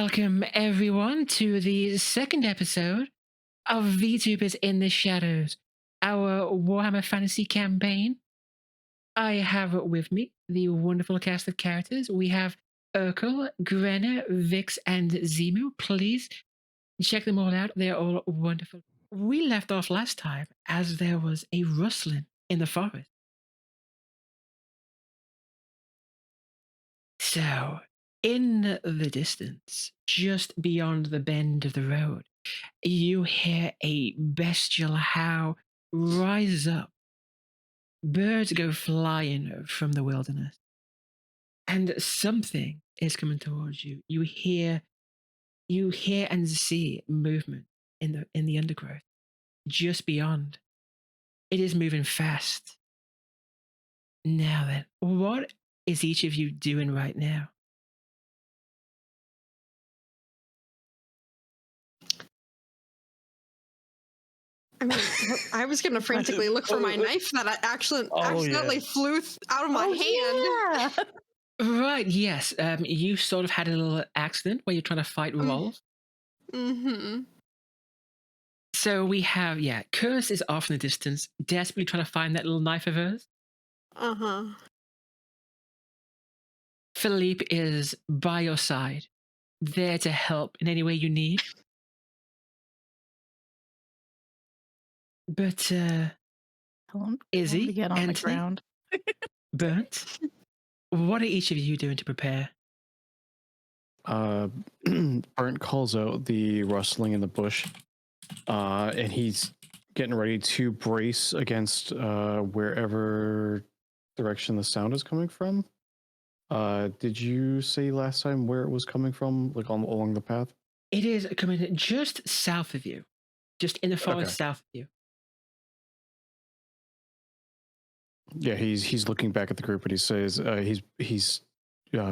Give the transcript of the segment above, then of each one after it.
Welcome, everyone, to the second episode of Vtubers in the Shadows, our Warhammer Fantasy campaign. I have with me the wonderful cast of characters. We have Urkel, Grenna, Vix, and Zimu. Please check them all out. They're all wonderful. We left off last time as there was a rustling in the forest. So, in the distance, just beyond the bend of the road, you hear a bestial howl rise up. Birds go flying from the wilderness, and something is coming towards you. You hear and see movement in the undergrowth just beyond. It is moving fast. Now then, what is each of you doing right now? I mean, I was going to frantically look for my knife that I accidentally flew out of my hand. Yeah. Right, yes. You sort of had a little accident where you're trying to fight wolves. Mm-hmm. So we have, Kirs is off in the distance, desperately trying to find that little knife of hers. Uh-huh. Philippe is by your side, there to help in any way you need. But Izzy, get on Antony, the ground. Bernt, what are each of you doing to prepare? Bernt calls out the rustling in the bush, and he's getting ready to brace against wherever direction the sound is coming from. Did you say last time where it was coming from, like along the path? It is coming just south of you, just in the forest south of you. Yeah, he's looking back at the group, and he says he's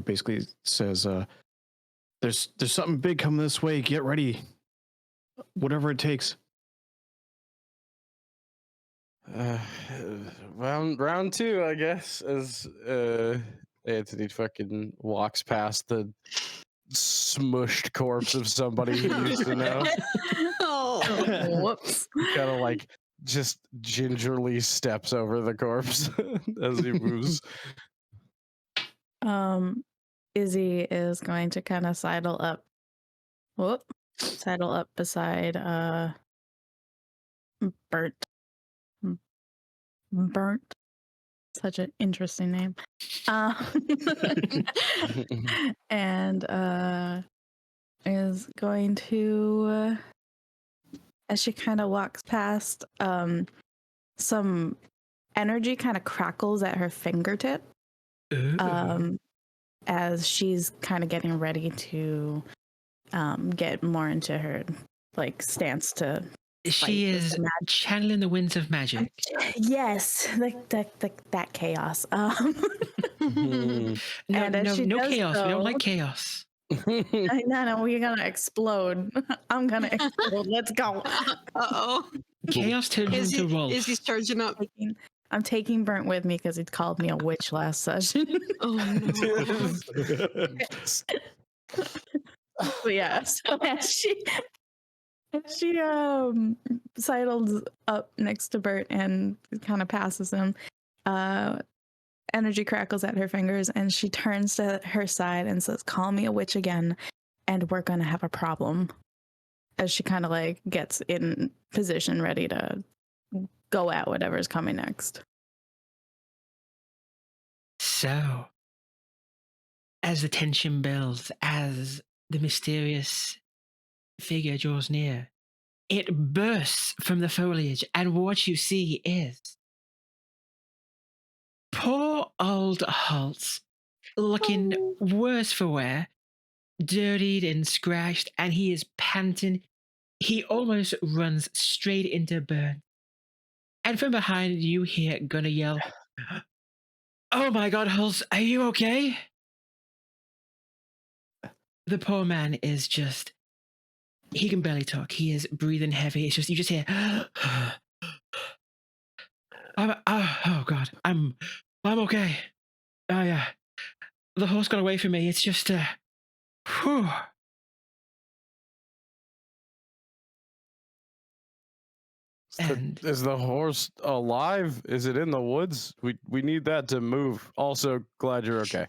basically says there's something big coming this way. Get ready, whatever it takes. Round two, I guess, as Antony fucking walks past the smushed corpse of somebody he used to know. Oh, whoops. Kind of like just gingerly steps over the corpse as he moves. Izzy is going to kind of sidle up beside Bernt. Such an interesting name. And is going to, as she kind of walks past, some energy kind of crackles at her fingertip. As she's kind of getting ready to get more into her stance to. She is channeling the winds of magic. Yes, that chaos. No chaos. So, we don't like chaos. No, we're gonna explode. I'm gonna explode. Let's go. uh-oh. Chaos turns into wolf. Izzy's charging up. I'm taking Bernt with me because he called me a witch last session. Oh, no. But yeah, so as she sidles up next to Bernt and kind of passes him, energy crackles at her fingers, and she turns to her side and says, "Call me a witch again, and we're gonna have a problem." As she kind of gets in position, ready to go at whatever's coming next. So, as the tension builds, as the mysterious figure draws near, it bursts from the foliage, and what you see is poor old Holtz, looking worse for wear, dirtied and scratched, and he is panting. He almost runs straight into Bernt. And from behind, you hear Gunnar yell, "Oh my God, Holtz, are you okay?" The poor man is just, he can barely talk. He is breathing heavy. It's just, you just hear, oh God, I'm okay. Oh yeah, the horse got away from me. It's just, whew. And Is the horse alive? Is it in the woods? We need that to move. Also, glad you're okay.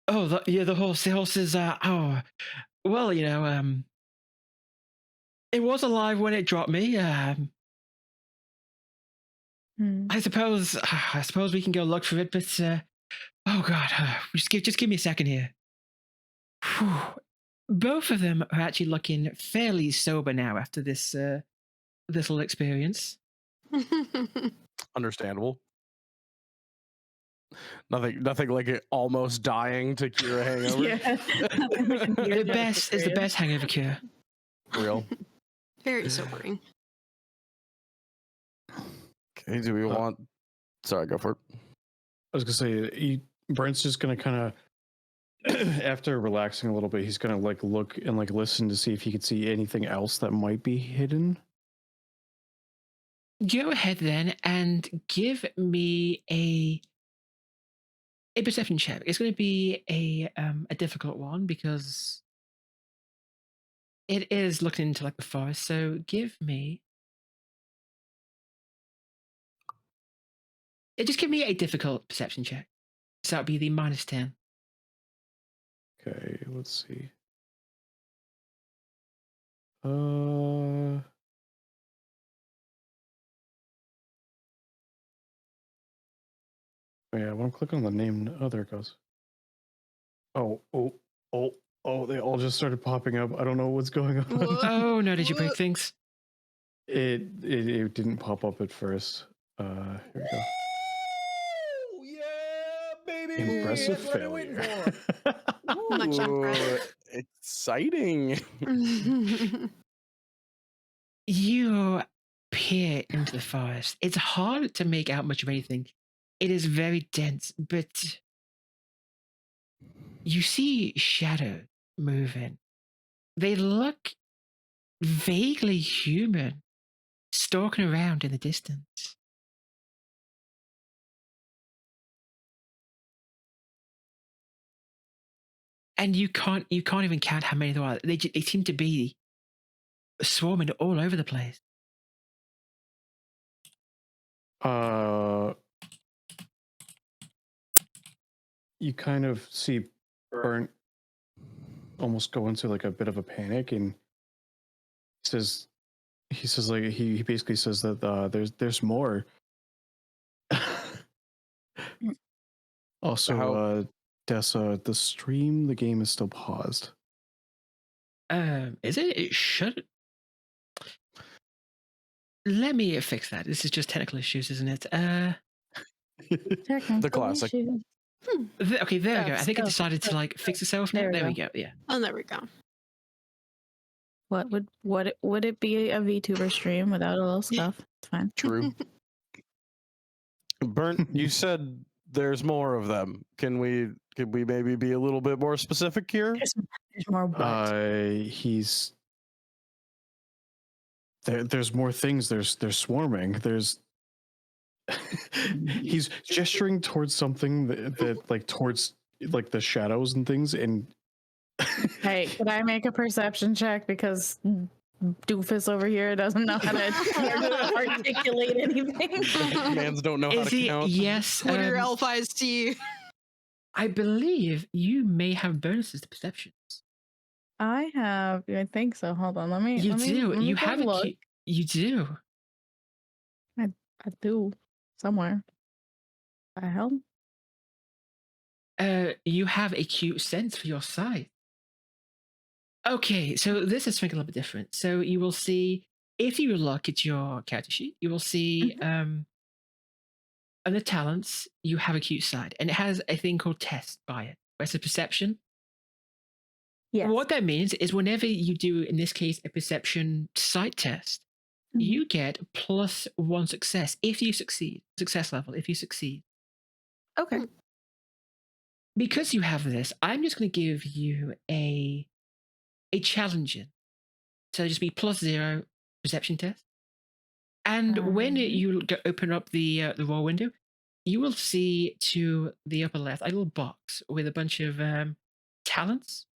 oh, the horse. The horse is well, it was alive when it dropped me. I suppose we can go look for it, but oh god, just give me a second here. Whew. Both of them are actually looking fairly sober now after this little experience. Understandable. Nothing like it almost dying to cure a hangover. Yeah. The best is the best hangover cure. Real. Very sobering. Okay, do we want... Sorry, go for it. I was gonna say, Bernt's just gonna kind of, after relaxing a little bit, he's gonna like look and like listen to see if he could see anything else that might be hidden. Go ahead then and give me a perception check. It's going to be a difficult one because it is looking into like the forest. So give me. Just give me a difficult perception check. So that'd be the -10. Okay, let's see. Oh, yeah, when I'm clicking on the name, oh, there it goes. Oh, they all just started popping up. I don't know what's going on. Oh no, did you break things? It didn't pop up at first. Here we go. Yeah, baby. Impressive That's what I'm waiting failure. for. Much impressed. Exciting. You peer into the forest. It's hard to make out much of anything. It is very dense, but you see shadows moving. They look vaguely human, stalking around in the distance. And you can't even count how many there are. They seem to be swarming all over the place. You kind of see Bernt almost go into like a bit of a panic, and he says like he basically says that there's more. Also, Dessa, the game is still paused. Is it? It should. Let me fix that. This is just technical issues, isn't it? The classic. Okay, there we go. I think it decided to like fix itself now. There we go. Yeah. Oh, there we go. What would it be a VTuber stream without a little stuff? It's fine. True. Bernt, you said there's more of them. Could we maybe be a little bit more specific here? There's more what? There's more things. They're swarming. He's gesturing towards something that like towards like the shadows and things. And Hey, could I make a perception check because doofus over here doesn't know how to articulate anything? Mans don't know how to count. Yes. What are your elf eyes see? I believe you may have bonuses to perceptions. I think so. Hold on. Let me. You do. Let me You take have a a look. You do. I do somewhere. The hell? You have a cute sense for your sight. Okay, so this is something a little bit different. So you will see, if you look at your character sheet, you will see under talents, you have a cute side, and it has a thing called test by it, where it's a perception. Yes. What that means is whenever you do, in this case, a perception sight test, you get +1 success if you succeed. Success level if you succeed. Okay. Because you have this, I'm just going to give you a challenging. So just be +0 perception test. And when you open up the roll window, you will see to the upper left a little box with a bunch of talents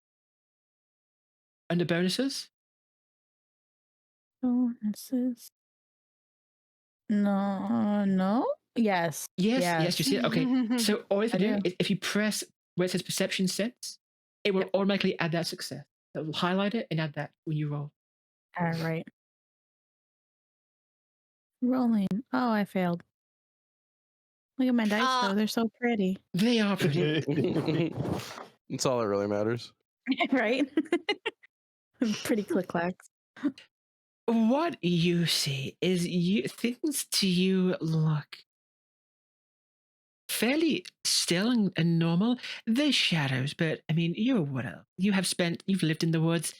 under bonuses. Bonuses. No. Yes. Yes, you see it. Okay, so all you have to do is if you press where it says perception sense, it will automatically add that success. It will highlight it and add that when you roll. All right. Rolling. Oh, I failed. Look at my dice, though. They're so pretty. They are pretty. That's all that really matters. Right? Pretty click-clacks. What you see is things to you look fairly still and normal. There's shadows, but I mean, you've lived in the woods.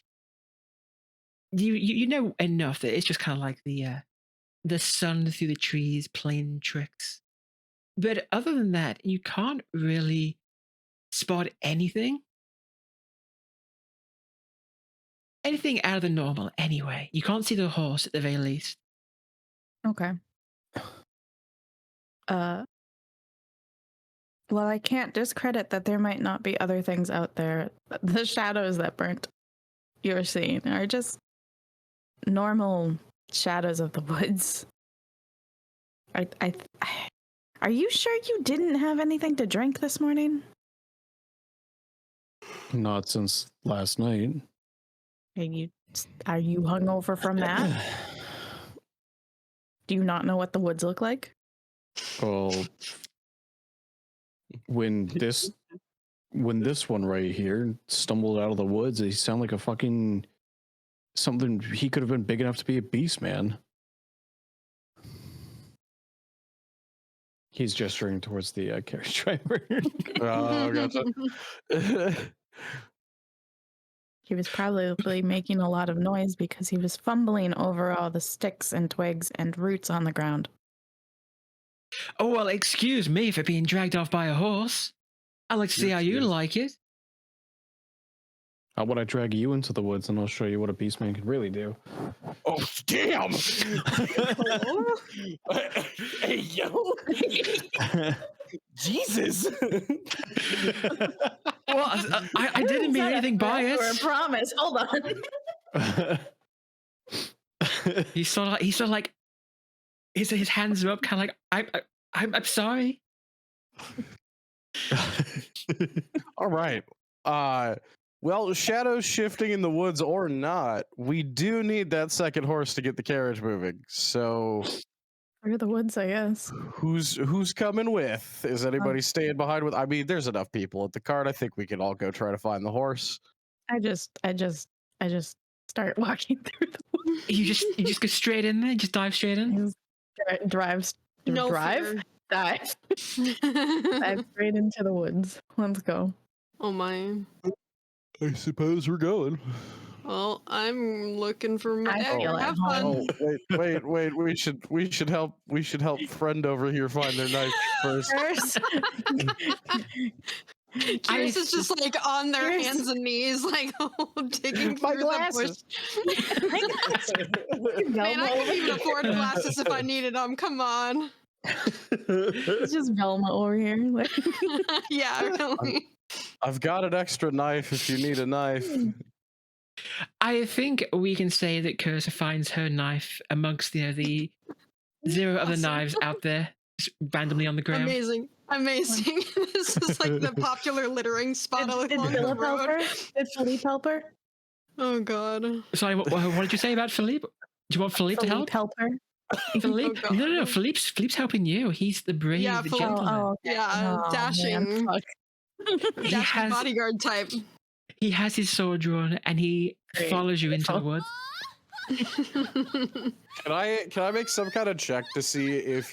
You know enough that it's just kind of like the sun through the trees playing tricks. But other than that, you can't really spot anything out of the normal anyway. You can't see the horse at the very least. Okay. Well, I can't discredit that there might not be other things out there. The shadows that Bernt you're seeing are just normal shadows of the woods. Are you sure you didn't have anything to drink this morning? Not since last night. Are you hungover from that? Do you not know what the woods look like? Well, when this one right here stumbled out of the woods, he sounded like a fucking something. He could have been big enough to be a beast, man. He's gesturing towards the carriage driver. Oh, gotcha. He was probably making a lot of noise because he was fumbling over all the sticks and twigs and roots on the ground. Oh, well, excuse me for being dragged off by a horse. I'd like to see how you like it. How about I drag you into the woods and I'll show you what a beastman can really do? Oh, damn! Hey, yo! Jesus! Well, I didn't mean anything by it. I promise. Hold on. He's sort of like his hands are up, kind of like I'm sorry. All right. Well, shadows shifting in the woods or not, we do need that second horse to get the carriage moving. So, Through the woods, I guess. who's coming with? Is anybody staying behind with? I mean, there's enough people at the cart. I think we can all go try to find the horse. I just start walking through the woods. You just go straight in there, just dive straight in. Dive. Fear. Dive straight into the woods. Let's go. Oh my. I suppose we're going. Well, I'm looking for my I dagger. feel Have at fun. Oh, wait. We should help friend over here find their knife first. Kirs is just like on their hands and knees, like digging through the bush. Man, I could even afford glasses if I needed them. Come on. It's just Velma over here. Yeah, really. I've got an extra knife if you need a knife. I think we can say that Kirs finds her knife amongst the zero other knives out there, just randomly on the ground. Amazing. This is like the popular littering spot along the road. Did Philippe help her? Oh god. Sorry, what did you say about Philippe? Do you want Philippe to help? Philippe? Oh, No. Philippe's helping you. He's the brave gentleman. Okay. Yeah, dashing. Man, Dashing bodyguard type. He has his sword drawn and he follows you into the woods. Can I make some kind of check to see if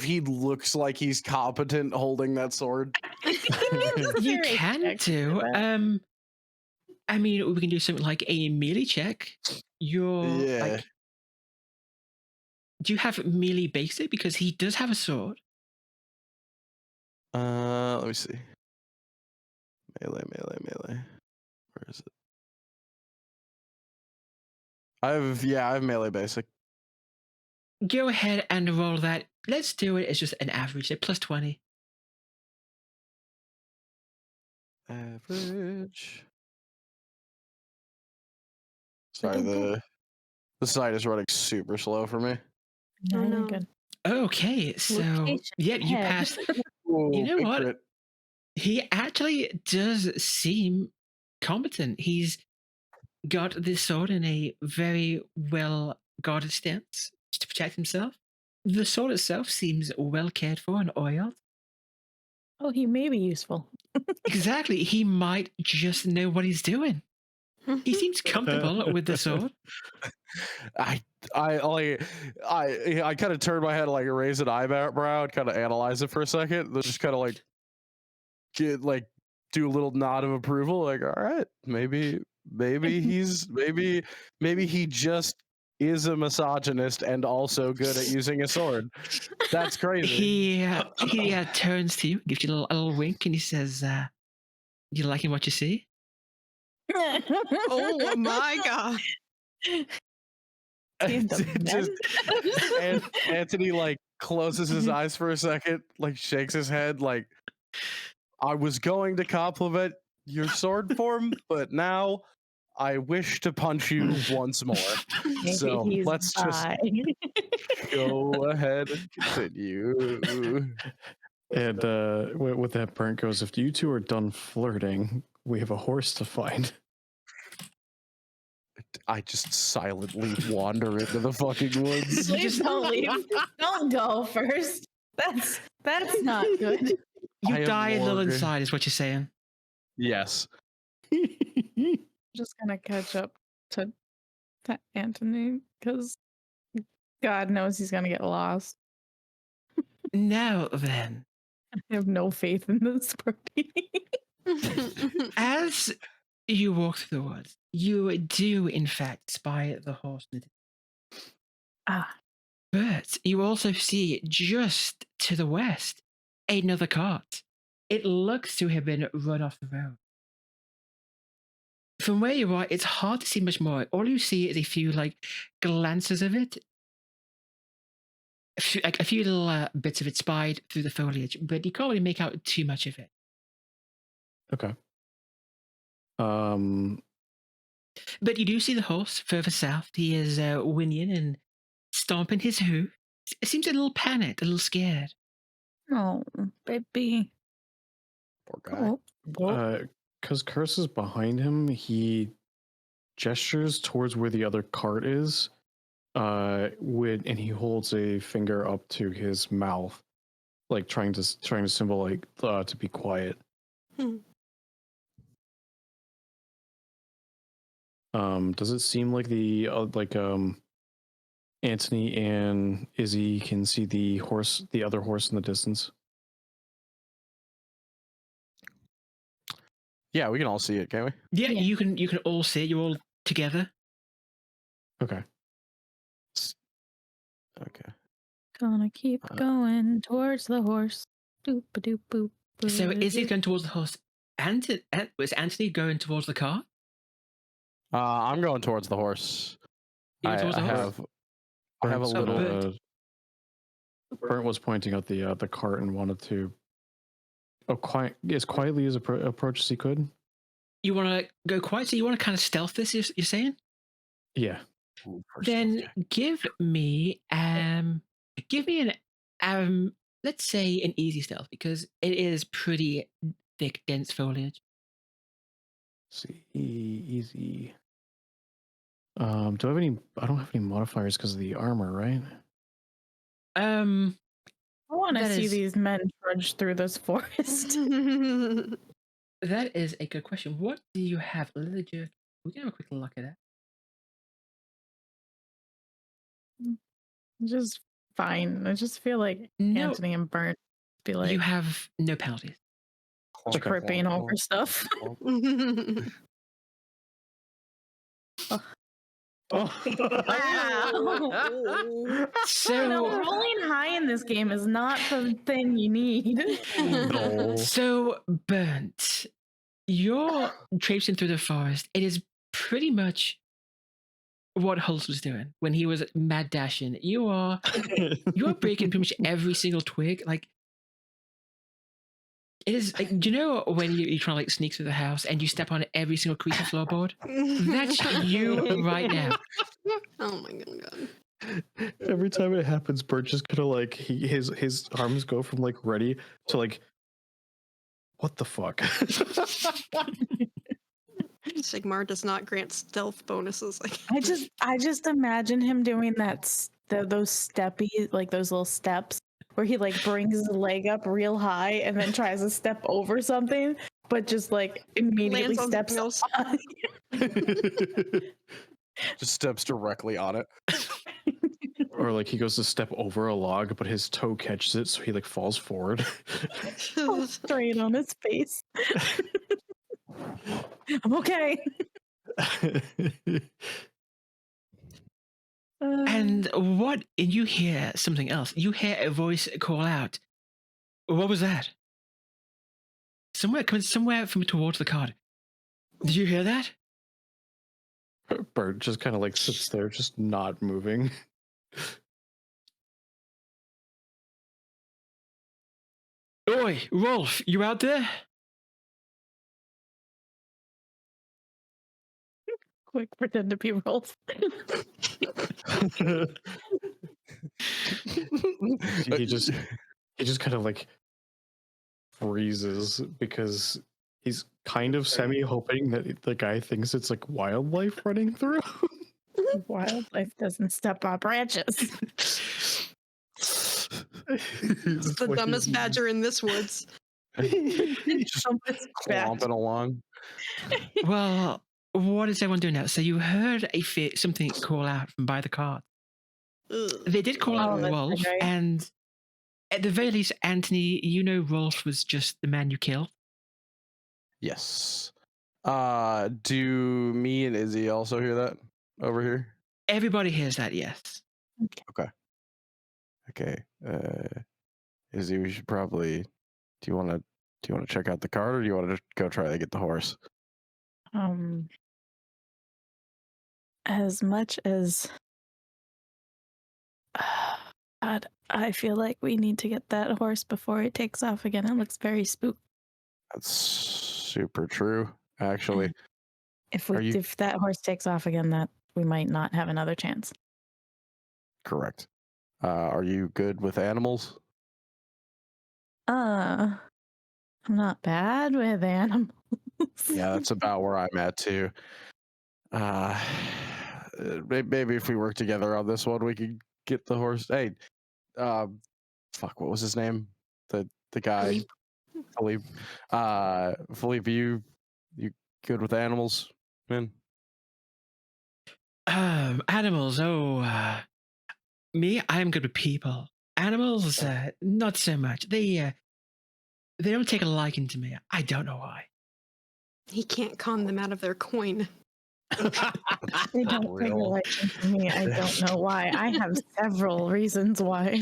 he looks like he's competent holding that sword? You can do. I mean, we can do something like a melee check. Like, do you have melee basic? Because he does have a sword. Let me see. Melee. Where is it? I have melee basic. Go ahead and roll that. Let's do it. It's just an average. Say plus 20. Average. Sorry, The site is running super slow for me. No, Oh, you're no. good. Okay, so Location yeah, you head. passed. Ooh, You know big what? crit. He actually does seem competent. He's got this sword in a very well guarded stance to protect himself. The sword itself seems well cared for and oiled. Oh, he may be useful. Exactly. He might just know what he's doing. He seems comfortable with the sword. I kind of turned my head, like raise an eyebrow, and kind of analyze it for a second. Then just kind of do a little nod of approval, like, all right, maybe he just is a misogynist and also good at using a sword. That's crazy. He turns to you, gives you a little wink, and he says, "You liking what you see?" Oh my god. And Antony like closes his eyes for a second, like shakes his head, like, I was going to compliment your sword form, but now I wish to punch you once more. Maybe So he's let's just bi. go ahead and continue. And with that, Bernt goes, if you two are done flirting, we have a horse to find. I just silently wander into the fucking woods. Please don't leave. Don't go first. That's not good. You I am die a little warging. inside, is what you're saying. Yes. Just gonna catch up to Antony because God knows he's gonna get lost. Now then, I have no faith in this party. as you walk through the woods, you do in fact spy the horse. Ah, But you also see just to the west another cart. It looks to have been run off the road. From where you are, it's hard to see much more. All you see is a few glances of it, a few little bits of it spied through the foliage, but you can't really make out too much of it. Okay. But you do see the horse further south. He is whinnying and stomping his hoof. It seems a little panicked, a little scared. oh, baby. Poor guy. Oh, Because Kirs is behind him, he gestures towards where the other cart is, and he holds a finger up to his mouth, like trying to symbol to be quiet. Does it seem like Antony and Izzy can see the other horse in the distance? Yeah, we can all see it, can't we? Yeah, Yeah. you can all see it. You're all together. Okay. Okay. gonna keep going towards the horse. Doop a doop boop. So Izzy's going towards the horse. Was Antony going towards the car? I'm going towards the horse. You're I towards the horse? have a Bernt's little. Bernt. Bernt was pointing out the cart and wanted to as quietly as approach as he could. You want to go quiet, so you want to kind of stealth this, you're saying? Yeah. Then give me an let's say an easy stealth, because it is pretty thick, dense foliage. Let's see, easy. Do I have any? I don't have any modifiers because of the armor, right? I want to That see is- these men trudge through this forest. That is a good question. What do you have? We can have a quick look at that. Just fine. I just feel like No. Antony and Bernt be like You have no penalties. tripping over stuff. Wow. So, Rolling high in this game is not the thing you need. No. So, Bernt, you're traipsing through the forest. It is pretty much what Hulse was doing when he was mad dashing. You are breaking pretty much every single twig. Like, It is. Do you know when you try to like sneak through the house and you step on every single creature floorboard? That's you right now. Oh my god. Every time it happens, Bert just kind of like his arms go from like ready to like, what the fuck? Sigmar does not grant stealth bonuses. Like I just imagine him doing those steppy, like those little steps where he like brings his leg up real high and then tries to step over something, but just like immediately lands on steps something else. Just steps directly on it. Or like he goes to step over a log, but his toe catches it, so he like falls forward. straight on his face. I'm okay. And what? And you hear something else. You hear a voice call out. What was that? Coming somewhere from towards the card. Did you hear that? Bert just kind of like sits there, just not moving. Oi, Rolf, you out there? Quick, pretend to be Rolf. he just kind of like freezes because he's kind of semi hoping that the guy thinks it's like wildlife running through. Wildlife doesn't step on branches. It's the dumbest badger in this woods. Just clomping along. Well, what is everyone doing now? So you heard something call out from by the cart. Ugh. They did call out that's Rolf, right. and at the very least, Antony, you know Rolf was just the man you killed. Yes. Do me and Izzy also hear that over here? Everybody hears that, yes. Okay. Izzy, we should probably. Do you want to check out the cart, or do you want to go try to get the horse? As much as God, I feel like we need to get that horse before it takes off again. It looks very spooked. That's super true, actually. If Are you- if that horse takes off again, that we might not have another chance. Correct. Are you good with animals? I'm not bad with animals. Yeah, that's about where I'm at too. Maybe if we work together on this one, we could get the horse. Hey, fuck, what was his name? The guy, Philippe. Philippe, you good with animals, man? Animals. Me, I'm good with people. Animals, not so much. They don't take a liking to me. I don't know why. He can't con them out of their coin. They don't take a liking to me. I don't know why. I have several reasons why.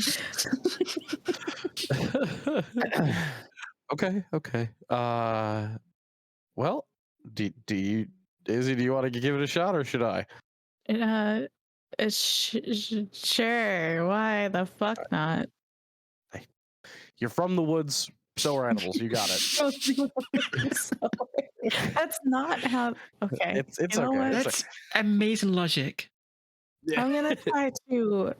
Okay. Well, do you, Izzy? Do you want to give it a shot, or should I? Sure. Why the fuck not? You're from the woods, so are animals. You got it. That's not how. Okay. It's You know okay. what? It's That's amazing logic. I'm gonna try to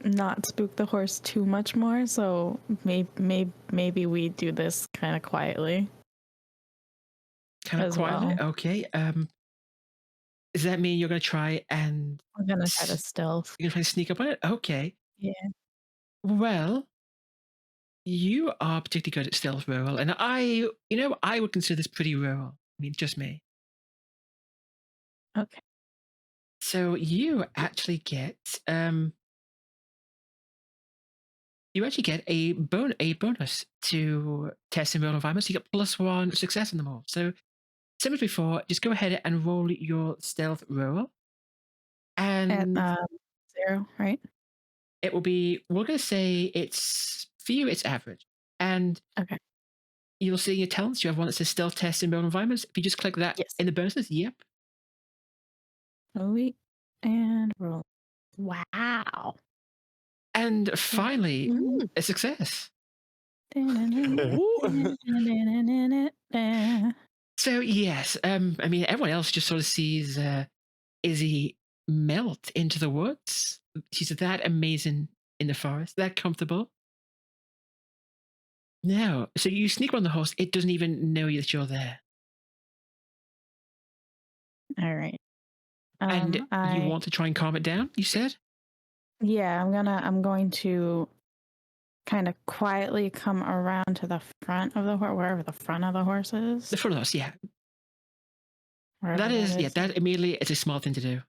not spook the horse too much more. So maybe we do this kind of quietly. Kind of As quietly. well. Okay. Does that mean you're gonna try and I'm gonna try to stealth. you're gonna try to sneak up on it? Okay. Yeah. Well, you are particularly good at stealth roll, and I would consider this pretty rural. I mean, just me. Okay. So you actually get a bonus to test and roll environments. You get +1 success in them all. So same as before, just go ahead and roll your stealth roll, and At 0, right? it will be. We're gonna say it's for you. It's average, and Okay. you'll see in your talents. You have one that says stealth test and roll environments. If you just click that Yes. in the bonuses, yep. Wait and roll. Wow. And finally, Mm. a success. So yes, I mean everyone else just sort of sees Izzy melt into the woods. She's that amazing in the forest, that comfortable. No, so you sneak on the horse. It doesn't even know that you're there, All right. and you want to try and calm it down. You said, Yeah, I'm going to kind of quietly come around to the front of the horse, wherever the front of the horse is. the front of us, yeah. Wherever That is, yeah. That immediately is a smart thing to do.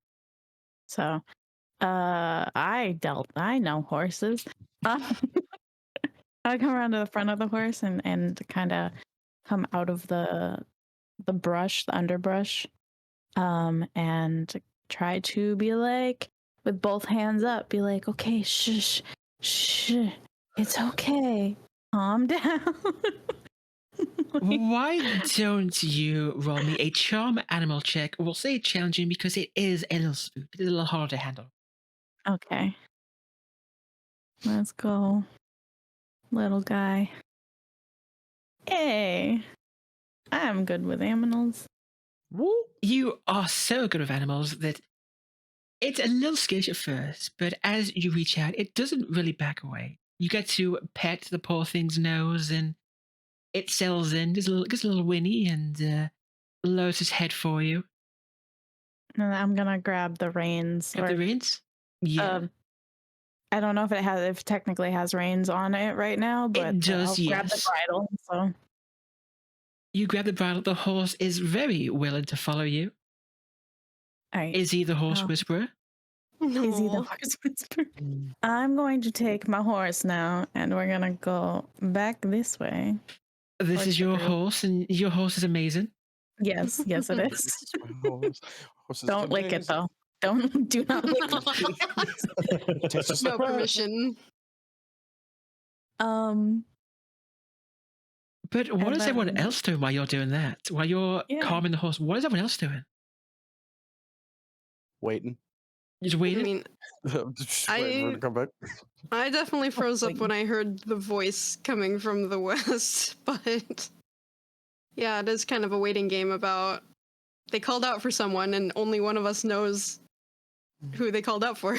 So, I know horses. I come around to the front of the horse and kind of come out of the brush, the underbrush, and try to be like, with both hands up, be like, okay, shh, it's okay, calm down. Why don't you roll me a charm animal check? We'll say challenging because it is a little spooky, it's a little hard to handle. Okay, let's go, little guy. Hey, I'm good with animals. You are so good with animals that it's a little skittish at first, but as you reach out, it doesn't really back away. You get to pet the poor thing's nose, and it settles in, gets a little whinny, and lowers its head for you. And I'm gonna grab the reins. Grab the reins? Yeah. I don't know if it technically has reins on it right now, but It does, I'll grab the yes. bridle. So You grab the bridle. The horse is very willing to follow you. all right. Is he the horse whisperer? Is he the horse whisperer? I'm going to take my horse now, and we're gonna go back this way. This Towards is the your group. horse, and your horse is amazing. Yes, yes, it is. This is my horse. Horse is Don't lick it amazing. though. Do not lick it. Tastes just No like that. permission. But what And is everyone then- else doing while you're doing that? While you're Yeah. calming the horse, what is everyone else doing? Waiting. Just I waiting? mean, Just waiting for it to come back. I definitely froze up when I heard the voice coming from the west, but yeah, it is kind of a waiting game about they called out for someone and only one of us knows who they called out for.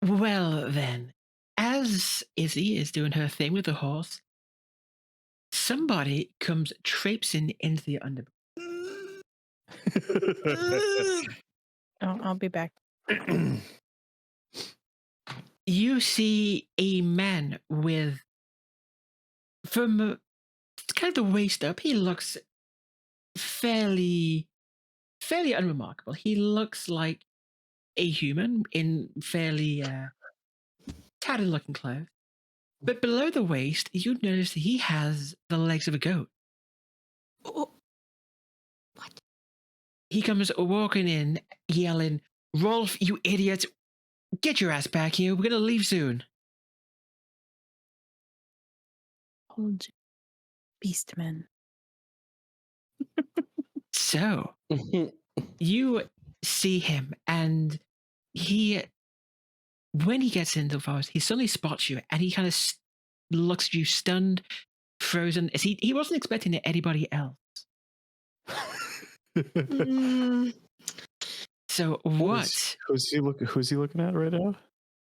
Well, then, as Izzy is doing her thing with the horse, somebody comes traipsing into the underbrush. I'll be back. You see a man with, from kind of the waist up, he looks fairly unremarkable. He looks like a human in fairly tattered looking clothes. But below the waist, you notice that he has the legs of a goat. Oh, what? He comes walking in, yelling, "Rolf, you idiot! Get your ass back here. We're gonna leave soon." Hold you, beastman. So you see him, and when he gets into the forest, he suddenly spots you, and he kind of looks at you, stunned, frozen. As he wasn't expecting anybody else. Mm, So what? Who's he looking at right now?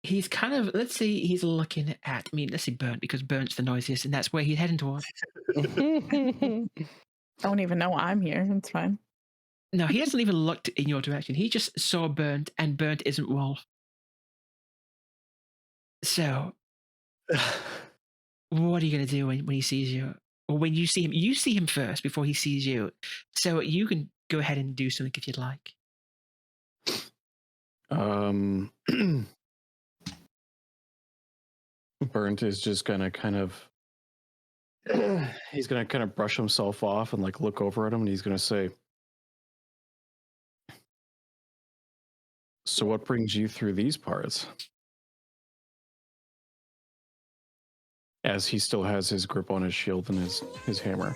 He's kind of, let's say he's looking at, let's say Bernt, because Bernt's the noisiest, and that's where he's heading towards. Don't even know I'm here. It's fine. No, he hasn't even looked in your direction. He just saw Bernt, and Bernt isn't Wolf. So, what are you going to do when he sees you? Or when you see him? You see him first before he sees you. So you can go ahead and do something if you'd like. Bernt is just gonna kind of he's gonna kind of brush himself off and like look over at him, and he's gonna say, "So what brings you through these parts?" As he still has his grip on his shield and his hammer.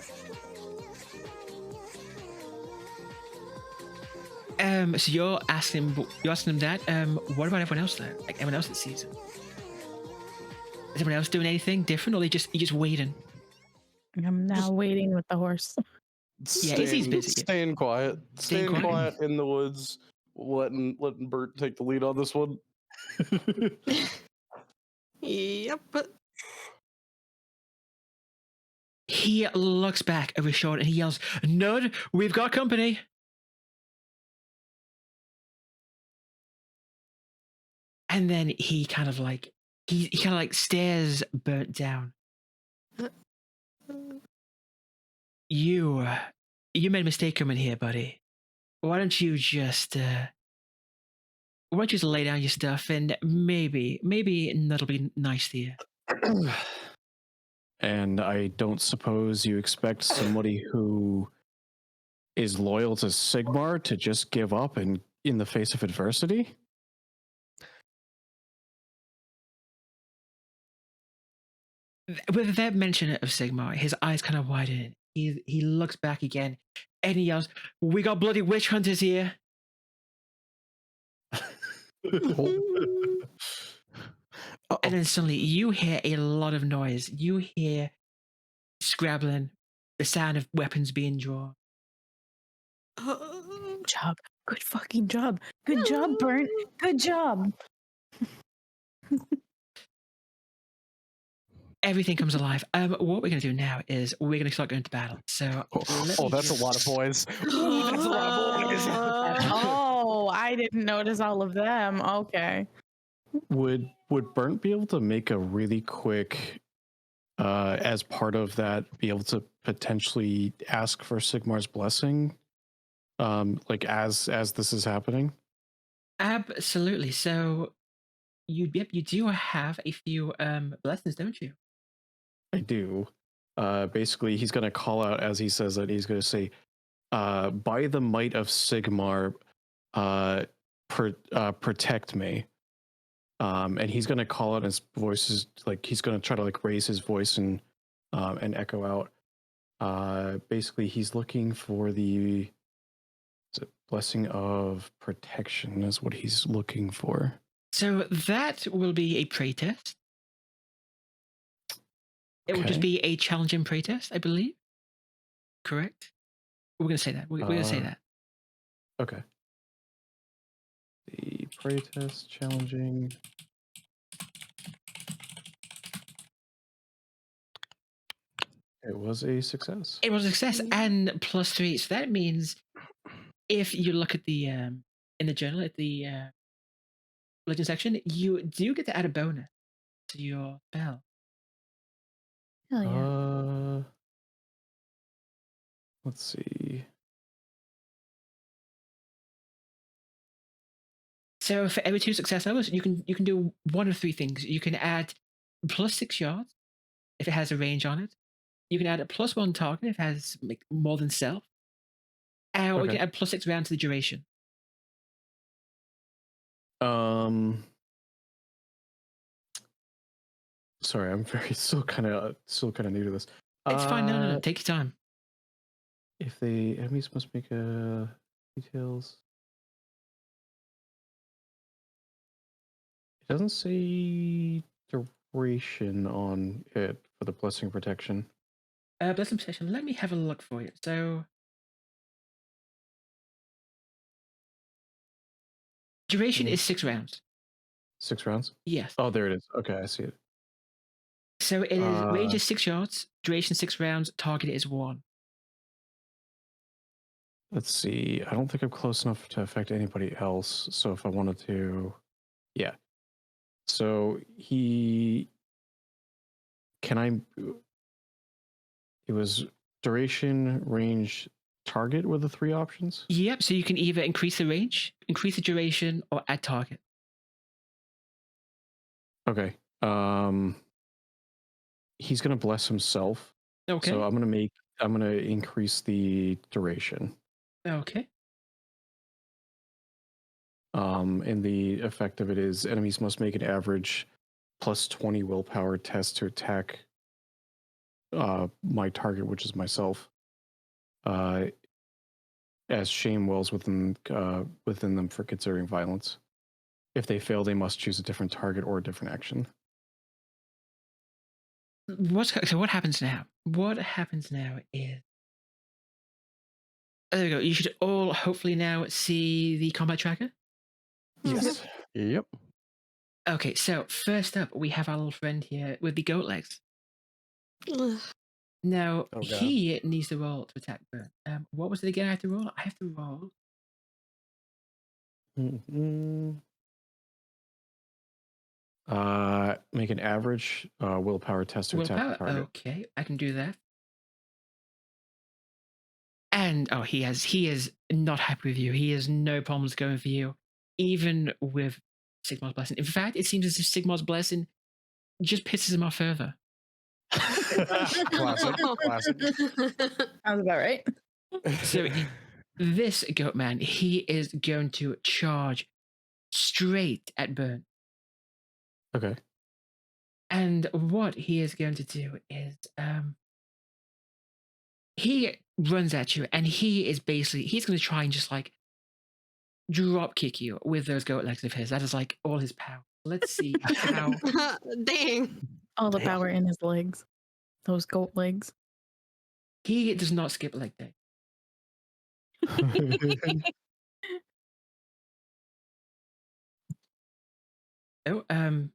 So you're asking him that. What about everyone else though? Like everyone else that sees him? Is everyone else doing anything different, or you just waiting? I'm now waiting with the horse. Yeah, Izzy's busy. Staying quiet. Staying Staying quiet? quiet in the woods. Letting Bert take the lead on this one. Yep. He looks back over his shoulder and he yells, "Nud, we've got company." And then he kind of like stares Bernt down. You made a mistake coming here, buddy. Why don't you just lay down your stuff and maybe that'll be nice to you. And I don't suppose you expect somebody who is loyal to Sigmar to just give up in the face of adversity? With that mention of Sigmar, his eyes kind of widen. He looks back again and he yells, "We got bloody witch hunters here." And then suddenly you hear a lot of noise. You hear scrabbling, the sound of weapons being drawn. Good job. Good fucking job. Good job, Bernt. Good job. Everything comes alive. What we're going to do now is we're going to start going to battle. So, That's a lot of boys. That's a lot of boys. Oh, I didn't notice all of them. Okay. Would Bernt be able to make a really quick, as part of that, be able to potentially ask for Sigmar's blessing, like as this is happening? Absolutely. So, you do have a few blessings, don't you? I do. Basically, he's going to call out as he says that. He's going to say, "By the might of Sigmar, protect me." And he's going to call out his voices, like he's going to try to like raise his voice and echo out. Basically, he's looking for the blessing of protection is what he's looking for. So that will be a pray test. It will just be a challenging pray test, I believe. Correct? We're going to say that. We're going to say that. Okay. The pray test challenging. It was a success. It was a success and +3. So that means if you look at the in the journal at the legend section, you do get to add a bonus to your spell. Hell yeah. Let's see. So for every 2 success levels, you can do one of 3 things. You can add +6 yards if it has a range on it. You can add a +1 target if it has like more than self. Or you can add +6 round to the duration. Sorry, I'm still kind of new to this. It's fine. No. Take your time. If the enemies must make details. It doesn't say duration on it for the blessing protection. Blessing protection. Let me have a look for you. So duration is 6 rounds. 6 rounds? Yes. Oh, there it is. Okay, I see it. So it is range is 6 yards, duration 6 rounds, target is 1. Let's see. I don't think I'm close enough to affect anybody else. So if I wanted to, yeah. So it was duration, range, target were the 3 options? Yep, so you can either increase the range, increase the duration, or add target. Okay. He's gonna bless himself. Okay. So I'm gonna increase the duration. Okay. And the effect of it is enemies must make an average +20 willpower test to attack my target, which is myself. as shame wells within them for considering violence. If they fail, they must choose a different target or a different action. So what happens now? What happens now is... there we go. You should all hopefully now see the combat tracker. Yes. Yep. Okay, so first up, we have our little friend here with the goat legs. Ugh. Now, Oh, God. he needs to roll to attack Bernt. What was it again I have to roll? I have to roll... Make an average willpower test to attack the willpower. target. Okay, I can do that. And he is not happy with you. He has no problems going for you, even with Sigmar's blessing. In fact, it seems as if Sigmar's blessing just pisses him off further. Classic. Classic. Sounds about right. So this goat man, he is going to charge straight at Bernt. Okay. And what he is going to do is he runs at you, and he's going to try and just like drop kick you with those goat legs of his. That is like all his power. Let's see how... Dang. All the Damn. power in his legs. Those goat legs. He does not skip leg day. Oh, I'm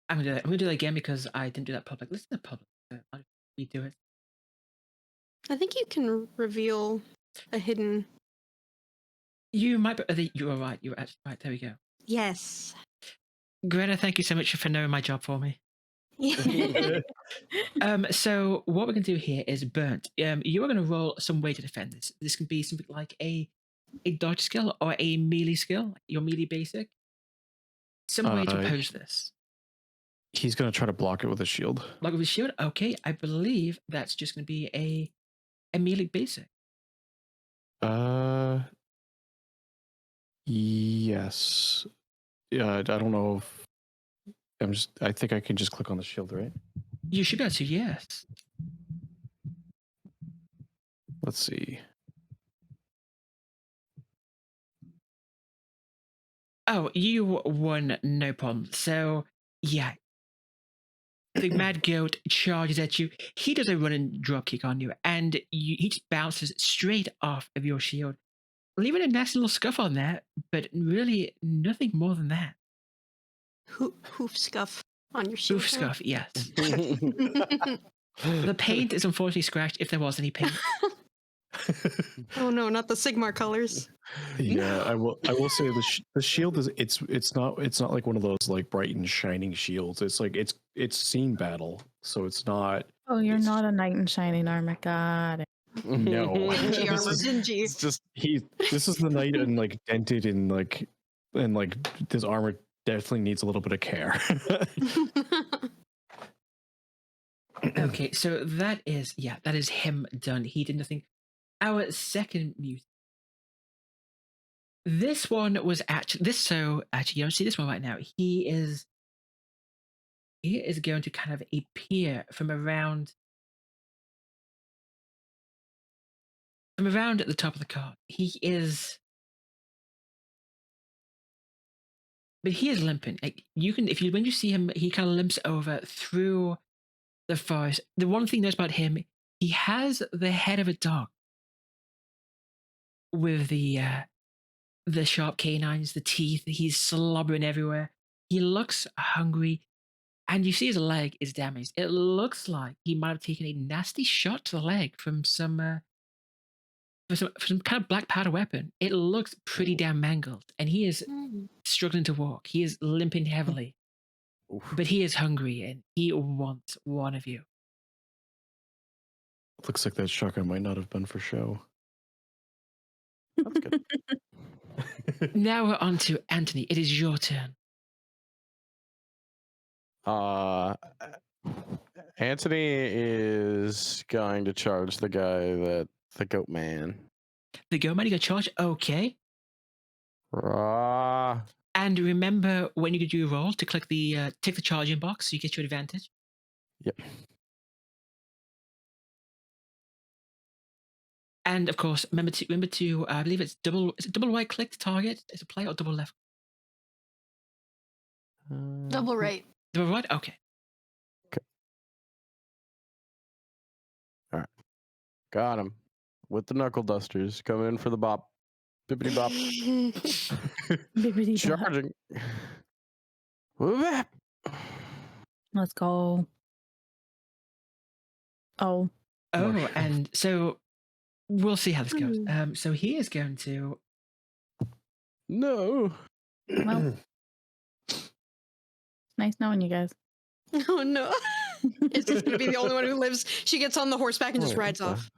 gonna do that. I'm gonna do that again because I didn't do that public. Listen to the public. I'll redo it. I think you can reveal a hidden. You might be... you were right. You were actually right. There we go. Yes. Greta, thank you so much for knowing my job for me. So what we're gonna do here is Bernt. You are gonna roll some way to defend this. This can be something like a dodge skill or a melee skill, your melee basic. Some way to oppose this. He's going to try to block it with a shield. Block with a shield. Okay, I believe that's just gonna be a melee basic. Yes. I don't know if I think I can just click on the shield, right? You should be able to, yes. Let's see. Oh, you won, no problem. So, yeah. The mad goat charges at you. He does a run and drop kick on you, and he just bounces straight off of your shield, leaving a nasty little scuff on there, but really nothing more than that. Hoof scuff on your shield. Hoof scuff, yes. The paint is unfortunately scratched if there was any paint. Oh no, not the Sigmar colors. Yeah, I will say the shield is it's not like one of those like bright and shining shields. It's like it's seen battle, so it's not. Oh, you're not a knight in shining armor. Got it. No. Dingy This armor, is- dingy. It's just This is the knight and like dented and like this armor definitely needs a little bit of care. Okay, so that is him done. He did nothing. Our second mutant. This one was actually you don't see this one right now. He is going to kind of appear from around at the top of the card. He is limping. Like when you see him, he kind of limps over through the forest. The one thing that's about him, he has the head of a dog with the sharp canines, the teeth. He's slobbering everywhere. He looks hungry, and you see his leg is damaged. It looks like he might have taken a nasty shot to the leg from some kind of black powder weapon. It looks pretty damn mangled, and he is struggling to walk. He is limping heavily, but he is hungry, and he wants one of you. Looks like that shotgun might not have been for show. that's good. Now we're on to Antony. It is your turn. Antony is going to charge the goat man. The go man, you got charge. Okay. Rah. And remember when you do your roll to click the tick the charging box so you get your advantage. Yep. And of course, remember to I believe it's double right click to target. Is it play or double left? Double right. Double right. Okay. All right, got him with the knuckle dusters coming in for the bop, bippity bop, Bippity bop. charging. Whoop. Let's go. Oh. Oh, Mush. and so we'll see how this goes. So he is going to. No. Well, nice knowing you guys. Oh no. It's just gonna be the only one who lives. She gets on the horseback and just Wait, rides what off.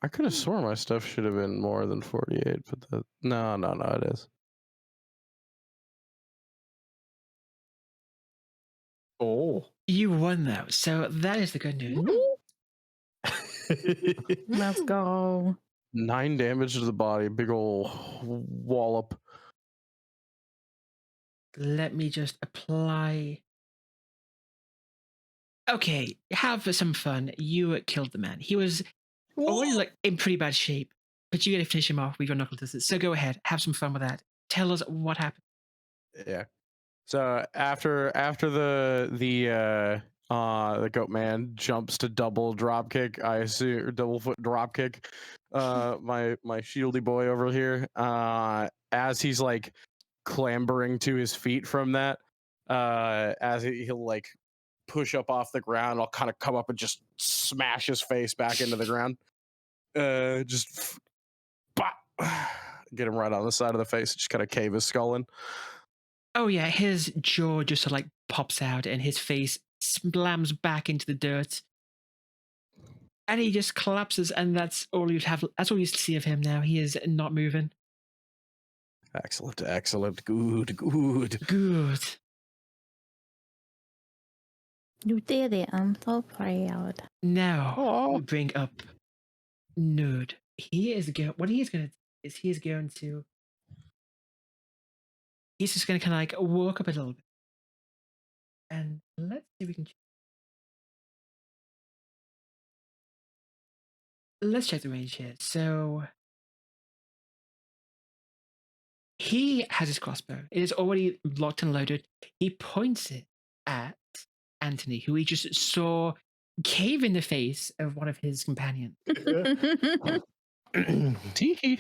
I could have sworn my stuff should have been more than 48, but no, it is. Oh. You won though, so that is the good news. Let's go. 9 damage to the body, big ol' wallop. Let me just apply. Okay, have some fun. You killed the man. He was already like in pretty bad shape, but you got to finish him off with your knuckle dusters. So go ahead, have some fun with that. Tell us what happened. Yeah. So after the goat man jumps to double drop kick, I assume, or double foot drop kick, my shieldy boy over here, as he's like clambering to his feet from that, as he'll like push up off the ground, I'll kind of come up and just smash his face back into the ground. Just bop, get him right on the side of the face, just kind of cave his skull in. Oh yeah, his jaw just sort of like pops out and his face slams back into the dirt. And he just collapses, and that's all you have. That's all you see of him now. He is not moving. Excellent, good. Good. You did it. I'm so proud. Now we bring up Nerd. He is going. What he is going to is he is going to. He's just going to kind of like walk up a little bit, and let's see if we can. Let's check the range here. So he has his crossbow. It is already locked and loaded. He points it at Antony, who he just saw cave in the face of one of his companions. Tee.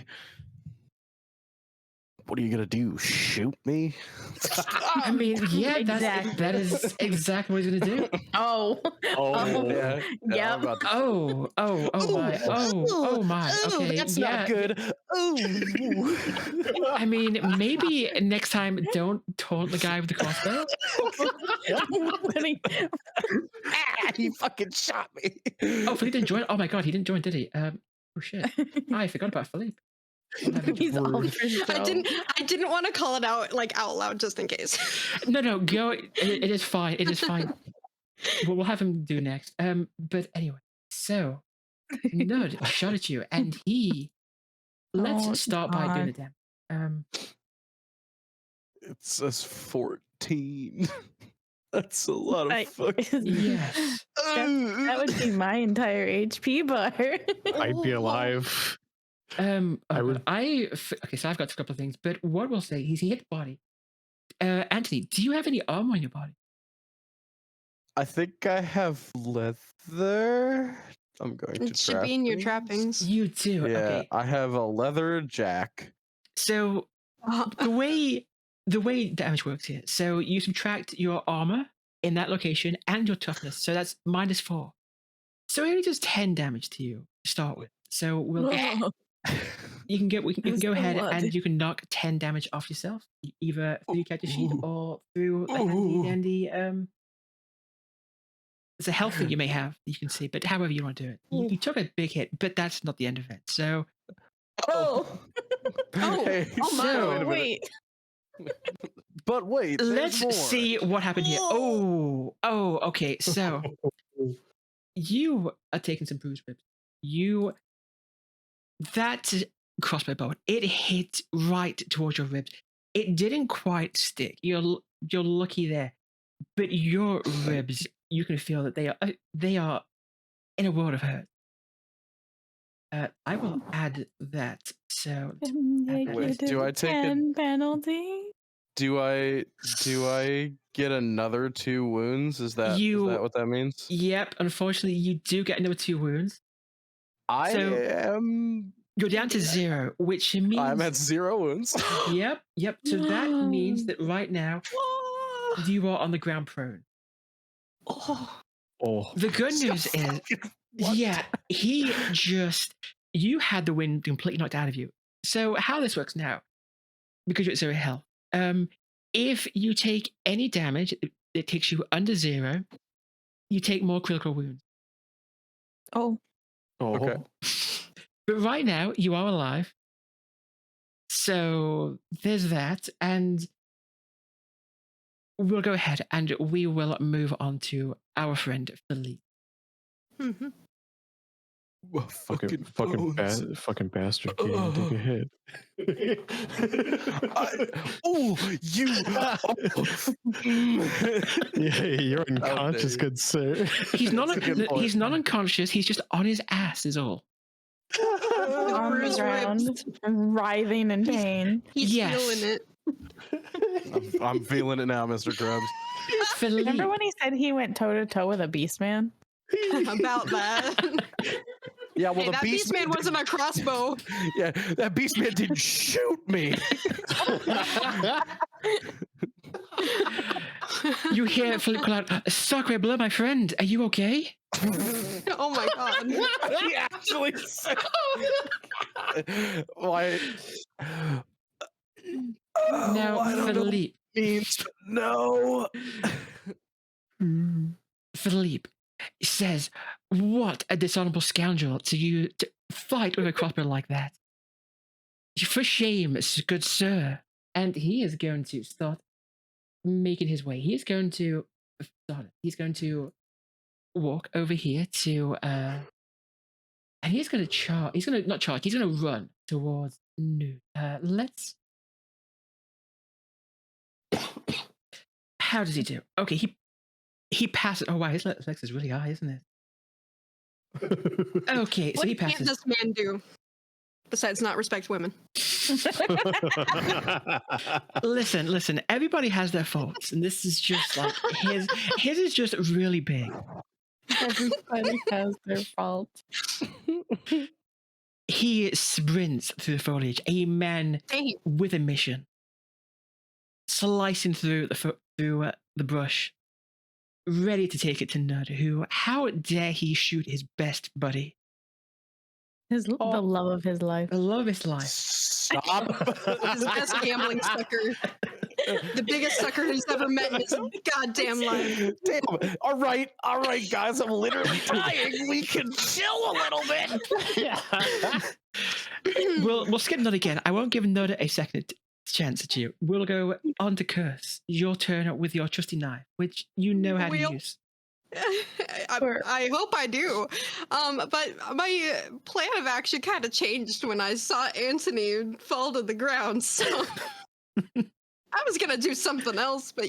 What are you gonna do? Shoot me? I mean, yeah, Exactly. that is exactly what he's gonna do. Oh. Yeah. Yep. Oh my. Okay, That's yeah. not good. Oh. I mean, maybe next time don't taunt the guy with the crossbow. He fucking shot me. Oh, Philippe didn't join. Oh my god, he didn't join, did he? Oh shit. I forgot about Philippe. He's all Rude. for show. I didn't want to call it out like out loud just in case. No, go. It is fine. It is fine. We'll have him do next. But anyway, so Nerd shot at you, and he. Let's start by doing it then. It says 14. That's a lot of fucking. Yes. That would be my entire HP bar. I'd be alive. Okay, so I've got a couple of things, but what we'll say is he hit the body. Antony, do you have any armor on your body? I think I have leather. I'm going to. It should be in your trappings. You do. Yeah, Okay. I have a leather jack. So the way damage works here, so you subtract your armor in that location and your toughness, so that's -4. So it only does 10 damage to you to start with. So we'll you can go ahead and you can knock 10 damage off yourself, either through your character sheet or through the it's a health thing you may have that you can see, but however you want to do it. You took a big hit, but that's not the end of it. So Hey, so- wait. But wait, there's let's more. see what happened here. Oh, okay. So you are taking some bruised ribs. That crossbow bolt, it hit right towards your ribs. It didn't quite stick. You're lucky there, but your ribs, you can feel that they are in a world of hurt. I will add that. So Wait, do I take a- penalty? Do I get another 2 wounds? Is that what that means? Yep, unfortunately, you do get another 2 wounds. I So- am. You're down to 0, which means I'm at 0 wounds. Yep. So that means that right now you are on the ground prone. Oh, The good news is, yeah, you had the wind completely knocked out of you. So how this works now, because you're at 0 health, if you take any damage that takes you under 0, you take more critical wounds. Oh, Okay. But right now, you are alive. So there's that. And we'll go ahead and we will move on to our friend Philippe. Mhm. fucking bastard! Can't take a hit. You. Yeah, you're unconscious, Dave. good sir. He's not That's a good point. he's not unconscious. He's just on his ass is all. arms Bruised around, ribs. writhing in pain. He's Yes. feeling it. I'm feeling it now, Mr. Krebs. Philippe. Remember when he said he went toe to toe with a beast man? About that. Yeah, well, Hey, the that beast man wasn't a crossbow. Yeah, that beast man didn't shoot me. You hear Philippe call out, "Sacre bleu, my friend, are you okay?" Oh my god. He actually said. Why? Now, I don't know what Philippe. it means, but no. Philippe says, "What a dishonorable scoundrel to fight with a crossbow like that. For shame, good sir." And he is going to start making his way. He's going to walk over here to and he's going to charge. He's going to not charge. He's going to run towards Nude. Let's. How does he do? Okay, he passes. Oh wow, his legs is really high, isn't it? Okay, so What he can't passes. this man do? Besides not respect women. Listen. Everybody has their faults, and this is just like his. His is just really big. Everybody has their fault. He sprints through the foliage, a man Damn. with a mission, slicing through the brush, ready to take it to Nud. Who? How dare he shoot his best buddy? The love of his life. The love of his life. Stop. His best gambling sucker. The biggest sucker he's ever met in his goddamn life. Damn. All right, guys. I'm literally dying. We can chill a little bit. We'll skip Nud again. I won't give Nud a second chance at you. We'll go on to Kirs. Your turn with your trusty knife, which you know how to use. I hope I do. But my plan of action kind of changed when I saw Antony fall to the ground. So I was gonna do something else, but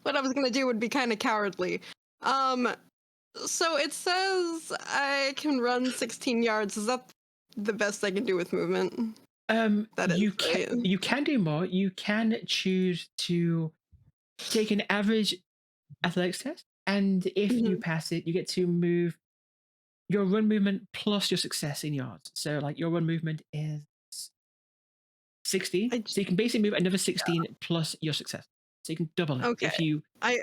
what I was gonna do would be kind of cowardly. So it says I can run 16 yards. Is that the best I can do with movement? That is, you right? can do more. You can choose to take an average athletics test, and if you pass it, you get to move your run movement plus your success in yards. So, like, your run movement is 16, so you can basically move another 16 plus your success. So you can double it. Okay. If you, I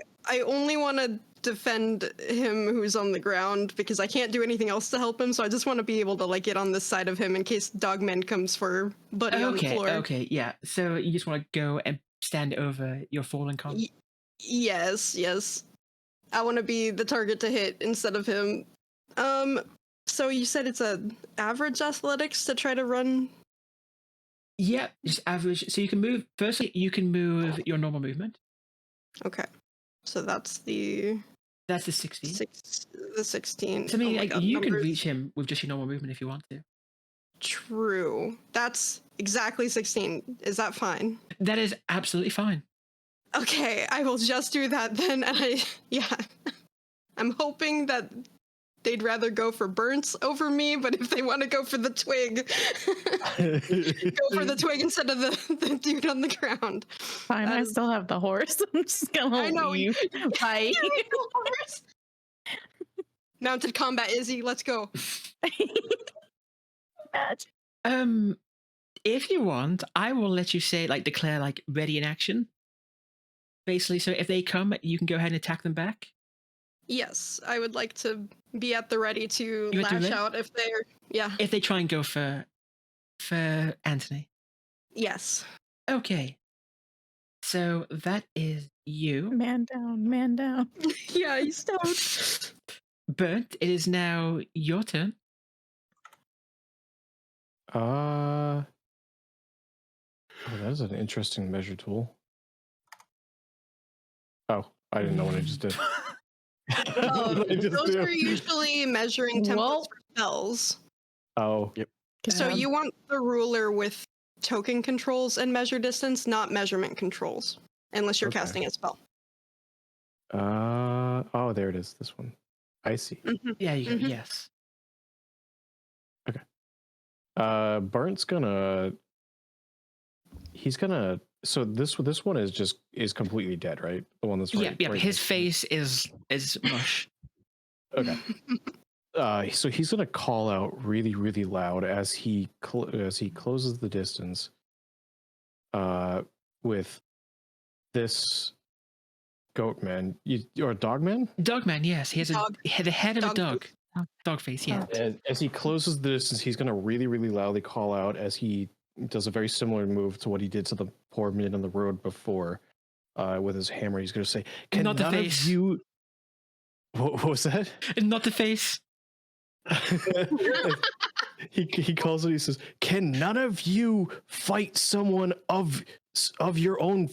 only want to defend him who's on the ground because I can't do anything else to help him. So I just want to be able to get on this side of him in case Dogman comes for Buddy on the floor. Okay, yeah. So you just want to go and stand over your fallen comp. Yes. I want to be the target to hit instead of him. So you said it's a average athletics to try to run? Yeah, just average. So you can move. Firstly, you can move your normal movement. Okay. So that's the 16. The 16. So I mean, Oh my God, you can numbers. reach him with just your normal movement if you want to. True. That's exactly 16. Is that fine? That is absolutely fine. Okay, I will just do that then. And I'm hoping that they'd rather go for Bernts over me, but if they want to go for the twig, go for the twig instead of the dude on the ground. Fine, I That is- still have the horse. I'm just gonna I know, leave. Bye. Mounted combat, Izzy, let's go. Imagine. If you want, I will let you say like declare like ready in action. Basically, so if they come, you can go ahead and attack them back. Yes, I would like to be at the ready to You want to lash ready? out if they're If they try and go for Antony. yes. Okay. So that is you. Man down, man down. Yeah, he's stoned. Bernt, it is now your turn. Oh, that is an interesting measure tool. Oh, I didn't know what I just did. Oh, I just those do. are usually measuring templates Well- for spells. Oh, So Um, you want the ruler with token controls and measure distance, not measurement controls, unless you're Okay. casting a spell. oh, there it is. This one. I see. Yeah, you go. Mhm. Yes. Bernt's gonna. He's gonna. So this one is completely dead, right? The one that's right. Yeah. right His next to face is mush. me. Okay. So he's gonna call out really, really loud as he closes the distance. With this goat man, or a dog man. Dogman, yes. He has Dog. the head of a Dog dog. Dog face, yeah. As he closes the distance, he's gonna really, really loudly call out as he does a very similar move to what he did to the poor man on the road before. With his hammer, he's gonna say, "Can Not the none of face. you?" What was that? Not the face. he calls it. He says, "Can none of you fight someone of your own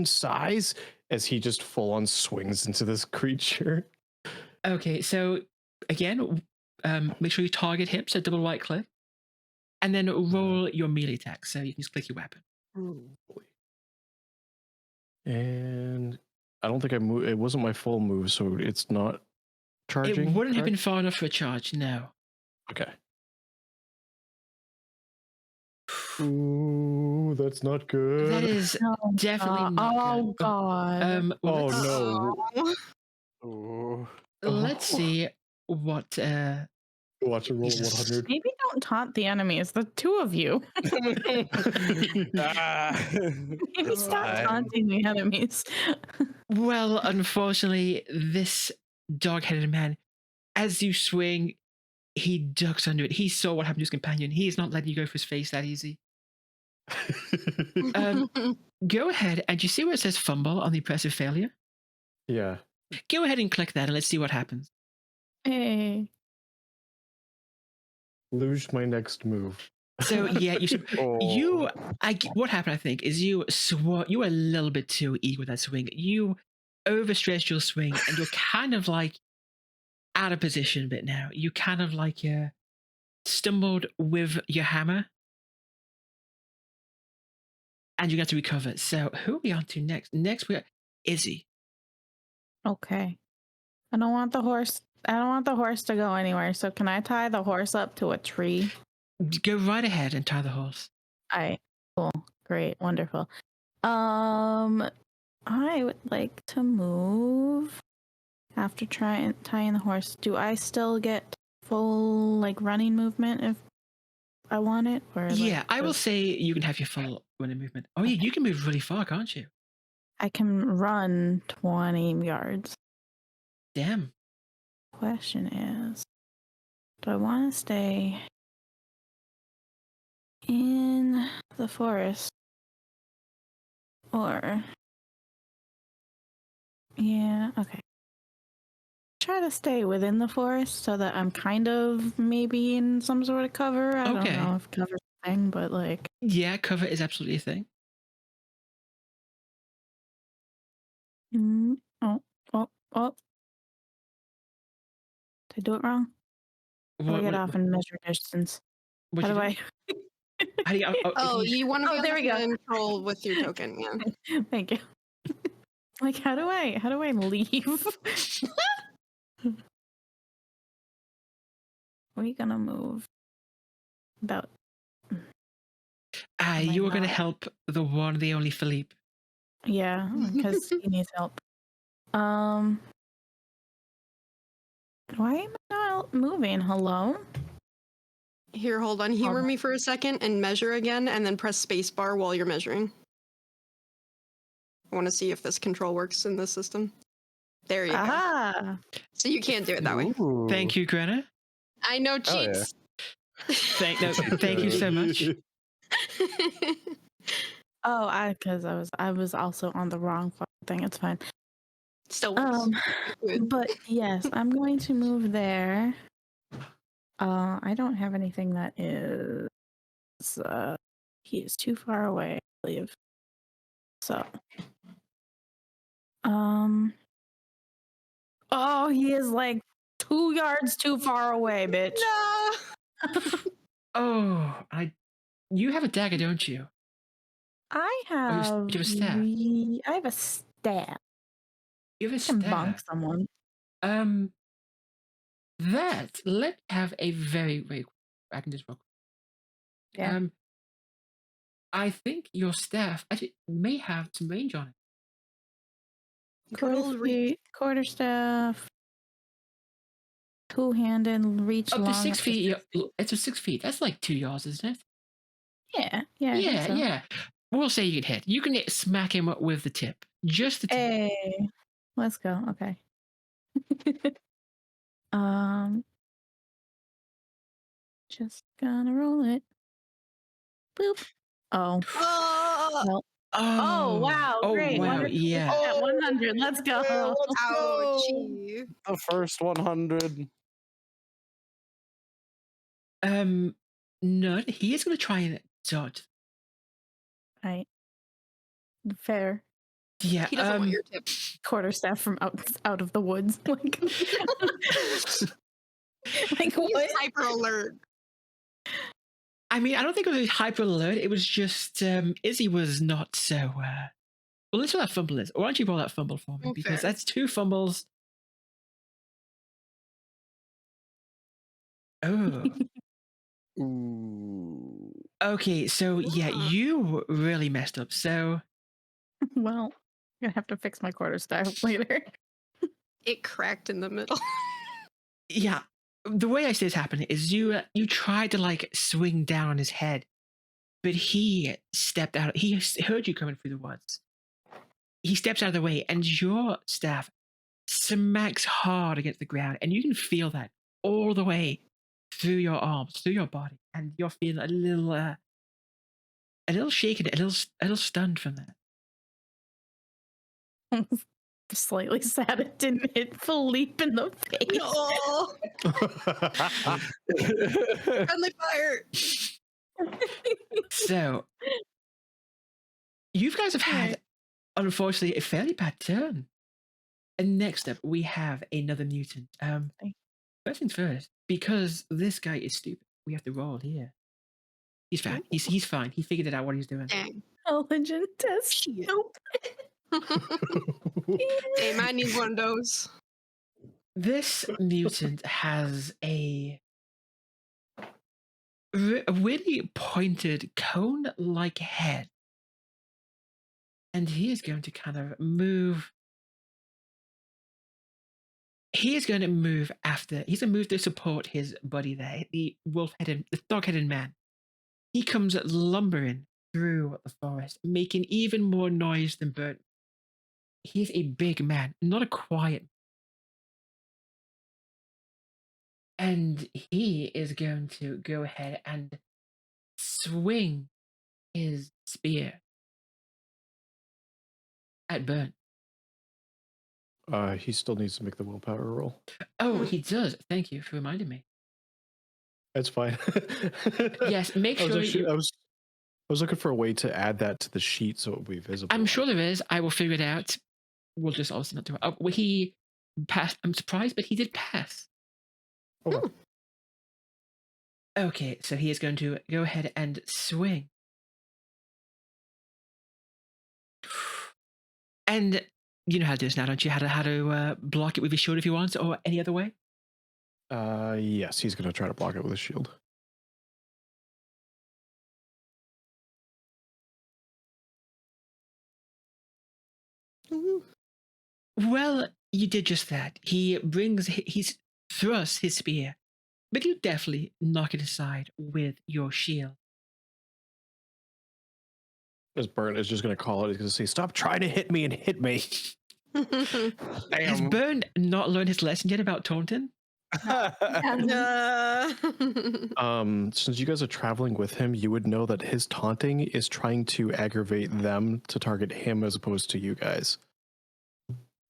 size?" As he just full on swings into this creature. Okay, so again, make sure you target him, so double right click. And then roll your melee attack, so you can just click your weapon. And I don't think I moved. It wasn't my full move, so it's not charging. It wouldn't have been correct? far enough for a charge, no. Okay. Ooh, that's not good. That is definitely not Oh good. god. Oh, Let's, no. Oh. Ooh. let's see what Watch a roll Jesus. 100. Maybe don't taunt the enemies, the two of you. Maybe stop Fine. taunting the enemies. Well, unfortunately, this dog-headed man, as you swing, he ducks under it. He saw what happened to his companion. He is not letting you go for his face that easy. Go ahead, and you see where it says fumble on the impressive failure? Yeah. Go ahead and click that, and let's see what happens. Hey. Lose my next move. So, yeah, you should... Oh. What happened, I think, is you were a little bit too eager with that swing. You overstretched your swing, and you're kind of like out of position a bit now. You kind of like stumbled with your hammer, and you got to recover. So, who are we on to next? Next, we got Izzy. Okay. I don't want the horse to go anywhere. So can I tie the horse up to a tree? Go right ahead and tie the horse. Cool. Great. Wonderful. I would like to move after tying the horse. Do I still get full like running movement if I want it? Or Yeah, I will say you can have your full running movement. Oh yeah, you can move really far, can't you? I can run 20 yards. Damn. Question is, do I want to stay in the forest or yeah, okay. Try to stay within the forest so that I'm kind of maybe in some sort of cover. I Okay. don't know if cover's a thing, but like Yeah, cover is absolutely a thing. oh. Did I do it wrong? How do I get off and measure distance? what How you do do? I? How do you, Oh, you want to Oh, be there we go. control with your token, yeah. Thank you. Like, how do I leave? we gonna move about? You were going to not? help the one, the only Philippe. Yeah, because he needs help. Why am I not moving? Hello? Here, hold on. Humor me for a second and measure again, and then press spacebar while you're measuring. I want to see if this control works in this system. There you go. So you can't do it that way. Thank you, Grenna. I know Oh, yeah. cheats. Thank you so much. Oh, because I was also on the wrong thing. It's fine. Still works. Good. But yes, I'm going to move there. I don't have anything that is. He is too far away, I believe. So, oh, he is like 2 yards too far away, bitch. No. You have a dagger, don't you? I have. you have a staff? I have a staff. You have a I can staff. bonk someone. Let's have a very, very quick. I can just roll. Yeah. I think your staff actually may have some range on it. Quarter staff. Two-handed, reach Up to long. 6 feet. It's a 6 feet. That's like 2 yards, isn't it? Yeah. I think so. Yeah. We'll say you can hit. You can smack him up with the tip. Just the tip. Hey, let's go. Okay. Just gonna roll it. Boop. Oh. Well, oh wow! Great. Wow! Yeah. At 100. Let's go. Ouchie. The first 100. No, he is going to try and dodge. Right. Fair. Yeah. He doesn't want your tip. Quarterstaff from out of the woods. Like what? He's hyper alert. I mean, I don't think it was hyper alert. It was just Izzy was not so. Well, let's roll that fumble is. Why don't you roll that fumble for me? Okay. Because that's 2 fumbles. Oh. Ooh. Okay, so yeah, you really messed up. So. Well, I'm gonna have to fix my quarterstaff later. It cracked in the middle. Yeah, the way I see this happen is you tried to like swing down on his head, but he stepped out. He heard you coming through the woods. He steps out of the way, and your staff smacks hard against the ground, and you can feel that all the way through your arms, through your body, and you're feeling a little shaken, a little stunned from that. Slightly sad it didn't hit Philippe in the face. No. Friendly fire. So, you guys have had, unfortunately, a fairly bad turn. And next up, we have another mutant. First things first, because this guy is stupid, we have to roll here. He's fine. He's fine. He figured it out what he's doing. Dang. Intelligent test. Nope. Hey, I need one of those. This mutant has a really pointed cone-like head. And he is going to kind of move. He is going to move after. He's going to move to support his buddy there, the dog-headed man. He comes lumbering through the forest, making even more noise than Bernt. He's a big man, not a quiet. And he is going to go ahead and swing his spear at Bernt. He still needs to make the willpower roll. Oh, he does. Thank you for reminding me. That's fine. Yes, make sure I was looking for a way to add that to the sheet so it would be visible. I'm sure there is. I will figure it out. We'll just also not do it. Oh, well, he passed. I'm surprised, but he did pass. Oh. Okay, so he is going to go ahead and swing. And you know how to do this now, don't you? How to block it with your shield if you want, or any other way? Yes, he's gonna try to block it with his shield. Well, you did just that. He's thrusts his spear, but you definitely knock it aside with your shield. As Bernt is just gonna call it, he's gonna say, "Stop trying to hit me and hit me." Has Damn. Bernt not learned his lesson yet about taunting? Since you guys are traveling with him, you would know that his taunting is trying to aggravate them to target him as opposed to you guys.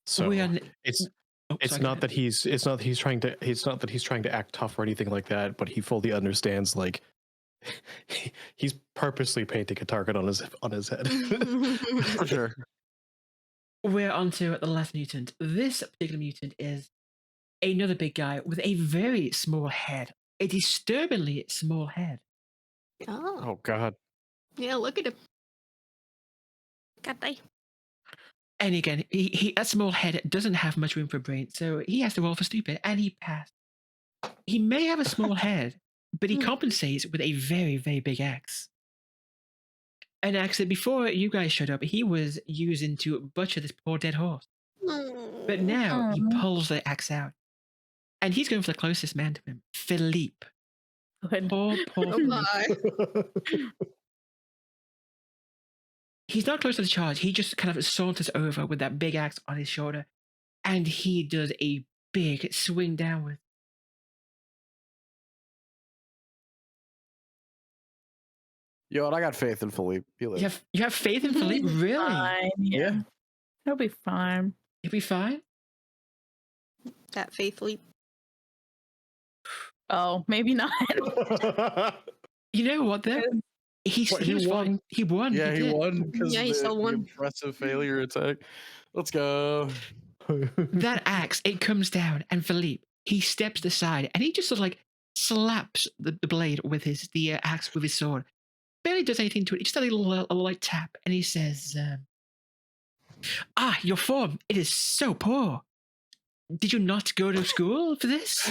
So We are. it's Oh, it's sorry, go not ahead. that he's trying to act tough or anything like that, but he fully understands like he's purposely painting a target on his head. For sure. We're on to the last mutant. This particular mutant is another big guy with a very small head, a disturbingly small head. Oh, Oh God. yeah, look at him. God damn. And again, that small head doesn't have much room for brain, so he has to roll for stupid, and he passed. He may have a small head, but he compensates with a very, very big axe. An axe that before you guys showed up, he was using to butcher this poor dead horse. But now he pulls the axe out, and he's going for the closest man to him, Philippe. Poor Oh Philippe. my. He's not close to the charge. He just kind of saunters over with that big axe on his shoulder, and he does a big swing downward. Yo, and I got faith in Philippe. You have faith in Philippe? Really? Fine, yeah. He'll be fine. He'll be fine? That faith leap. Oh, maybe not. You know what, though? He was won. fine. He won. Yeah, he did. won because Yeah, he still the won. impressive failure attack. Let's go. That axe, it comes down, and Philippe, he steps aside, and he just sort of like slaps the blade with the axe with his sword. Barely does anything to it. Just a light tap, and he says, your form, it is so poor. Did you not go to school for this?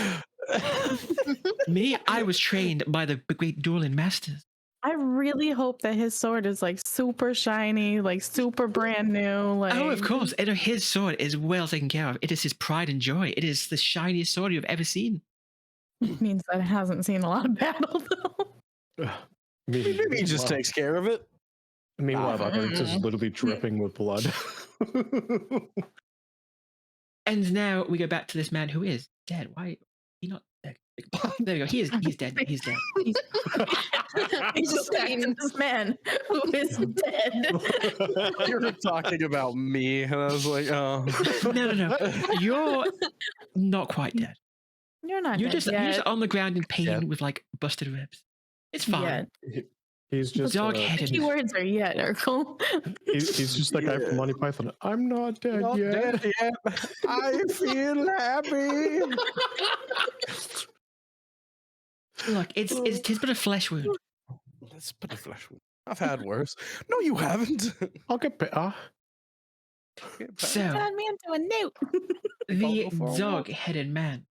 Me, I was trained by the great dueling masters. I really hope that his sword is like super shiny, like super brand new. Like, Oh, of course. And his sword is well taken care of. It is his pride and joy. It is the shiniest sword you've ever seen. It means that it hasn't seen a lot of battle though. Maybe he just takes care of it. Meanwhile, fuck. Bernt is literally dripping with blood. And now we go back to this man who is dead. Why? He not dead. There we go. He's dead. He's dead. He's just back to this man who is dead. You were talking about me, and I was like, oh. No. You're not quite dead. You're not You're dead just yet. on the ground in pain Yeah. with like busted ribs. It's fine. Yet. He's just Dog-headed. Keywords are yet, Urkel. he's just that guy from Monty Python. I'm not dead Not yet. dead yet. I feel happy. Look, it's but a flesh wound. That's been a flesh wound. I've had worse. No, you haven't. I'll get better. So Turn me into a newt. the I'll go for a walk. dog-headed man,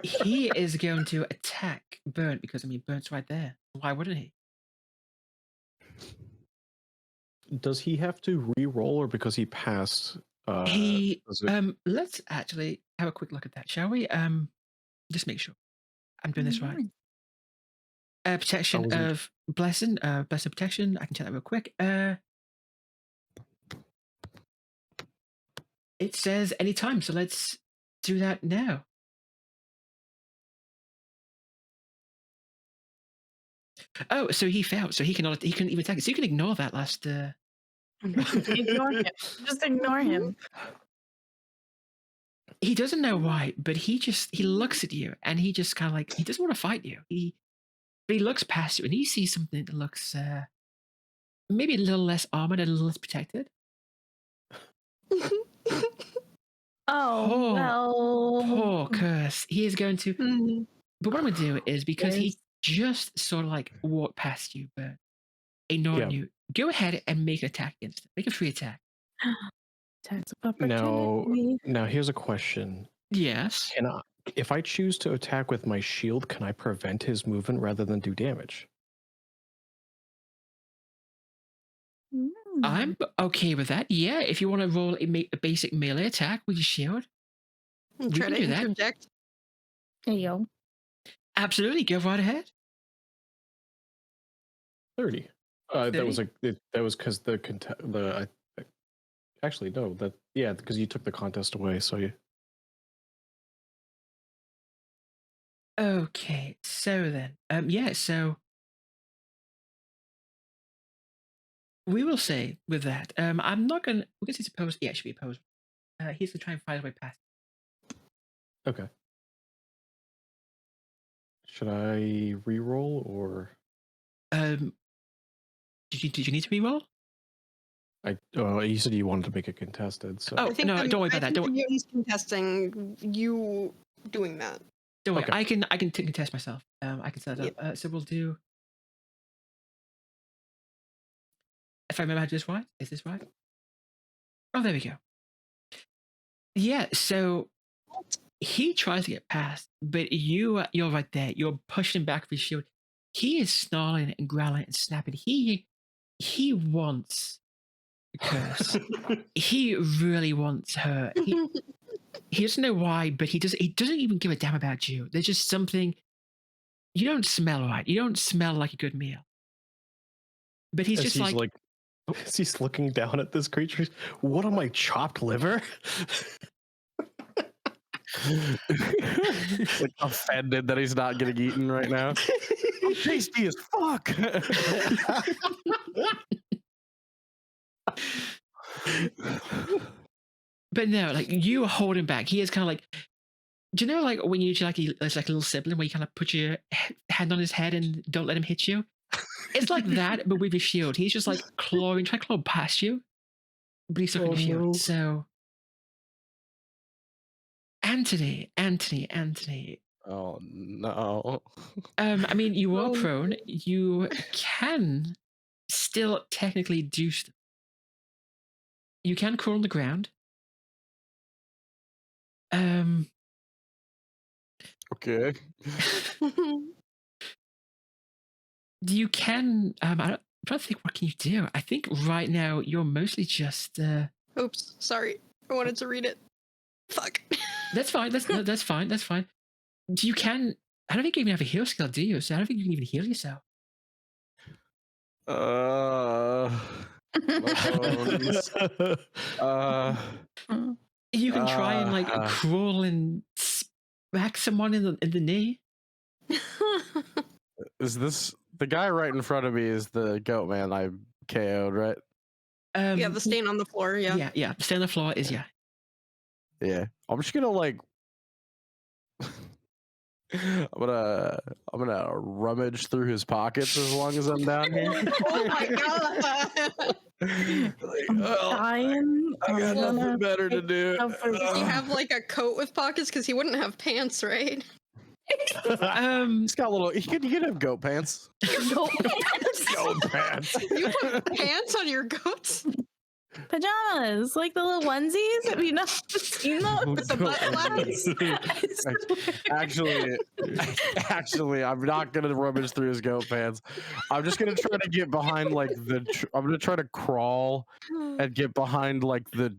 he is going to attack Bernt because Bernt's right there. Why wouldn't he? Does he have to re-roll or because he passed? He does it- let's actually have a quick look at that, shall we? Just make sure I'm doing this right. Protection was it? of blessing, blessing protection. I can check that real quick. It says anytime, so let's do that now. Oh, so he failed, so he couldn't even attack it. So you can ignore that last. Ignore him. Just ignore him. He doesn't know why, but he looks at you and he just kind of like he doesn't want to fight you. But he looks past you and he sees something that looks maybe a little less armored, a little less protected. Oh, well. Poor Kirs. He is going to. Mhm. But what I'm going to do is because he Yes. just sort of like walked past you, but ignoring Yeah. you. Go ahead and make an attack against him. Make a free attack. Attacks of Now, opportunity. now here's a question. Yes. Can I, if I choose to attack with my shield, can I prevent his movement rather than do damage? I'm okay with that. Yeah, if you want to roll a basic melee attack with your shield, And we try can to do that. interject. Hey, yo. Absolutely, go right ahead. 30. 30? That was because actually no, because you took the contest away, so you. Okay, so then, so we will say with that, I'm not gonna. We're gonna say suppose. Yeah, it should be opposed. He's gonna try and find a way past. Okay. Should I re-roll or? Did you need to reroll? You said you wanted to make it contested, so. Oh, I think no, don't worry about that. I think Don't the worry. mutant's contesting you doing that. Don't worry. Okay. I can contest myself. I can set it up. So we'll do. If I remember how to do this right, is this right? Oh, there we go. Yeah. So he tries to get past, but you're right there. You're pushing back with his shield. He is snarling and growling and snapping. He wants Kirs. He really wants her. He doesn't know why, but he doesn't even give a damn about you. There's just something. You don't smell right. You don't smell like a good meal. But he's As just he's like, as he's looking down at this creature, what am I, chopped liver? Like offended that he's not getting eaten right now. I'm tasty as fuck. But no, like you hold him back. He is kind of like, do you know, like when you it's like a little sibling where you kind of put your hand on his head and don't let him hit you. It's like that, but with his shield. He's just like trying to claw past you, but he's stuck in the shield. No. So, Antony. Oh no. I mean, you are No. prone. You can still technically do stuff. You can crawl on the ground. Okay. You can. I'm trying to think. What can you do? I think right now you're mostly just. Oops, sorry. I wanted to read it. Fuck. That's fine. That's fine. That's fine. You can. I don't think you even have a heal skill, do you? So I don't think you can even heal yourself. Bones. You can try and like crawl and smack someone in the knee. Is this the guy right in front of me? Is the goat man I KO'd, right? Yeah, the stain on the floor. Yeah. Yeah. Stay on the floor is yeah. Yeah. I'm just gonna like. I'm gonna rummage through his pockets as long as I'm down here. Oh my god. Dying. I got nothing better to do. Does he have like a coat with pockets? Because he wouldn't have pants, right? He's got little. You can have goat pants. Goat Goat pants. You put pants on your goats? pajamas, like the little onesies. Have you not seen those? With the butt flaps? Actually, I'm not gonna rummage through his goat pants. I'm just gonna try to get behind like I'm gonna try to crawl and get behind like the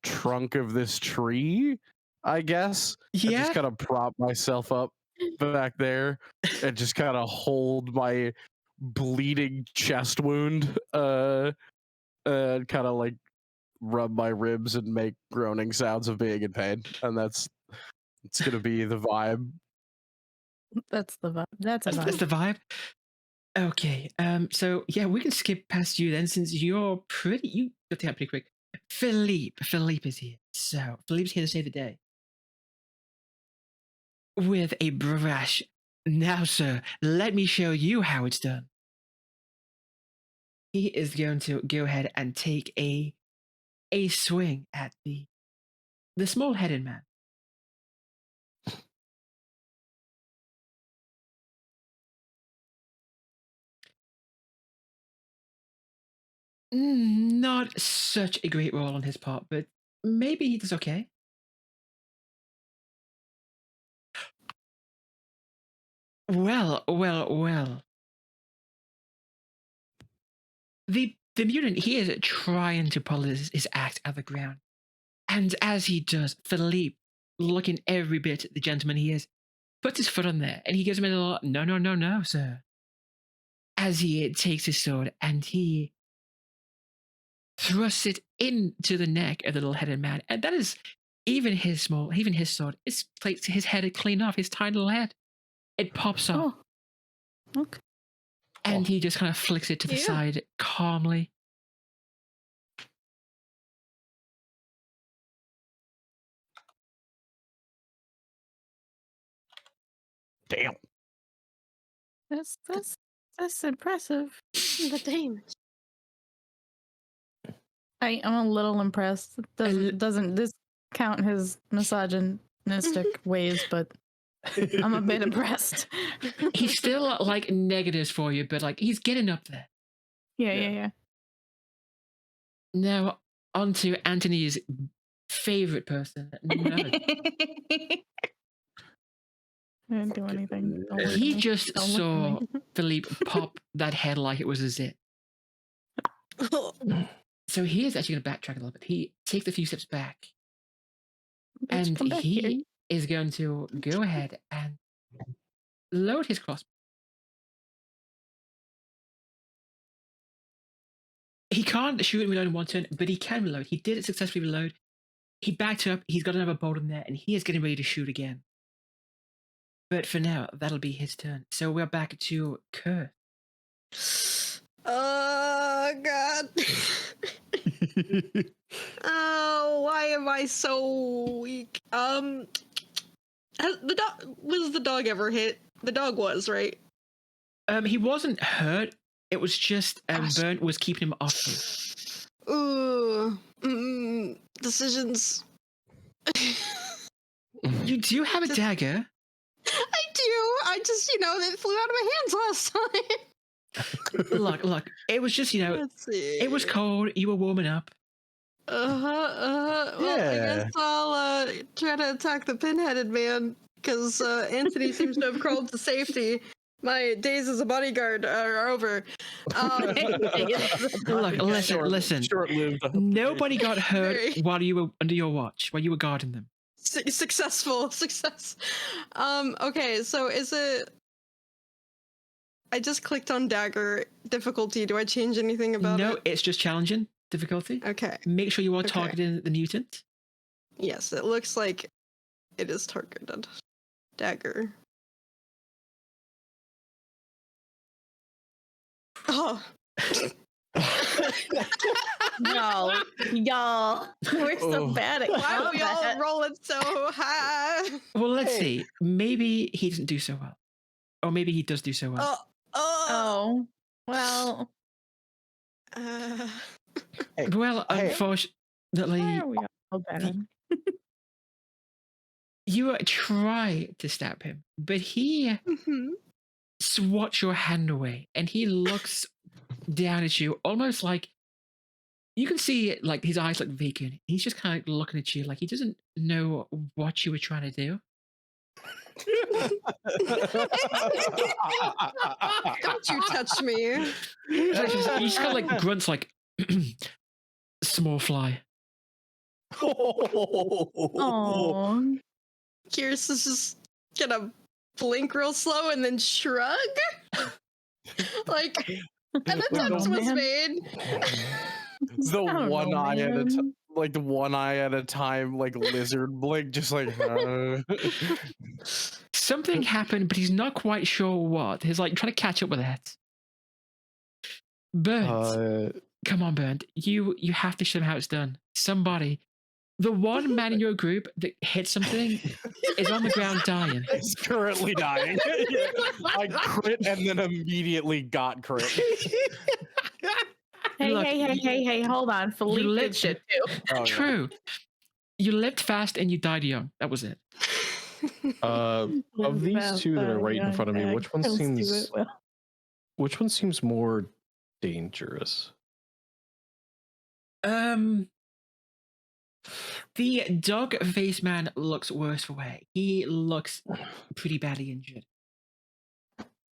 trunk of this tree, I guess. And Yeah. just kind of prop myself up back there and just kind of hold my bleeding chest wound. And kind of like rub my ribs and make groaning sounds of being in pain, and it's gonna be the vibe. That's the vibe. That's a That's vibe. the vibe. Okay. So yeah, we can skip past you then, since you got the out pretty quick. Philippe is here. So Philippe's here to save the day with a brash. Now, sir, let me show you how it's done. He is going to go ahead and take a swing at the small-headed man. Not such a great roll on his part, but maybe he does okay. Well. The mutant, he is trying to pull his act out of the ground. And as he does, Philippe, looking every bit the gentleman he is, puts his foot on there and he gives him a little, no, sir. As he takes his sword and he thrusts it into the neck of the little headed man. And that is, even his sword, his head is clean off, his tiny little head. It pops off. Oh. Okay. And he just kind of flicks it to the side calmly. Damn. That's impressive. The damage. I'm a little impressed. Doesn't discount his misogynistic ways, but I'm a bit impressed. He's still like negatives for you, but like he's getting up there. Yeah. Now on to Antony's favorite person. No. I didn't do anything. Don't look He at me. just Don't look saw at me. Philippe pop that head like it was a zit. So he is actually going to backtrack a little bit. He takes a few steps back. Bitch, And come back here. he is going to go ahead and load his crossbow. He can't shoot and reload in one turn, but he can reload. He did it successfully reload. He backed up. He's got another bolt in there, and he is getting ready to shoot again. But for now, that'll be his turn. So we're back to Kirs. Oh, God. Oh, why am I so weak? Was the dog ever hit? The dog was, right? He wasn't hurt. It was just Bernt was keeping him off you. Ooh, decisions. You do have a dagger. I do. I just, it flew out of my hands last time. Look. It was just, Let's see. it was cold. You were warming up. Well, I guess I'll try to attack the pinheaded man because Antony seems to have crawled to safety. My days as a bodyguard are over. Look, listen. Short-lived. Nobody got hurt while you were under your watch, while you were guarding them. Success. Okay, so is it? I just clicked on dagger difficulty. Do I change anything about it? No, it's just challenging difficulty. Okay. Make sure you are targeting the mutant. Yes, it looks like it is targeted. Dagger. Oh. Y'all, we're so bad at Why are we all combat. rolling so high? Well, let's see. Maybe he doesn't do so well. Or maybe he does do so well. Oh, well. Well, unfortunately, Why are we all bad? you try to stab him, but he swats your hand away and he looks down at you almost like you can see it, like his eyes look vacant. He's just kind of looking at you like he doesn't know what you were trying to do. Don't you touch me. He just kind of like grunts like small fly. Oh, Kirs is just gonna blink real slow and then shrug. Like an attempt was made. The one eye at a time. like the one eye at a time, like lizard blink, just like. Something happened, but he's not quite sure what. He's like trying to catch up with that. Bernt, come on, Bernt. You have to show him how it's done. Somebody, the one man in your group that hit something is on the ground dying. It's currently dying. I crit and then immediately got crit. Hey, hold on. Philippe did shit too. Oh, True. You lived fast and you died young. That was it. Of these two that are right in front of me, which one seems more dangerous? The dog face man looks worse for wear. He looks pretty badly injured.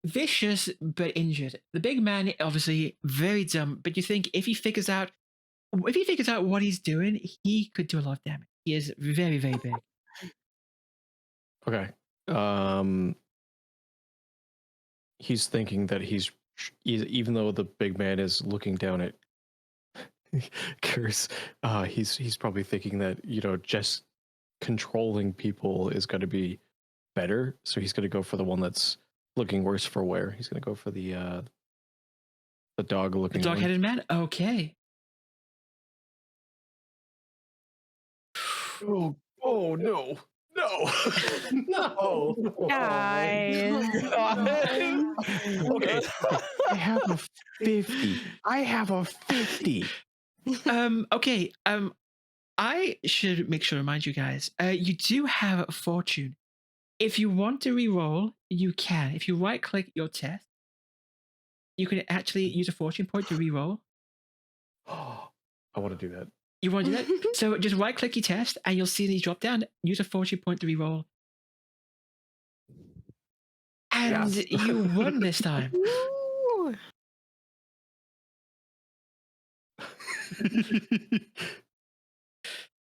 Vicious but injured. The big man, obviously very dumb, but you think if he figures out what he's doing, he could do a lot of damage. He is very, very big. Okay. He's thinking that he's even though the big man is looking down at Kirs, he's probably thinking that, you know, just controlling people is going to be better. So he's going to go for the one that's looking worse for wear. He's going to go for the dog The looking. dog-headed man? Okay. Oh no. No. No. Guys. Okay. I have a 50. I have a 50. Okay. I should make sure to remind you guys. You do have a fortune. If you want to re-roll, you can. If you right-click your test, you can actually use a fortune point to re-roll. I want to do that. You want to do that? So just right-click your test, and you'll see these drop down. Use a fortune point to re-roll. And Yes. you won this time.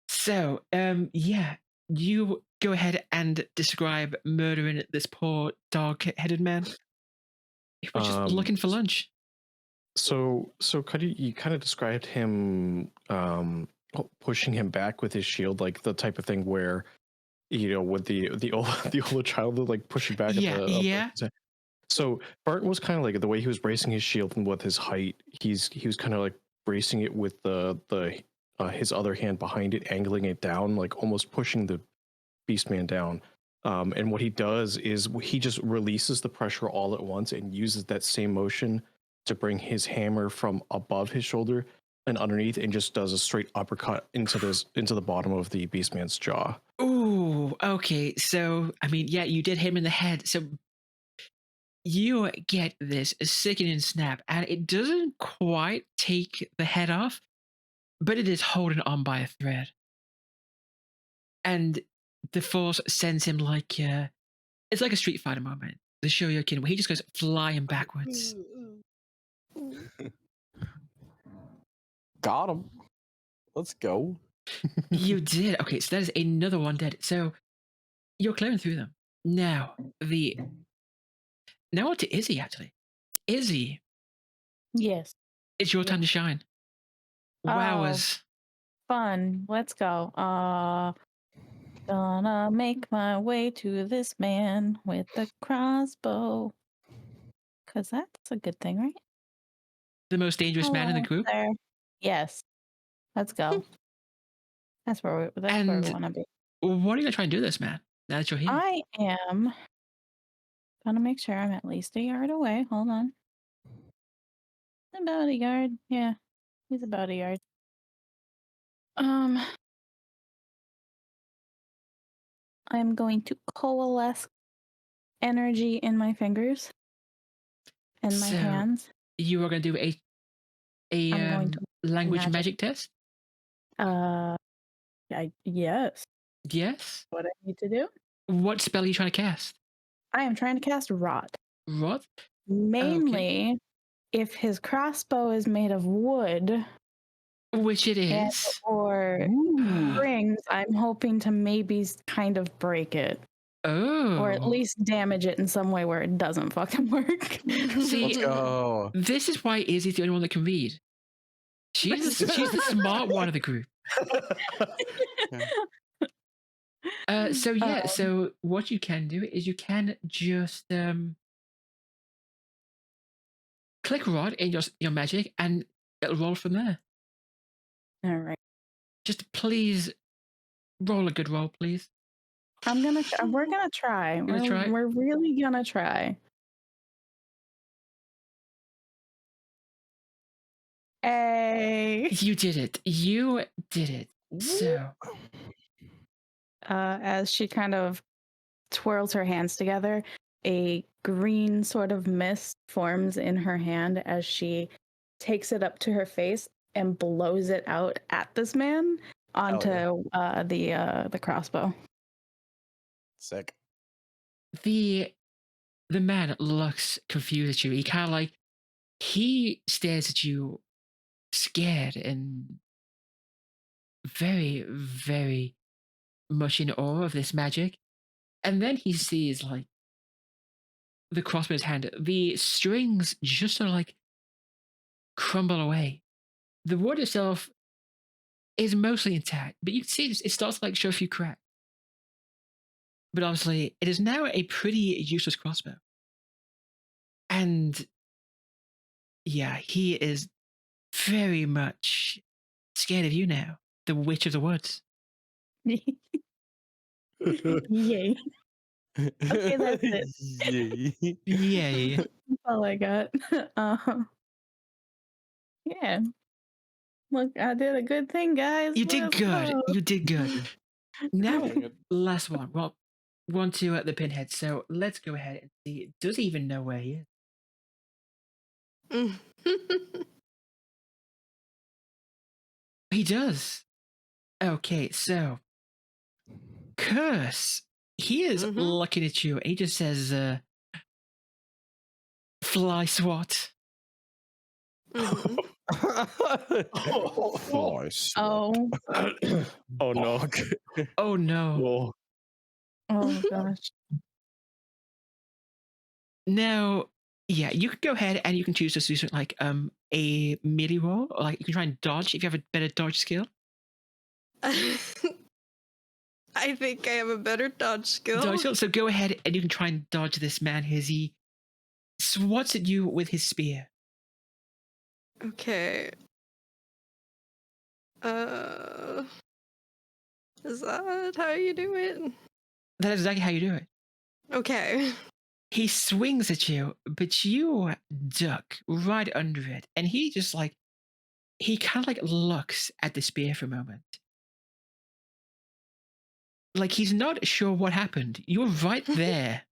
So, yeah, you go ahead and describe murdering this poor dog-headed man. He was just looking for lunch. So you kind of described him pushing him back with his shield, like the type of thing where, you know, with the older child, like pushing back. Yeah, yeah. So Bernt was kind of like the way he was bracing his shield and with his height, he was kind of like bracing it with his other hand behind it, angling it down, like almost pushing the Beastman down. And what he does is he just releases the pressure all at once and uses that same motion to bring his hammer from above his shoulder and underneath, and just does a straight uppercut into the bottom of the Beastman's jaw. Ooh, okay. So, I mean, yeah, you did hit him in the head. So you get this sickening snap, and it doesn't quite take the head off, but it is holding on by a thread. And the force sends him like, it's like a Street Fighter moment. The Shoryuken, where he just goes flying backwards. Got him. Let's go. You did. Okay, so that is another one dead. So you're clearing through them. Now on to Izzy, actually. Izzy, Yes. it's your time to shine. Wowers. Fun. Let's go. Gonna make my way to this man with the crossbow. Because that's a good thing, right? The most dangerous man in the group. There. Yes. Let's go. That's where we want to be. What are you going to try and do this, man? Now that you're here. I am gonna make sure I'm at least a yard away. Hold on. About a yard. Yeah. He's about a yard. I'm going to coalesce energy in my fingers and my hands. You are going to do a language magic test? Yes. Yes? What I need to do? What spell are you trying to cast? I am trying to cast Rot. Rot? Mainly, if his crossbow is made of wood, which it is, or springs, I'm hoping to maybe kind of break it. Oh. Or at least damage it in some way where it doesn't fucking work. See, let's go. This is why Izzy's the only one that can read. She's the smart one of the group. So what you can do is you can just click Rod in your magic, and it'll roll from there. All right. Just please roll a good roll, please. We're gonna try. We're really gonna try. Hey. You did it. You did it. So as she kind of twirls her hands together, a green sort of mist forms in her hand as she takes it up to her face and blows it out at this man onto the crossbow. Sick. The man looks confused at you. He kind of like, he stares at you scared and very, very much in awe of this magic. And then he sees like the crossbow in his hand. The strings just sort of like crumble away. The wood itself is mostly intact, but you can see it starts to like show a few cracks. But obviously, it is now a pretty useless crossbow. And yeah, he is very much scared of you now, the witch of the woods. Yay. Okay, that's it. Yay. Yay. That's all I got. Yeah. Look, I did a good thing, guys. You did Let's good. go. You did good. Now, last one. Well, one to the pinhead. So let's go ahead and see. Does he even know where he is? He does. Okay, so Kirs, he is looking at you and he just says, fly swat. Nice. Oh. Oh no. Oh no. Oh gosh. Now, yeah, you could go ahead and you can choose to do something like a melee roll, or like you can try and dodge if you have a better dodge skill. I think I have a better dodge skill. Dodge skill. So go ahead and you can try and dodge this man as he swats at you with his spear. Okay. Is that how you do it? That is exactly how you do it. Okay. He swings at you, but you duck right under it. And he just like, he kind of like looks at the spear for a moment. Like he's not sure what happened. You were right there.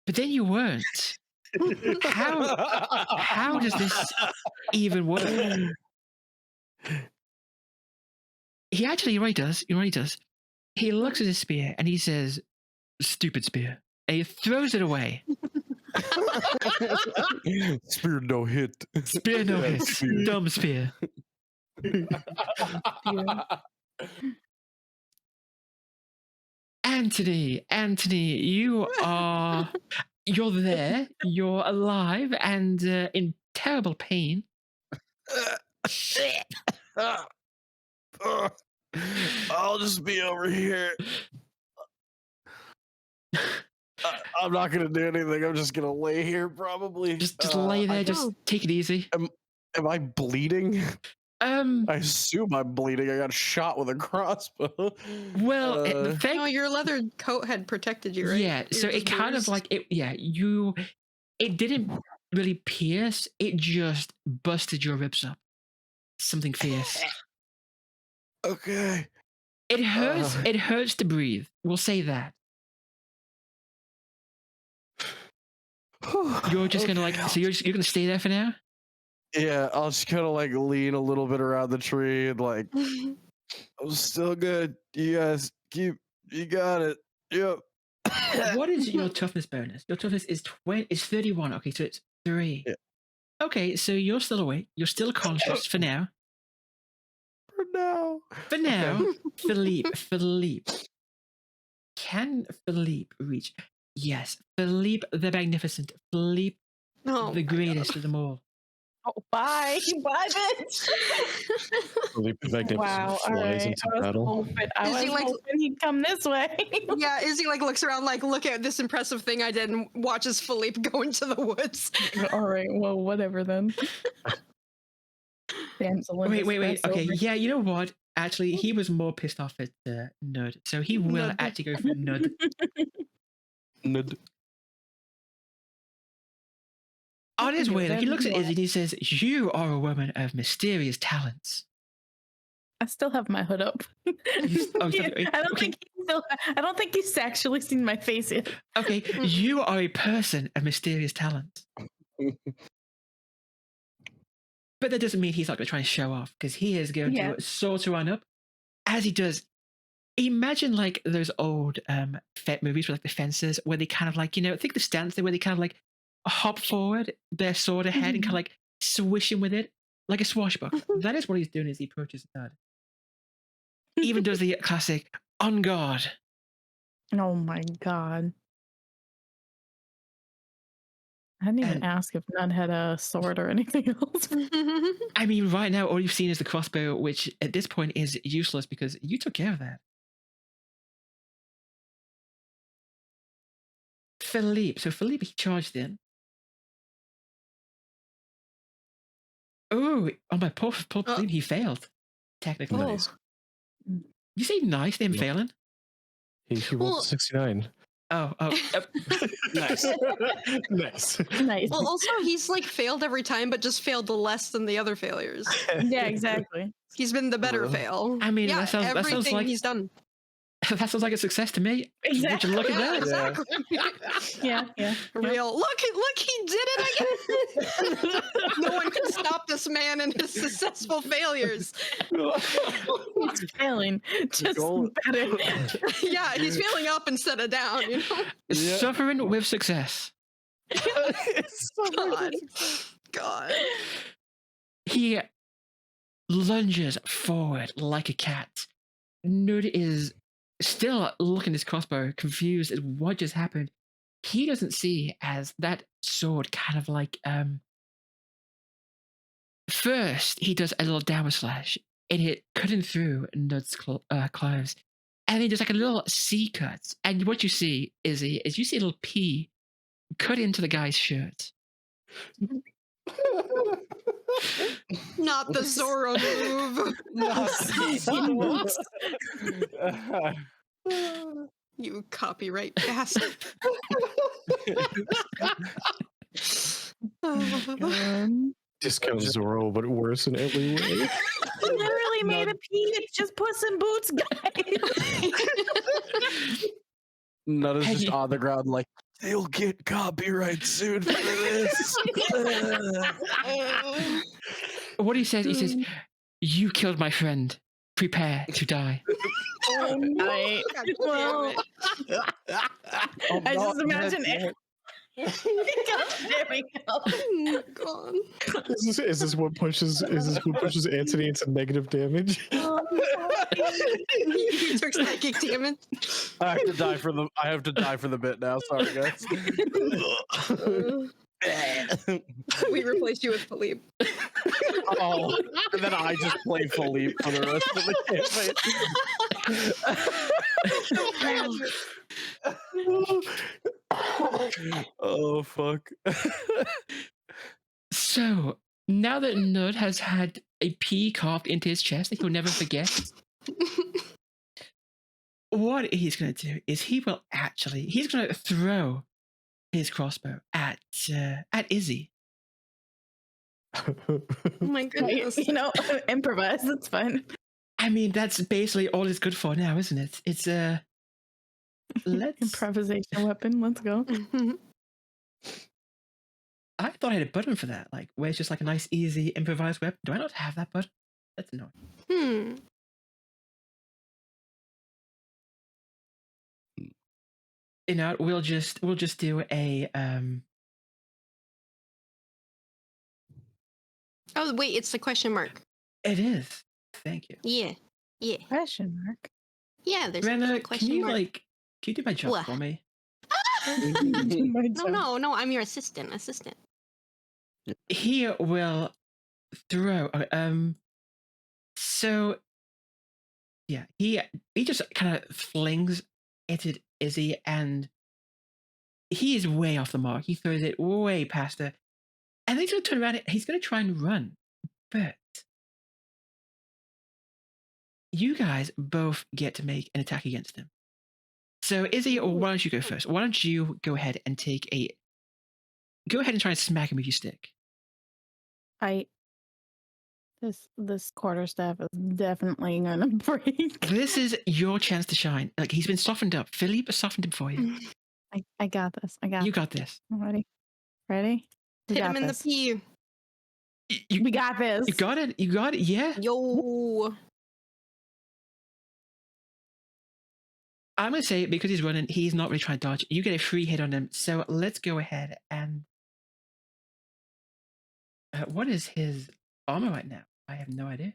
But then you weren't. How does this even work? He actually, you're right, he does. He looks at his spear and he says, stupid spear. And he throws it away. Spear no hit. Spear no hit. Dumb spear. Anthony, you're there, you're alive and in terrible pain. I'll just be over here. I'm not gonna do anything. I'm just gonna lay here, probably. Just lay there. Just take it easy. Am I bleeding? I assume I'm bleeding. I got shot with a crossbow. Well, no, your leather coat had protected you, right? Yeah. So it kind of like it. Yeah, you. It didn't really pierce. It just busted your ribs up. Something fierce. Okay. It hurts. It hurts to breathe. We'll say that. You're just gonna like. So you're gonna stay there for now. Yeah, I'll just kind of like lean a little bit around the tree and like, I'm still good. You guys you got it. Yep. What is your toughness bonus? Your toughness is 31. Okay, so it's 3. Yeah. Okay, so you're still awake. You're still conscious for now. For now. For now, Philippe. Can Philippe reach? Yes, Philippe the Magnificent. Philippe the greatest of them all. Oh, bye, bitch. Philippe the Magnificent Wow, flies into battle. I was hoping he'd come this way. Yeah, Izzy like looks around like, look at this impressive thing I did, and watches Philippe go into the woods. All right, well, whatever then. Wait. Okay, yeah, you know what? Actually, he was more pissed off at Nud, so he will actually go for Nud. Nud. On his way, he looks at Izzy and he says, "You are a woman of mysterious talents." I still have my hood up. I don't think he's actually seen my face yet. Okay, you are a person of mysterious talents. But that doesn't mean he's not going to try and show off, because he is going to sort of run up. As he does, imagine like those old movies with like the fences where they kind of like, think the stance there where they kind of like hop forward, their sword ahead, and kind of like swishing with it like a swashbuckler. That is what he's doing as he approaches the dad. Even does the classic on guard. Oh my god. I didn't even ask if None had a sword or anything else. I mean, right now, all you've seen is the crossbow, which at this point is useless because you took care of that. Philippe. So Philippe, he charged in. Oh, my poor Philippe, he failed. Technically. Nice. You say nice, him failing? He rolled 69. Oh. Nice. Nice. Nice. Well, also, he's like failed every time, but just failed less than the other failures. Yeah, exactly. He's been the better fail. I mean, yeah, that sounds like he's done. that sounds like a success to me. Exactly. Would you look at Yeah, that? exactly. Yeah. Look, he did it again. No one can stop this man and his successful failures. He's failing. Just better. Yeah, he's failing up instead of down, Suffering with success. God. He lunges forward like a cat. Nud is still looking at his crossbow, confused at what just happened. He doesn't see as that sword kind of like first he does a little downward slash and it cutting through Nud's clothes, and then just like a little C cut, and what you see is you see a little P cut into the guy's shirt. Not the Zorro move. You copyright bastard. Discount Zorro, but worse in every way. Literally made a P. It's just Puss in Boots, guys. Nut is just on the ground like, they'll get copyright sued for this. What he says, you killed my friend. Prepare to die. Oh, no. Well, I just imagine it. There we go. God. Is this what pushes Antony into negative damage? He took psychic damage. I have to die for the bit now. Sorry, guys. We replaced you with Philippe. Oh, and then I just play Philippe for the rest of the campaign. Oh, fuck. So, now that Nud has had a P carved into his chest that he'll never forget, what he's going to do is he's going to throw his crossbow at Izzy. Oh my goodness. Improvise. That's fine. I mean, that's basically all it's good for now, isn't it? It's improvisation weapon. Let's go. I thought I had a button for that, like where it's just like a nice, easy improvised weapon. Do I not have that button? That's annoying. We'll just do a Oh wait, it's the question mark. It is. Thank you. Yeah. Question mark. Yeah, there's Renna, a question can you mark. can you do my job What? for me? No, I'm your assistant. He will throw. So yeah, he just kind of flings it at Izzy, and he is way off the mark. He throws it way past her, and then he's going to turn around. He's going to try and run, but you guys both get to make an attack against him. So Izzy, or why don't you go first? Why don't you go ahead and go ahead and try and smack him with your stick. This quarterstaff is definitely gonna break. This is your chance to shine. Like, he's been softened up. Philippe softened him for you. I got this. You got this. I'm ready. Ready? Hit him in the P. We got this. You got it. You got it. Yeah. Yo. I'm gonna say because he's running, he's not really trying to dodge. You get a free hit on him. So let's go ahead and what is his armor right now? I have no idea.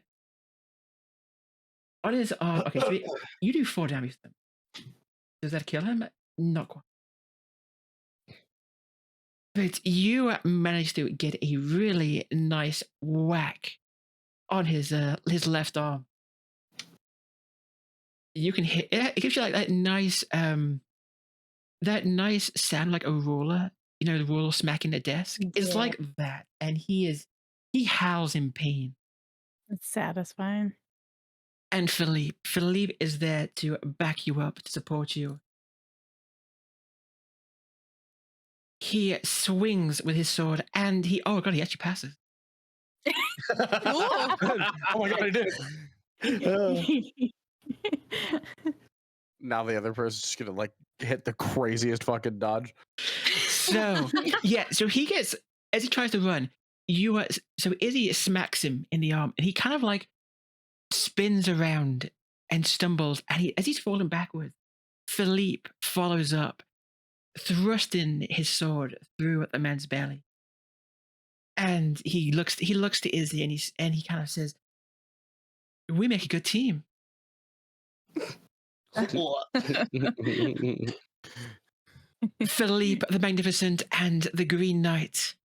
What is okay? So you do 4 damage to him. Does that kill him? Not quite. But you managed to get a really nice whack on his left arm. You can hit it. It gives you like that nice sound like a ruler. You know, the ruler smacking the desk. It's like that, and he howls in pain. It's satisfying. And Philippe is there to back you up, to support you. He swings with his sword, and he actually passes. Oh my god, I did. Now the other person's just gonna like hit the craziest fucking dodge. So so he gets, as he tries to run, so Izzy smacks him in the arm, and he kind of like spins around and stumbles, and as he's falling backwards, Philippe follows up, thrusting his sword through at the man's belly. And he looks to Izzy, and he kind of says, "We make a good team." Philippe the Magnificent and the Green Knight.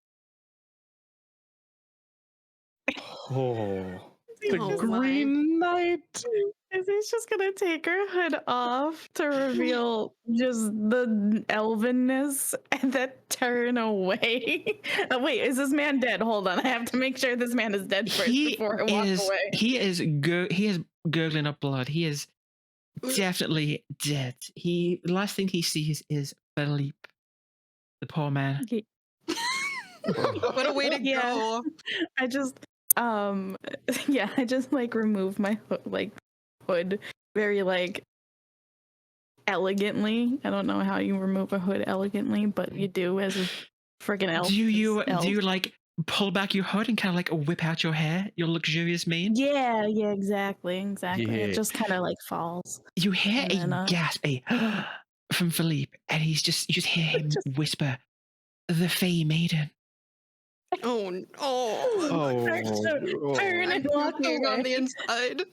Oh. The Green Knight. Izzy's just gonna take her hood off to reveal just the elvenness and then turn away. Oh, wait, is this man dead? Hold on, I have to make sure this man is dead first before I walk away. He is gurgling up blood. He is definitely dead. The last thing he sees is Philippe, the poor man. What a way to go. I just I just like remove my hood very like elegantly. I don't know how you remove a hood elegantly, but you do as a friggin' elf. Do you like pull back your hood and kind of like whip out your hair, your luxurious mane? Yeah, exactly. Yeah. It just kind of like falls. You hear And a gasp, from Philippe, and you just hear him whisper, "The Fey Maiden." Oh. Turn and walk Walking on away. the inside.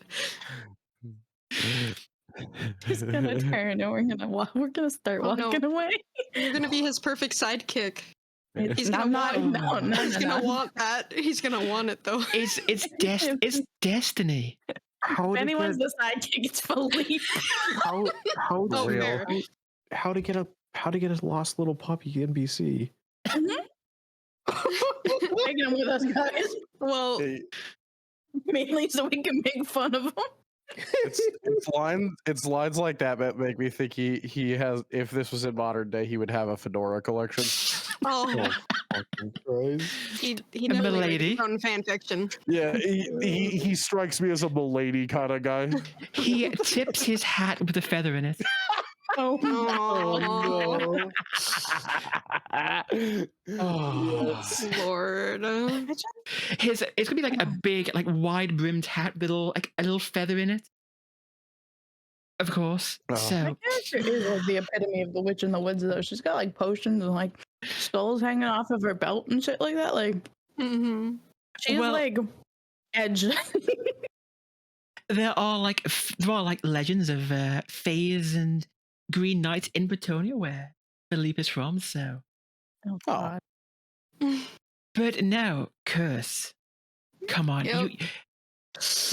He's gonna turn and we're gonna start walking away. You're gonna be his perfect sidekick. He's No, He's gonna want that. He's gonna want it though. It's destiny. If anyone's the sidekick, it's Philippe. How to get a lost little puppy NPC? Taking him with us, guys. Well, Mainly so we can make fun of him. It's lines like that that make me think he has. If this was in modern day, he would have a fedora collection. he never Milady. his own fan fiction. Yeah, he strikes me as a milady kind of guy. He tips his hat with a feather in it. Oh, no. Yes. Lord. It's gonna be like a big, like wide brimmed hat with a little feather in it. Of course. Oh. So my character is like the epitome of the witch in the woods, though. She's got like potions and like skulls hanging off of her belt and shit like that. Like, she's like edge. there are like legends of fays and green knights in Bretonia where Philippe is from. So, Oh God. but now, Kirs, come on, Yep.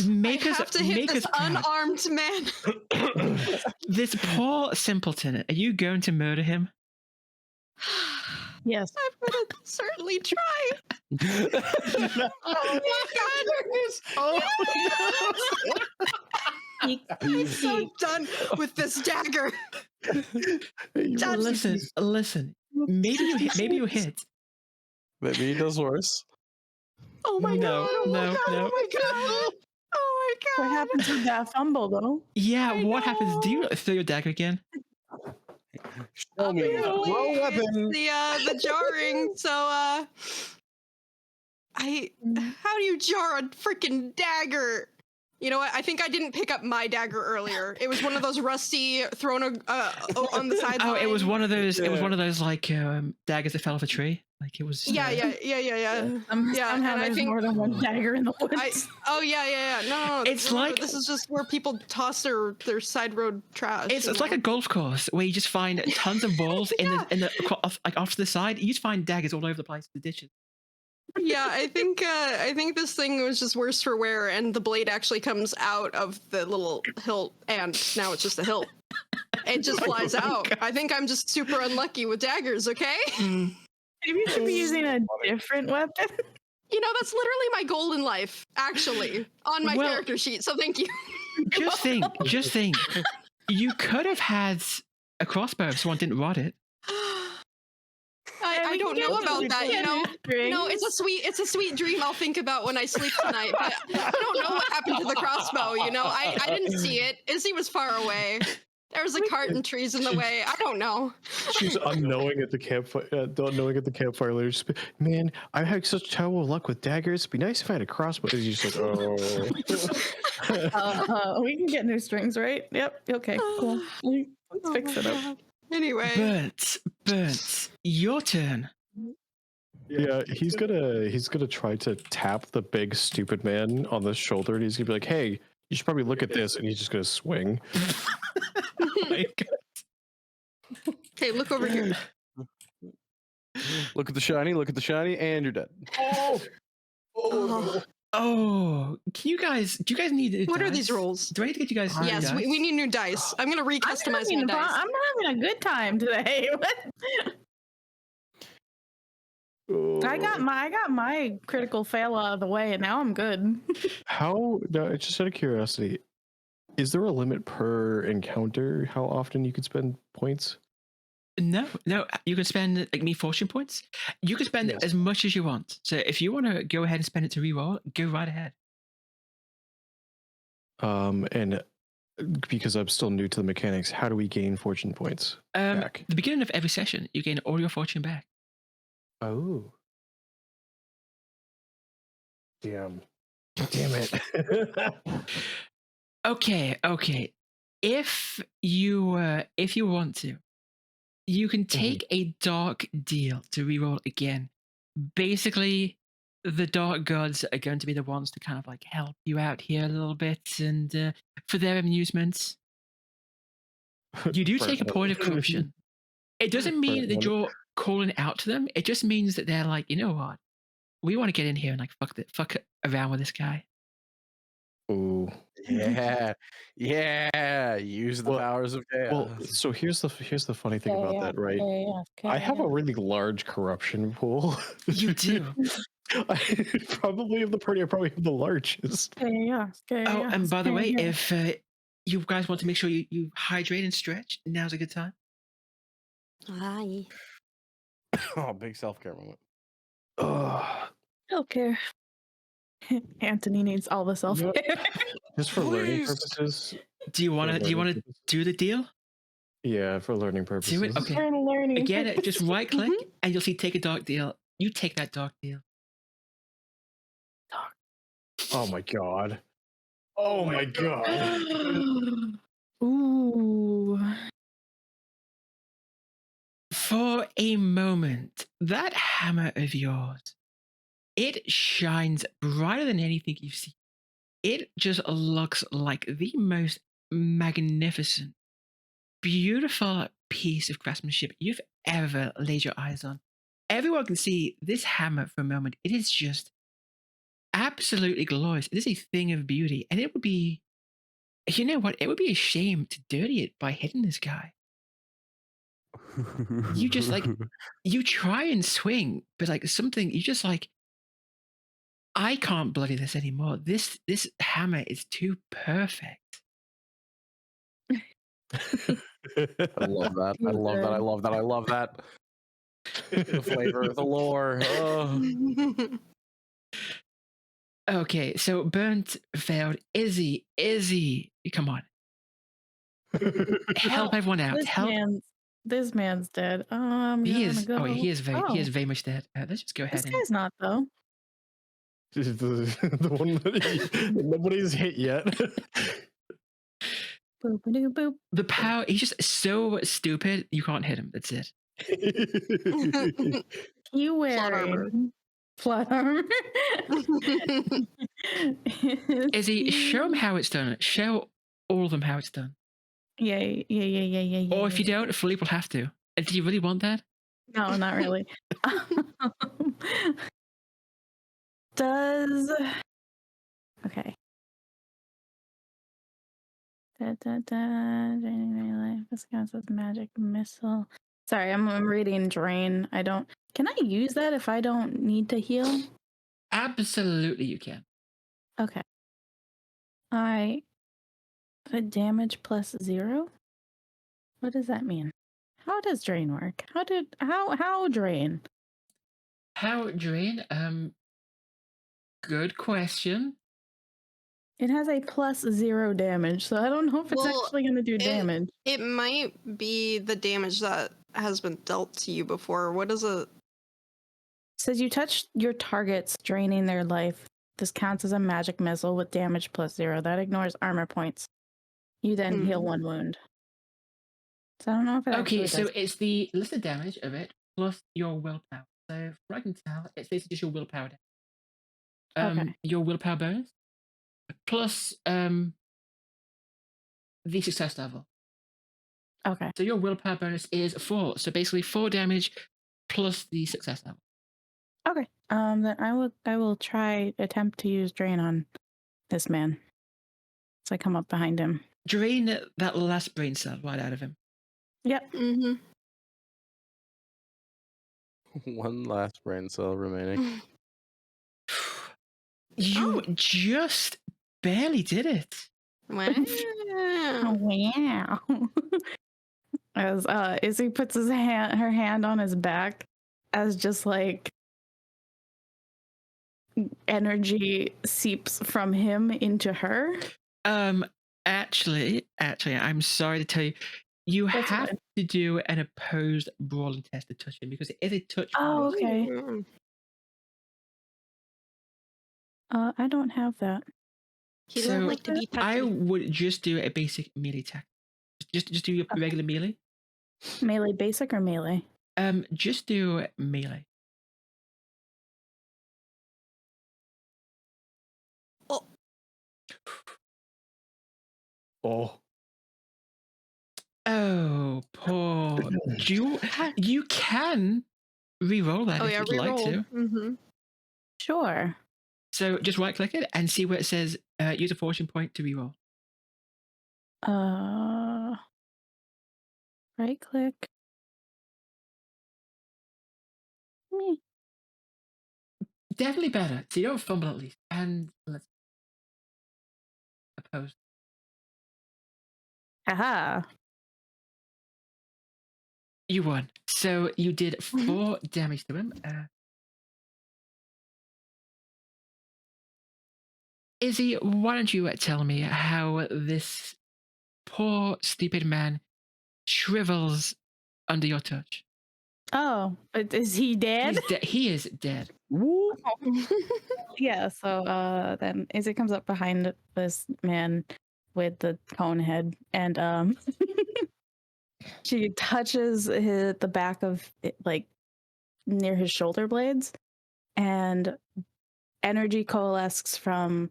make I us have to hit make this us proud. unarmed man. This poor simpleton. Are you going to murder him? Yes. I'm gonna certainly try. Oh my God! I'm so done with this dagger. Listen. Maybe you hit. Maybe he does worse. Oh my No, God! Oh my no, God! no. Oh my God! Oh my God! What happens with that fumble, though? Yeah, I what happens? Do you know. throw your dagger again? Show me. Apparently, Throw a weapon. it's the jarring. So How do you jar a freaking dagger? You know what? I think I didn't pick up my dagger earlier. It was one of those rusty thrown on the sideline. Oh, it was one of those. It was Yeah. one of those like daggers that fell off a tree. Like it was. Yeah. Somehow and I there's think- more than one dagger in the woods. Yeah. No. It's like- this is just where people toss their side road trash. It's you like a know? golf course where you just find tons of balls in the off to the side. You just find daggers all over the place in the ditches. Yeah, I think this thing was just worse for wear, and the blade actually comes out of the little hilt, and now it's just a hilt. It just flies out. I think I'm just super unlucky with daggers. Okay. Maybe you should be using a different weapon. You know, that's literally my goal in life, actually, on my Well- character sheet. So thank you. Just think. You could have had a crossbow if someone didn't rot it. I don't know about that. You know. No, it's a sweet dream I'll think about when I sleep tonight. But I don't know what happened to the crossbow. You know, I didn't see it. Izzy was far away. There was a cart and trees in the way. I don't know. She's unknowing at the campfire. Unknowing at the campfire later. Just, man, I had such terrible luck with daggers. It'd be nice if I had a crossbow. And she's just like, oh. We can get new strings, right? Yep. Okay. Cool. Let's fix it up. Anyway. Bernt, your turn. Yeah, he's gonna try to tap the big stupid man on the shoulder, and he's gonna be like, "Hey, you should probably look at this," and he's just gonna swing. Oh my God. Okay, look over here. Look at the shiny, and you're dead. Oh. Oh, do you guys need? What are these rolls? Do I need to get you guys? Yes, dice? we need new dice. I'm gonna recustomize my dice. I'm having a good time today. I got my critical fail out of the way, and now I'm good. How? No, just out of curiosity, is there a limit per encounter? How often you could spend points? No. You can spend like me fortune points. You can spend Yes. as much as you want. So if you want to go ahead and spend it to reroll, go right ahead. And because I'm still new to the mechanics, how do we gain fortune points back? The beginning of every session, you gain all your fortune back. Oh. Damn it. Okay. If you want to, you can take a dark deal to reroll again. Basically, the dark gods are going to be the ones to kind of like help you out here a little bit, and for their amusement, you do take a point of corruption. It doesn't mean that you're calling out to them. It just means that they're like, you know what, we want to get in here and like fuck around with this guy. Ooh. Yeah. Use the Well- powers of chaos. Well, so here's the funny thing about that, right? I have a really large corruption pool. You do. Probably of the party, I probably have the largest. Oh, and by the way, if you guys want to make sure you hydrate and stretch, now's a good time. Hi. Oh, big self-care moment. Self-care. Anthony needs all the self-care. Just for learning Please. purposes. Do you want For to learning do purposes. the deal? Yeah, for learning purposes. Do it. Okay. Learning. Again, just right click and you'll see take a dark deal. You take that dark deal. Oh my god. Oh my god. Ooh. For a moment, that hammer of yours, it shines brighter than anything you've seen. It just looks like the most magnificent, beautiful piece of craftsmanship you've ever laid your eyes on. Everyone can see this hammer for a moment. It is just absolutely glorious. It is a thing of beauty. And it would be, you know what? It would be a shame to dirty it by hitting this guy. You just like, you try and swing, but like something, you just like, I can't bloody this anymore. This hammer is too perfect. I love that. I love that. The flavor, the lore. Oh. Okay, so Bernt failed. Izzy, come on. Help everyone out. Help. This man's dead. He is. Go. Oh, he is very much dead. Let's just go ahead This guy's not though. the one that nobody's hit yet. Boop, boop, boop. The power, he's just so stupid, you can't hit him. That's it. You Plot armor. wearing plot armor? Izzy, show him how it's done. Show all of them how it's done. Yeah. Or if you don't, Philippe will have to. Do you really want that? No, not really. Does okay. This counts as magic missile. Sorry, I'm reading drain. I don't. Can I use that if I don't need to heal? Absolutely, you can. Okay. The damage plus 0. What does that mean? How does drain work? How drain? How drain? Good question. It has a plus 0 damage, so I don't know if it's Well, actually going to do damage. It might be the damage that has been dealt to you before. What is it? It says you touch your targets, draining their life. This counts as a magic missile with damage plus 0. That ignores armor points. You then heal 1 wound. So I don't know if it actually Okay, so does. it's the listed damage of it plus your willpower. So from what I can tell, it's basically just your willpower damage. Okay. Your willpower bonus plus the success level. Okay. So your willpower bonus is 4. So basically 4 damage plus the success level. Okay. Then I will attempt to use drain on this man. So I come up behind him. Drain that last brain cell right out of him. Yep. Mm-hmm. One last brain cell remaining. You just barely did it. Wow. Oh, wow. As Izzy puts her hand on his back, as just like energy seeps from him into her. Actually, I'm sorry to tell you, you That's have fine. to do an opposed brawling test to touch him because it is a touch. Oh, bonus. okay. I don't have that. He So, doesn't like to be touched. I would just do a basic melee attack. Just do your regular melee. Melee basic or melee? Just do melee. Oh. Oh, poor. You can re-roll that if you'd like to. Mm-hmm. Sure. So just right click it and see where it says use a fortune point to re-roll. Right click. Me. Definitely better. So you don't fumble at least. And let's oppose. Haha. You won. So you did 4 damage to him. Izzy, why don't you tell me how this poor, stupid man shrivels under your touch? Oh, is he dead? He is dead. Yeah, so then Izzy comes up behind this man with the cone head and she touches the back of it, like near his shoulder blades, and energy coalesces from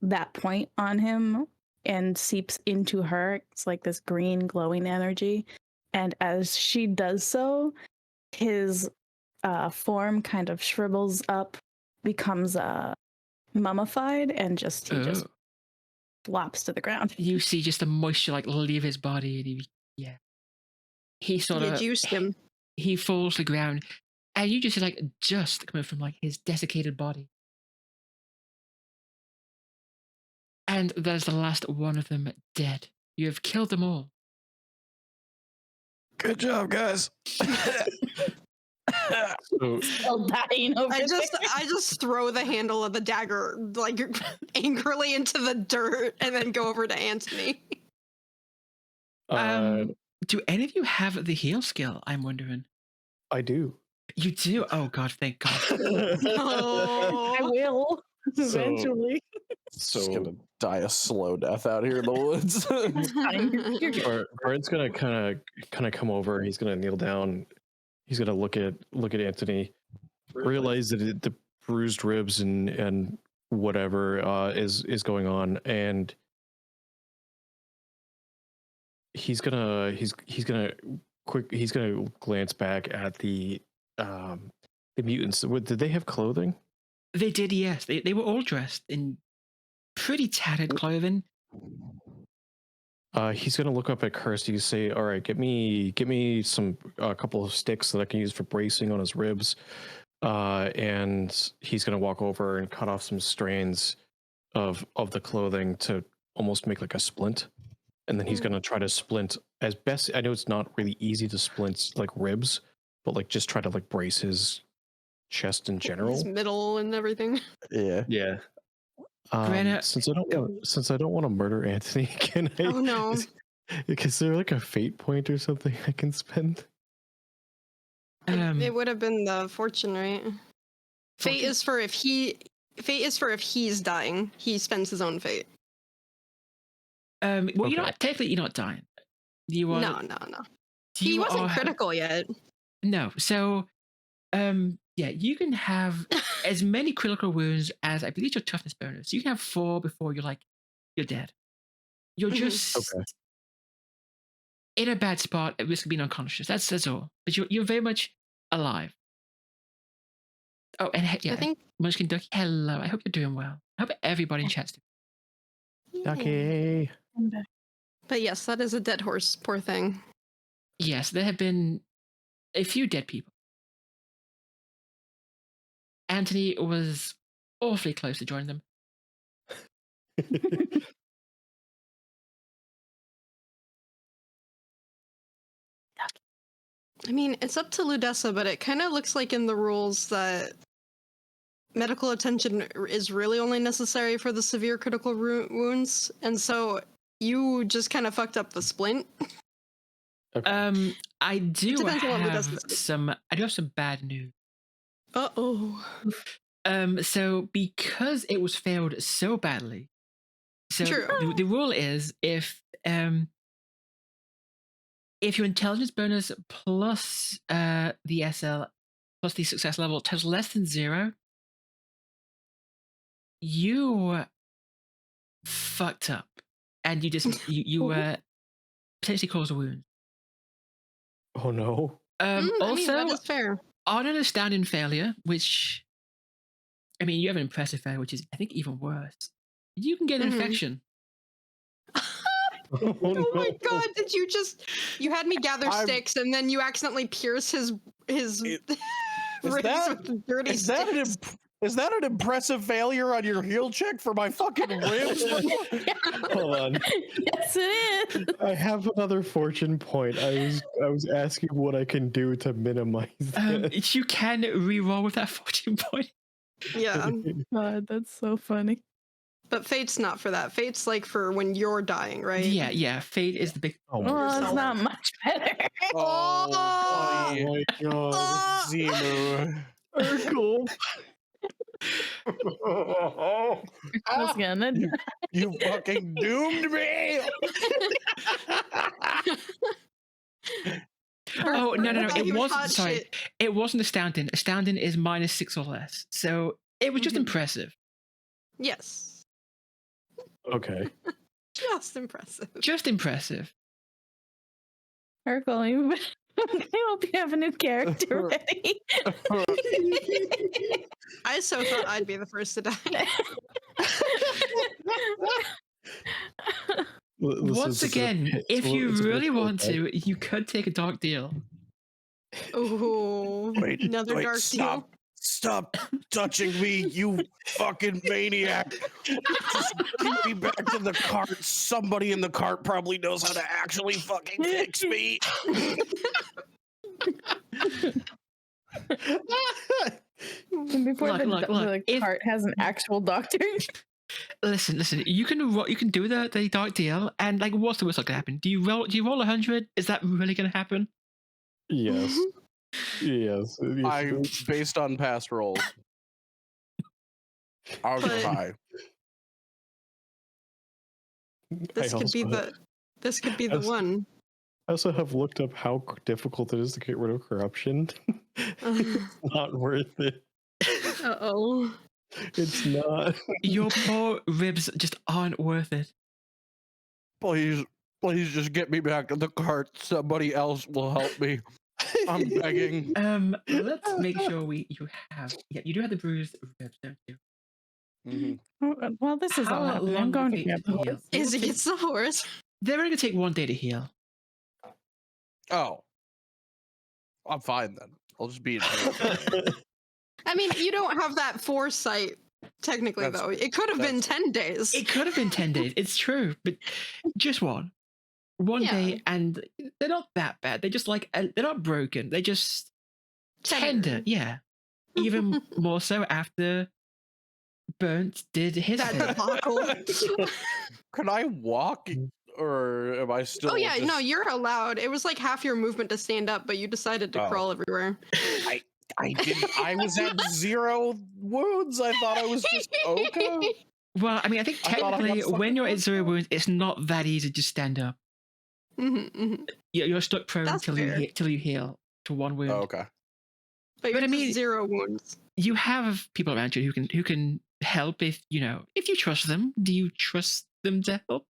that point on him and seeps into her. It's like this green glowing energy, and as she does so, his form kind of shrivels up, becomes mummified, and he just flops to the ground. You see just the moisture like leave his body, and he sort of juiced him. He falls to the ground, and you just see like dust coming from like his desiccated body. And there's the last one of them dead. You have killed them all. Good job, guys. Still dying over I just throw the handle of the dagger like angrily into the dirt and then go over to Antony. Do any of you have the heal skill? I'm wondering. I do. You do? Oh God, thank God. I will. Eventually. Just gonna die a slow death out here in the woods. Bernt's gonna kind of come over. He's gonna kneel down. He's gonna look at Antony, realize that the bruised ribs and whatever is going on, and he's gonna glance back at the mutants. Did they have clothing? They did, yes. They were all dressed in pretty tattered clothing. He's gonna look up at Kirsty and say, "All right, get me some a couple of sticks that I can use for bracing on his ribs." And he's gonna walk over and cut off some strands of the clothing to almost make like a splint, and then he's gonna try to splint as best. I know it's not really easy to splint like ribs, but like just try to like brace his chest in general. His middle and everything. Yeah. Yeah. Since I don't want to murder Antony, can I? Oh no. Mm-hmm. Is there like a fate point or something I can spend? It would have been the fortune, right? Fate Fortune? is for if he's dying, he spends his own fate. Well, Okay. you're not dying. You are. No. He you wasn't are- critical yet. No. So, yeah, you can have as many critical wounds as I believe your toughness bonus. You can have 4 before you're dead. You're Mhm. just Okay. in a bad spot at risk of being unconscious. That's all. But you're very much alive. Oh, and yeah, I think. Munchkin Ducky, hello. I hope you're doing well. I hope everybody in chat's doing Okay. But yes, that is a dead horse. Poor thing. Yes, there have been a few dead people. Antony was awfully close to joining them. I mean, it's up to Leudessa, but it kind of looks like in the rules that medical attention is really only necessary for the severe critical wounds, and so you just kind of fucked up the splint. Okay. I do depends on what have Leudessa says. some bad news. Uh-oh. So because it was failed so badly, so True. the rule is if your intelligence bonus plus the SL plus the success level totals less than 0, you fucked up, and you you potentially cause a wound. Oh no. I mean, Also, that is fair. on an astounding failure, which I mean, you have an impressive failure, which is I think even worse. You can get an Mhm. infection. Oh, Oh my no. god, did you had me gather I'm- sticks and then you accidentally pierce his ribs that- with the dirty Is that sticks. is that an impressive failure on your heal check for my fucking ribs? Hold on. Yes, it is. I have another fortune point. I was asking what I can do to minimize that. You can re-roll with that 14 point. Yeah, God, that's so funny. but fate's not for that. Fate's like for when you're dying, right? Yeah. Fate is the big. Oh my Well, it's yourself. not much better. Oh! buddy. Oh! Zimu. Urkel. I was gonna. You fucking doomed me. Oh no! You It wasn't. hot Sorry, shit. it wasn't astounding. Astounding is -6 or less, so it was just Mhm. impressive. Yes, Okay. just impressive. Just impressive. Urkel, you I hope you have a new character ready. I so thought I'd be the first to die. Once again, if you really want to. to, you could take a dark deal. Ooh, Wait, another dark deal. Stop touching me, you fucking maniac. Just get me back to the cart. Somebody in the cart probably knows how to actually fucking fix me. And before Look, the if- cart has an actual doctor. Listen. You can do the dark deal, and like, what's the worst that can happen? Do you roll 100? Is that really going to happen? Yes. Yes. I based on past rolls. I'll But- try. This could be the one. I also have looked up how difficult it is to get rid of corruption. It's not worth it. Uh-oh. It's not. Your poor ribs just aren't worth it. Please just get me back to the cart. Somebody else will help me. I'm begging. Let's make sure you do have the bruised ribs, don't you? Mhm. Well, this is all How happening. long I'm going will to it grab the heal? horse. Izzy gets the horse. They're only gonna take 1 day to heal. Oh. I'm fine then. I'll just be in here. I mean, you don't have that foresight, technically, That's- though. It could have been 10 days. It could have been 10 days. It's true, but just one. One Yeah. day, and they're not that bad. They're just like they're not broken. They're just tender. Yeah. Even more so after Bernt did his That thing. debacle. Can I walk, or am I still? Oh, yeah, just- no, you're allowed. It was like half your movement to stand up, but you decided to Oh. crawl everywhere. I didn't. I was at 0 wounds. I thought I was just okay. Well, I mean, I think I thought I got technically, stuck when in you're one at 0 wounds, it's not that easy to just stand up. You're stuck prone That's till fair. you heal to 1 wound. Oh, okay. But But you're I mean- 0 wounds. You have people around you who can help if you trust them. Do you trust them to help?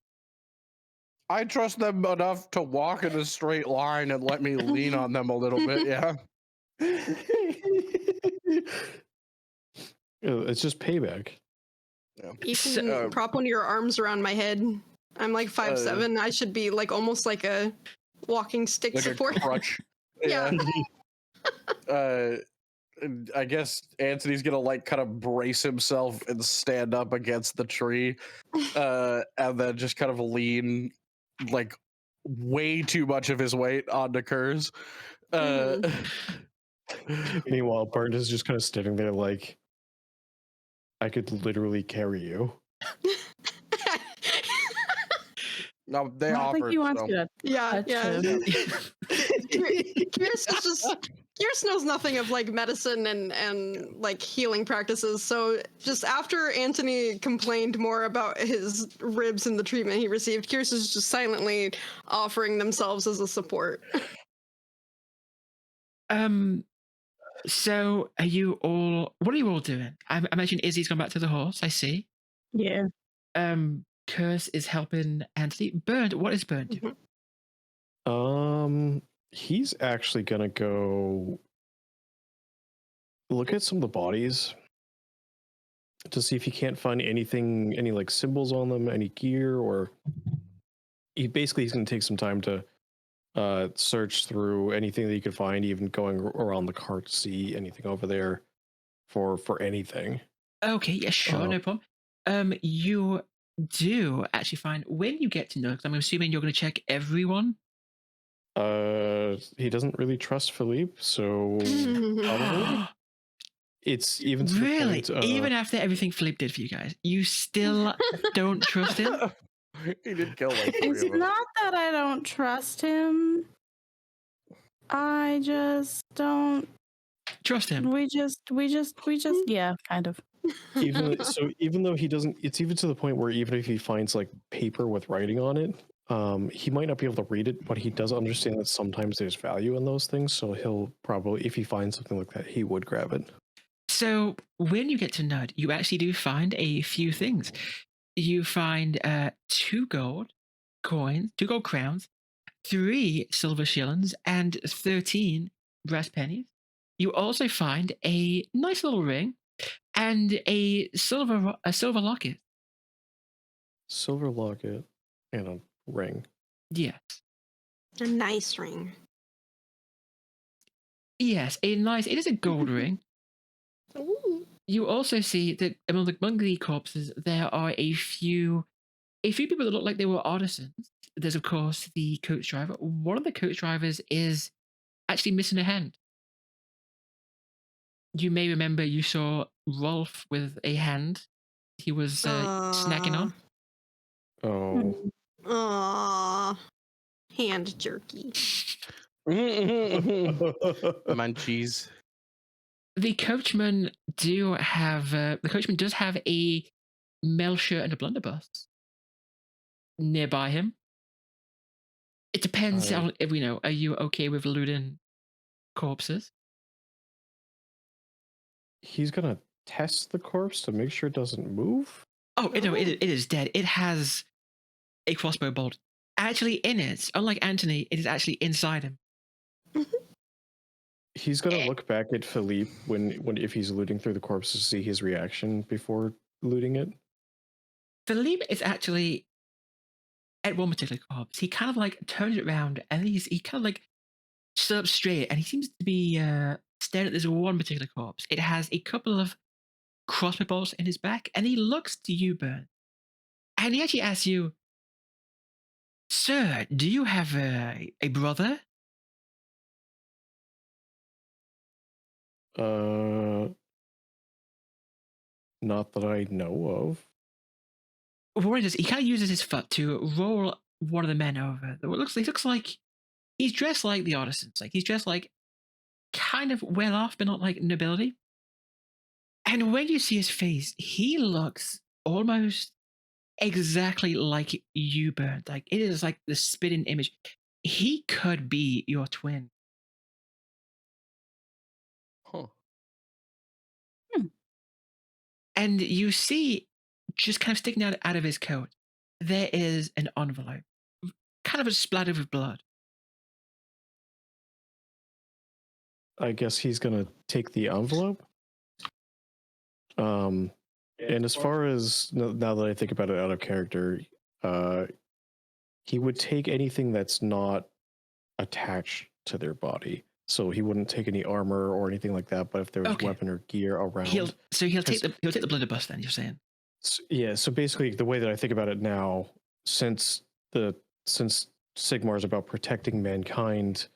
I trust them enough to walk in a straight line and let me lean on them a little bit. Yeah. It's just payback. Yeah. You So- can prop one of your arms around my head. I'm like 5'7". I should be like almost like a walking stick Like support. a crutch. Yeah. I guess Antony's gonna like kind of brace himself and stand up against the tree, and then just kind of lean like way too much of his weight onto Kirs. Meanwhile, Bernt is just kind of standing there like, I could literally carry you. No, they I don't think offered. he wants so. you to Yeah, touch yeah. him. Kirs knows nothing of like medicine and like healing practices. So just after Antony complained more about his ribs and the treatment he received, Kirs is just silently offering themselves as a support. So what are you all doing? I imagine Izzy's gone back to the horse. I see. Yeah. Kirs is helping Antony. Bernt, what is Bernt doing? He's actually gonna go look at some of the bodies to see if he can't find any like symbols on them, any gear, or he's gonna take some time to search through anything that he could find, even going around the cart to see anything over there for anything. Okay, yeah, sure, no problem. You do actually find when you get to know, because I'm assuming you're going to check everyone. He doesn't really trust Philippe, so probably. It's even to the Really? point, Even after everything Philippe did for you guys, you still don't trust him? He did kill like 3 It's of us. not that I don't trust him. I just don't. Trust him. We just, yeah, kind of. even though he doesn't, it's even to the point where even if he finds like paper with writing on it, he might not be able to read it, but he does understand that sometimes there's value in those things. So he'll probably, if he finds something like that, he would grab it. So when you get to Nud, you actually do find a few things. You find 2 gold coins, 2 gold crowns, 3 silver shillings, and 13 brass pennies. You also find a nice little ring and a silver locket. Silver locket and a ring. Yes. A nice ring. Yes, it is a gold ring. Ooh. You also see that among the corpses, there are a few people that look like they were artisans. There's, of course, the coach driver. One of the coach drivers is actually missing a hand. You may remember you saw Rolf with a hand he was snacking on. Oh. Aww. Hand jerky. Munchies. The coachman does have a mail shirt and a blunderbuss nearby him. It depends on if are you okay with looting corpses? He's gonna test the corpse to make sure it doesn't move. Oh, no, it is dead. It has a crossbow bolt actually in it. Unlike Antony, it is actually inside him. He's gonna look back at Philippe when if he's looting through the corpse to see his reaction before looting it. Philippe is actually at one particular corpse. He kind of like turns it around and he kind of like stood up straight and he seems to be staring at this one particular corpse. It has a couple of crossbow bolts in his back and he looks to you, Bernt. And he actually asks you, "Sir, do you have a brother?" Not that I know of. What he does, he kind of uses his foot to roll one of the men over. He looks like he's dressed like the artisans. Like he's dressed like kind of well off, but not like nobility. And when you see his face, he looks almost exactly like you, Bernt. Like it is like the spitting image. He could be your twin. Huh. And you see, just kind of sticking out of his coat, there is an envelope, kind of a splatter of blood. I guess he's gonna take the envelope. And as far as now that I think about it out of character, he would take anything that's not attached to their body. So he wouldn't take any armor or anything like that. But if there was weapon or gear around, he'll take the blunderbuss. Then you're saying? Yeah. So basically, the way that I think about it now, since Sigmar is about protecting mankind,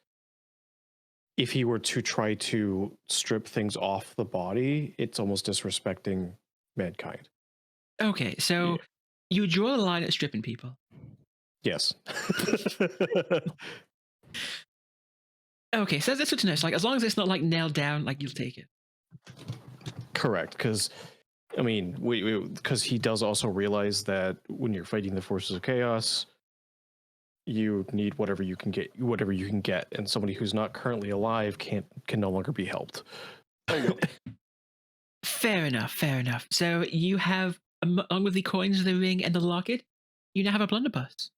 if he were to try to strip things off the body, it's almost disrespecting mankind. Okay, so you draw the line at stripping people. Yes. Okay, so that's good to know. So, like, as long as it's not like nailed down, like you'll take it. Correct, because I mean, because he does also realize that when you're fighting the forces of chaos, you need whatever you can get, and somebody who's not currently alive can no longer be helped. Fair enough. So you have, along with the coins, the ring, and the locket, you now have a blunderbuss.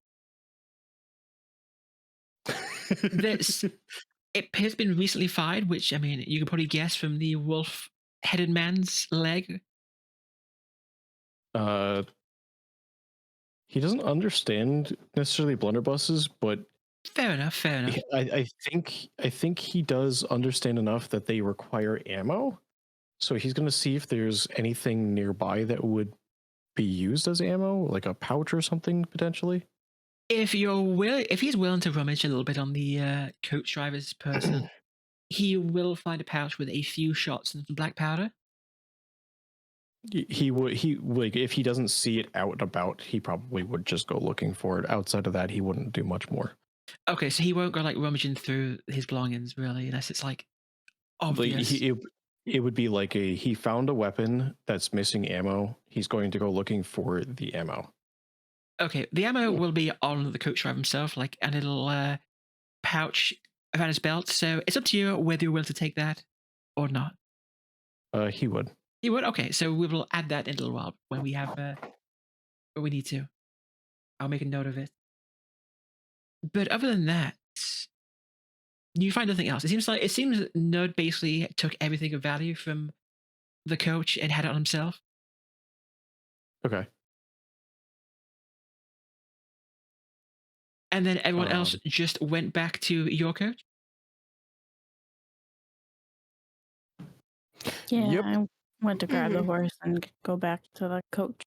It has been recently fired, which, I mean, you can probably guess from the wolf-headed man's leg. He doesn't understand necessarily blunderbusses, but fair enough. I think he does understand enough that they require ammo. So he's going to see if there's anything nearby that would be used as ammo, like a pouch or something potentially. If he's willing to rummage a little bit on the coach driver's person, he will find a pouch with a few shots and some black powder. He like if he doesn't see it out and about, he probably would just go looking for it. Outside of that, he wouldn't do much more. Okay, so he won't go like rummaging through his belongings really, unless it's like obvious. It would be like he found a weapon that's missing ammo. He's going to go looking for the ammo. Okay, the ammo will be on the coach driver himself, like a little pouch around his belt. So it's up to you whether you're willing to take that or not. He would. He would? Okay, so we will add that in a little while when we have when we need to. I'll make a note of it. But other than that, you find nothing else. It seems Nerd basically took everything of value from the coach and had it on himself. Okay. And then everyone else just went back to your coach? Yeah, Yep. I went to grab the horse and go back to the coach.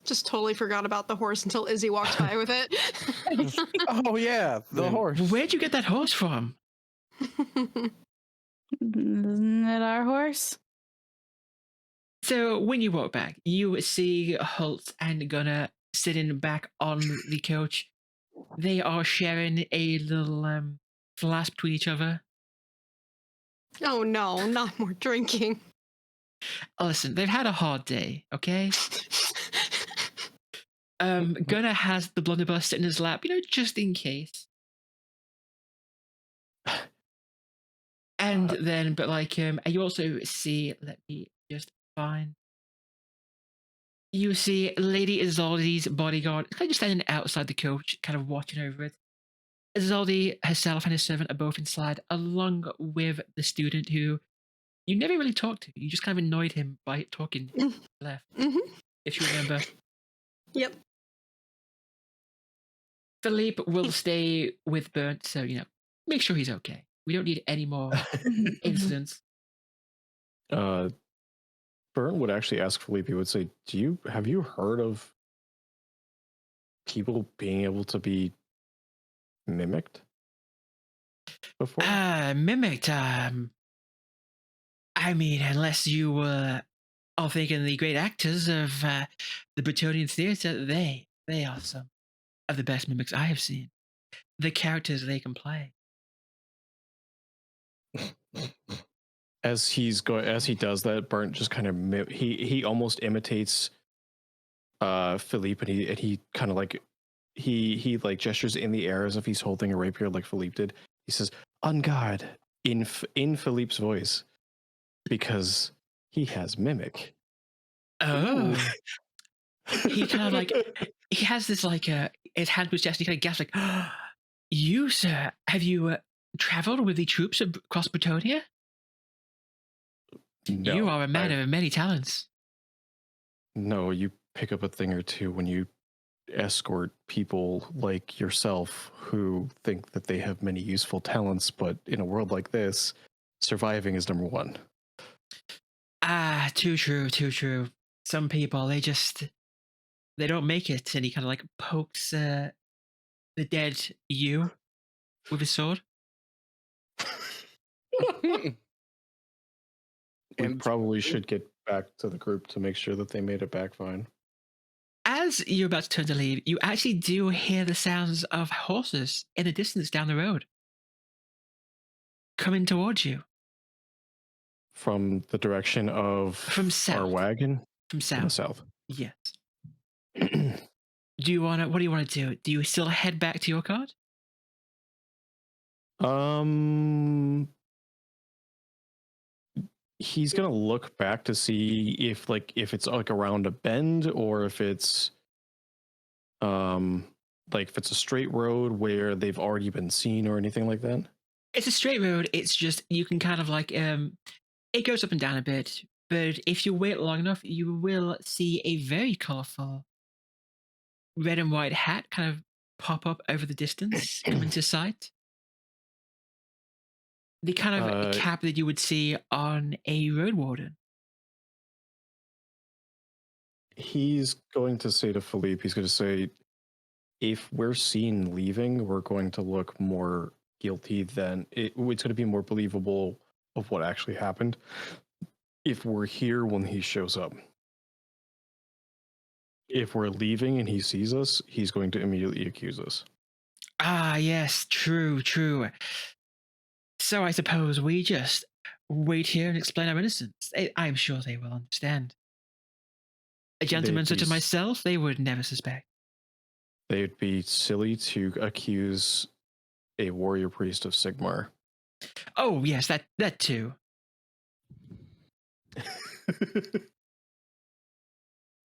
Just totally forgot about the horse until Izzy walked by with it. Oh yeah, the horse. Where'd you get that horse from? Isn't it our horse? So when you walk back, you see Holt and Gunnar sitting back on the coach. They are sharing a little flask between each other. Oh no, not more drinking. Listen, they've had a hard day, okay? Gunnar has the blunderbuss in his lap, just in case. And then, but you also see, let me just find. You see Lady Isolde's bodyguard kind of just standing outside the coach, kind of watching over it. Isolde herself and his servant are both inside, along with the student who you never really talked to. You just kind of annoyed him by talking left, if you remember. Yep. Philippe will stay with Bernt, so, make sure he's okay. We don't need any more incidents. Bernt would actually ask Philippe, he would say, have you heard of people being able to be mimicked before? Mimicked, I mean, unless you were all thinking the great actors of the Bretonian theatre, they are some of the best mimics I have seen. The characters they can play. As he does that, Bernt just kind of he almost imitates Philippe, and he kind of he gestures in the air as if he's holding a rapier like Philippe did. He says, "On guard," in Philippe's voice, because he has mimic. Oh. He kind of he has this his hand was just, he kind of gasps you, sir, have you traveled with the troops across Bretonia? No, you are a man of many talents. No, you pick up a thing or two when you escort people like yourself who think that they have many useful talents, but in a world like this, surviving is number one. Too true. Some people, they don't make it. And he kind of pokes the dead you with his sword. We probably should get back to the group to make sure that they made it back fine. As you're about to turn to leave, you actually do hear the sounds of horses in the distance down the road coming towards you. From the direction of south. Our wagon? From south. From the south. Yes. What do you want to do? Do you still head back to your card? He's gonna look back to see if it's around a bend, or if it's if it's a straight road where they've already been seen or anything like that. It's a straight road. It's just you can kind of it goes up and down a bit, but if you wait long enough, you will see a very colorful red and white hat kind of pop up over the distance, come into sight. The kind of cap that you would see on a road warden. He's going to say to Philippe, he's going to say, if we're seen leaving, we're going to look more guilty than it's going to be more believable of what actually happened if we're here when he shows up. If we're leaving and he sees us, he's going to immediately accuse us. Ah, yes, true. So I suppose we just wait here and explain our innocence. I'm sure they will understand. A gentleman such as myself, they would never suspect. They'd be silly to accuse a warrior priest of Sigmar. Oh, yes, that too.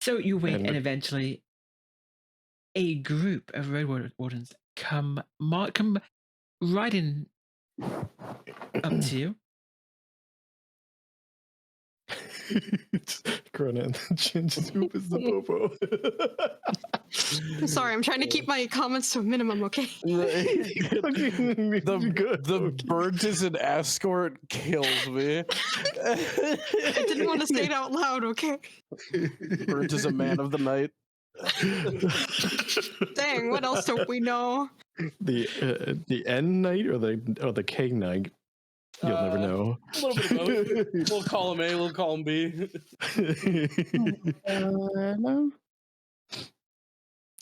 So you wait, and eventually a group of road wardens come riding up to you. Grona and Ginger Soup is the popo. I'm sorry, I'm trying to keep my comments to a minimum, okay? The Bernt as an escort kills me. I didn't want to say it out loud, okay? Bernt is a man of the night. Dang, what else don't we know? The N Knight or the K Knight? You'll never know. A little bit of both. We'll call him A, we'll call him B.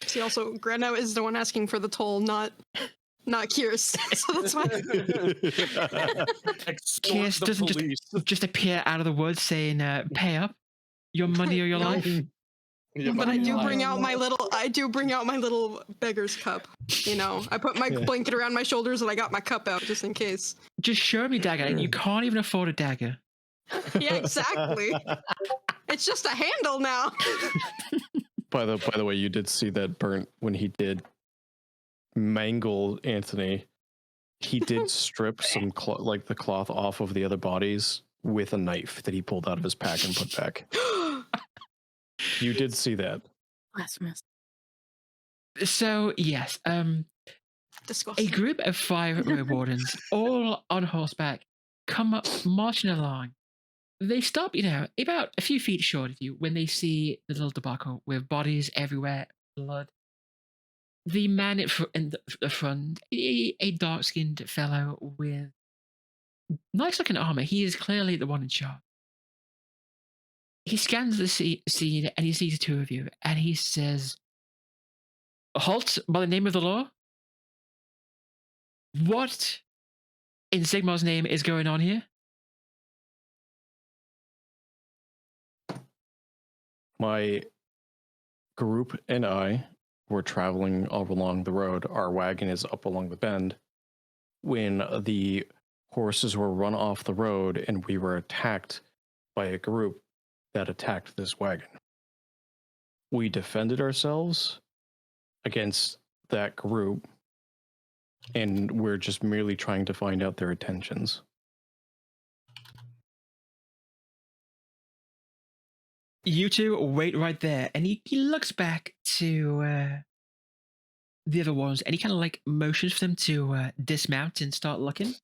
See, also, Greno is the one asking for the toll, not not Kirs. So that's why. Kirs doesn't just appear out of the woods saying, "Pay up, your money or your No. life." But I do bring out my little beggar's cup. You know, I put my blanket around my shoulders and I got my cup out just in case. Just show me dagger. You can't even afford a dagger. Yeah, exactly. It's just a handle now. By the way, you did see that Bernt when he did mangle Antony. He did strip some the cloth off of the other bodies with a knife that he pulled out of his pack and put back. You did see that. Blasphemous. So yes, Disgusting. a group of 5 road wardens, all on horseback, come up marching along. They stop, about a few feet short of you when they see the little debacle with bodies everywhere, blood. The man in the front, a dark-skinned fellow with nice-looking armor. He is clearly the one in charge. He scans the scene and he sees the 2 of you, and he says, "Halt by the name of the law. What in Sigmar's name is going on here?" My group and I were traveling all along the road. Our wagon is up along the bend when the horses were run off the road and we were attacked by a group that attacked this wagon. We defended ourselves against that group, and we're just merely trying to find out their intentions. You 2 wait right there, and he looks back to the other ones, and he kind of motions for them to dismount and start looking.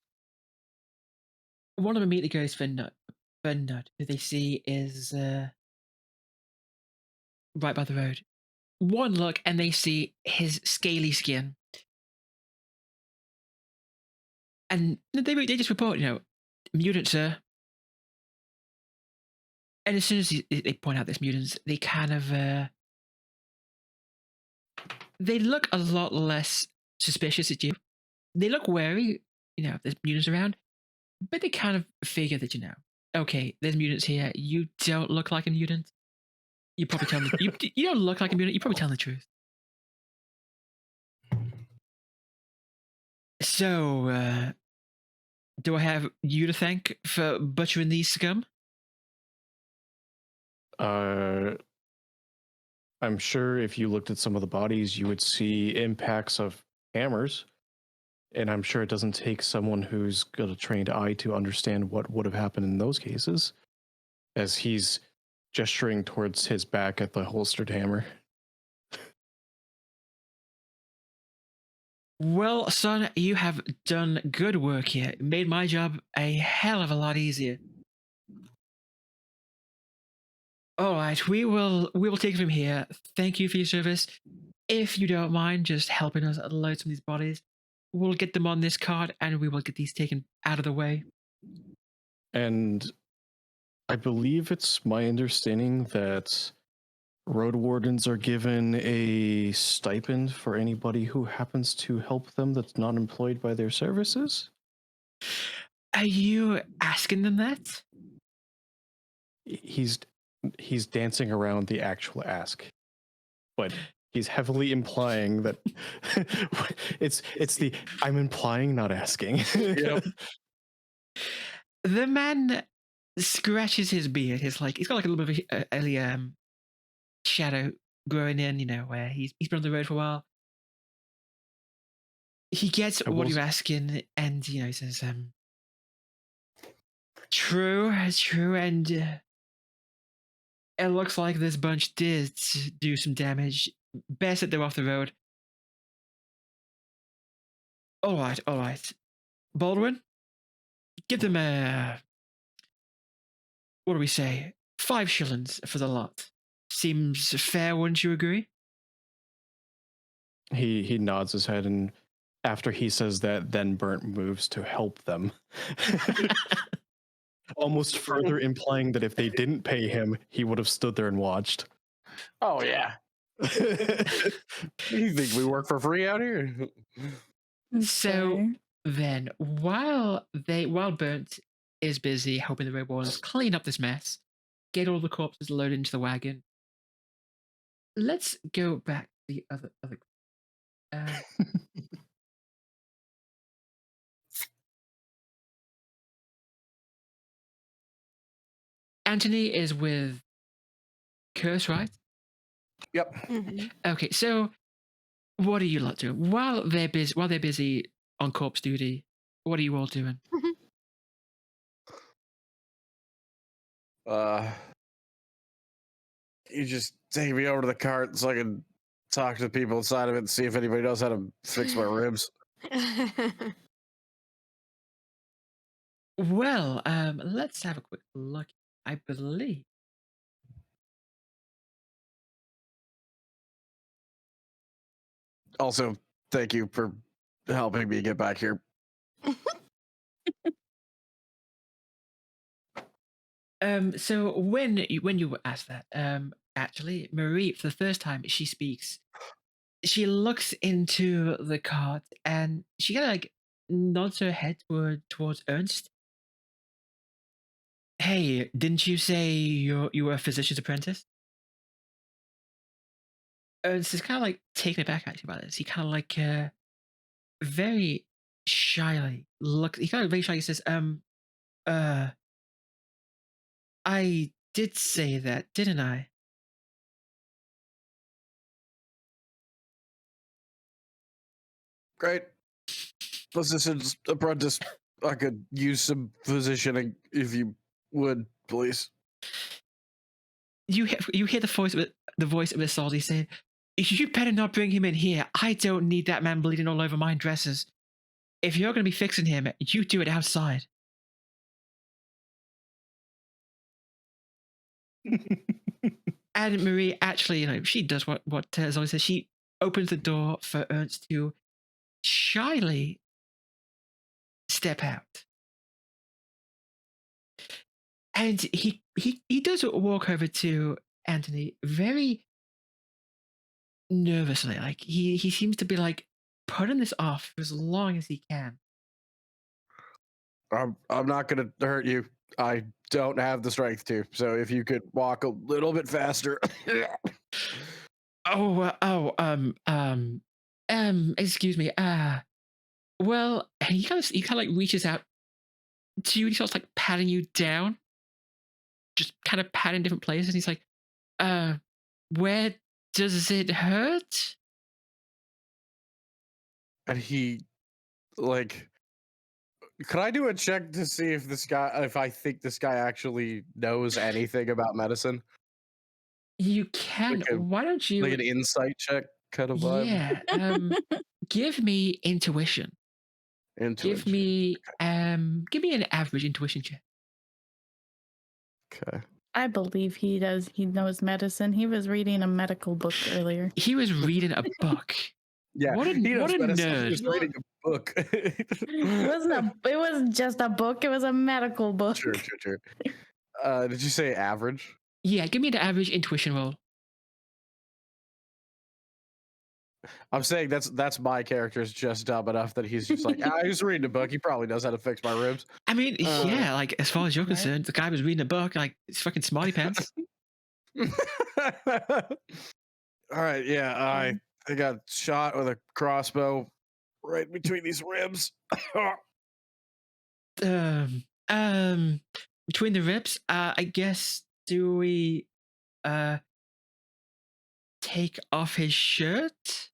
One of them immediately goes for Nut, who they see is right by the road. One look, and they see his scaly skin, and they just report, "Mutant, sir." And as soon as they point out this mutants, they kind of they look a lot less suspicious at you. They look wary, there's mutants around, but they kind of figure that okay, there's mutants here. You don't look like a mutant. You probably tell you don't look like a mutant. You probably tell the truth. So, do I have you to thank for butchering these scum? I'm sure if you looked at some of the bodies, you would see impacts of hammers. And I'm sure it doesn't take someone who's got a trained eye to understand what would have happened in those cases, as he's gesturing towards his back at the holstered hammer. Well, son, you have done good work here. It made my job a hell of a lot easier. All right, we will take it from here. Thank you for your service. If you don't mind just helping us load some of these bodies, we'll get them on this cart and we will get these taken out of the way. And I believe it's my understanding that road wardens are given a stipend for anybody who happens to help them that's not employed by their services. Are you asking them that? He's dancing around the actual ask, but he's heavily implying that it's the I'm implying, not asking. Yep. The man scratches his beard. He's got a little bit of a shadow growing in, where he's been on the road for a while. He gets what you're asking, and he says, true, and it looks like this bunch did do some damage. Best that they're off the road. All right. Baldwin, give them what do we say? 5 shillings for the lot. Seems fair, wouldn't you agree? He nods his head, and after he says that, then Bernt moves to help them. Almost further implying that if they didn't pay him, he would have stood there and watched. Oh yeah. You think we work for free out here? So Okay. then, while Bernt is busy helping the Red Wardens clean up this mess, get all the corpses loaded into the wagon, let's go back to the other. Um, Antony is with Kirs, right? Yep. Mhm. Okay, so what are you lot doing while they're busy on corpse duty? What are you all doing? You just take me over to the cart so I can talk to the people inside of it and see if anybody knows how to fix my ribs. Well, let's have a quick look. I believe. Also, thank you for helping me get back here. So when you were asked that, actually, Marie, for the first time, she speaks. She looks into the cart and she kind of like nods her head towards Ernst. Hey, didn't you say you were a physician's apprentice? Ernst is kind of like taken aback actually by this. He kind of like very shyly looks. He kind of very shyly says, uh, I did say that, didn't I? Great. Physician's apprentice. I could use some physicianing if you would, please. You hear the voice of Isolde saying, "You better not bring him in here. I don't need that man bleeding all over my dresses. If you're going to be fixing him, you do it outside." And Marie actually, she does what Zoe says. She opens the door for Ernst to shyly step out, and he does walk over to Antony very nervously. Like he seems to be like putting this off for as long as he can. I'm not gonna hurt you. I don't have the strength to. So if you could walk a little bit faster. Excuse me. Well, and he kind of like reaches out to you and he starts like patting you down, just kind of patting different places. And he's like, where does it hurt? And he, like, could I do a check to see if if I think this guy actually knows anything about medicine? You can. Like a- Why don't you? Like an insight check kind of vibe? Yeah. Give me intuition. Give me an average intuition check. Okay. I believe he does. He knows medicine. He was reading a medical book earlier. He was reading a book. Yeah. What a nerd. He was reading a book. It wasn't just a book. It was a medical book. Sure. Did you say average? Yeah, give me the average intuition roll. I'm saying that's my character's just dumb enough that he's just like, he's reading a book. He probably knows how to fix my ribs. I mean, yeah, like as far as you're Right. concerned, the guy was reading a book, like it's fucking smarty pants. All right, yeah, I got shot with a crossbow right between these ribs. Between the ribs, I guess, do we take off his shirt?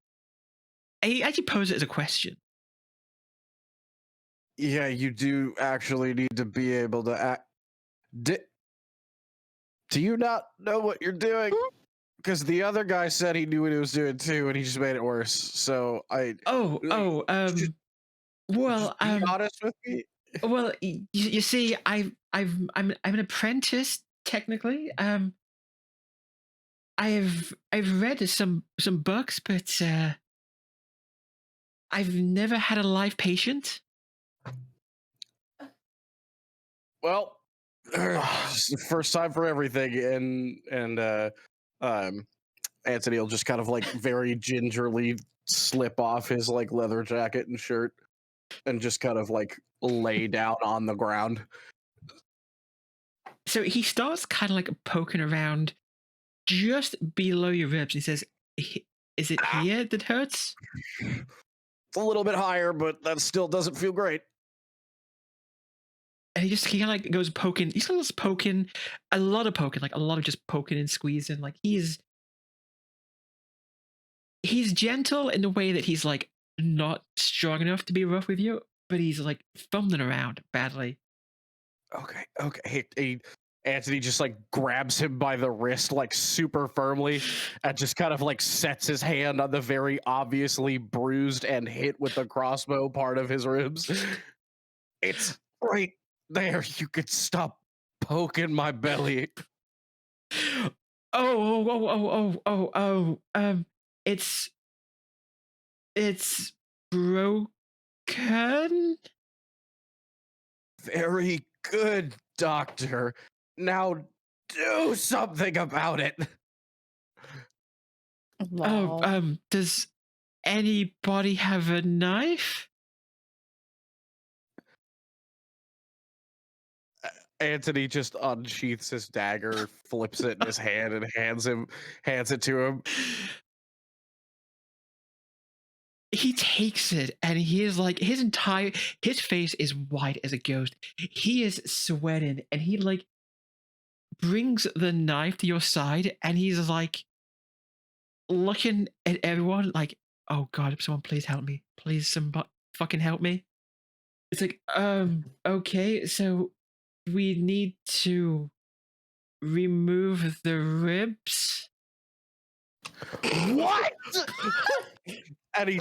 He actually posed it as a question. Yeah, you do actually need to be able to act. Do you not know what you're doing? Because the other guy said he knew what he was doing too, and he just made it worse. So I. Well, just be honest with me. Well, you see, I'm an apprentice technically. I've read some books, but I've never had a live patient. Well, it's the first time for everything, and Antony will just kind of like very gingerly slip off his like leather jacket and shirt and just kind of like lay down on the ground. So he starts kind of like poking around just below your ribs. He says, "Is it here that hurts?" It's a little bit higher, but that still doesn't feel great. And he kind of like goes poking. He's kind of poking, a lot of poking, like a lot of just poking and squeezing. Like he's gentle in the way that he's like not strong enough to be rough with you, but he's like fumbling around badly. Okay. Antony just like grabs him by the wrist like super firmly and just kind of like sets his hand on the very obviously bruised and hit with the crossbow part of his ribs. It's right there. You could stop poking my belly. It's broken. Very good, doctor. Now do something about it. Lol. Does anybody have a knife? Antony just unsheaths his dagger, flips it in his hand, and hands it to him. He takes it and he is like his face is white as a ghost. He is sweating and he like brings the knife to your side and he's like looking at everyone like, "Oh God, someone please help me. Please somebody fucking help me." It's like, okay, so we need to remove the ribs. What? And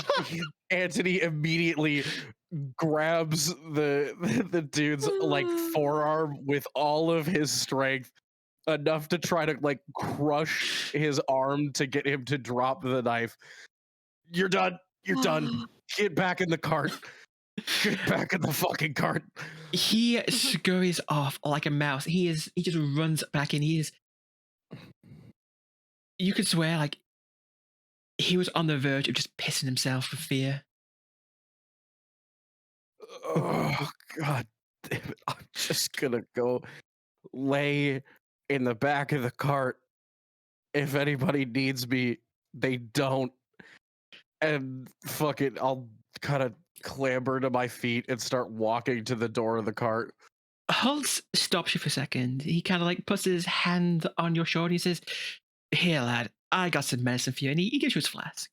Antony immediately grabs the dude's like forearm with all of his strength, enough to try to like crush his arm to get him to drop the knife. You're done. You're done. Get back in the cart. Get back in the fucking cart. He scurries off like a mouse. He just runs back in. You could swear like he was on the verge of just pissing himself with fear. Oh God damn it. I'm just gonna go lay in the back of the cart. If anybody needs me, they don't. And fuck it, I'll kind of clamber to my feet and start walking to the door of the cart. Holtz stops you for a second. He kind of like puts his hand on your shoulder. He says, "Here, lad, I got some medicine for you." And he gives you his flask.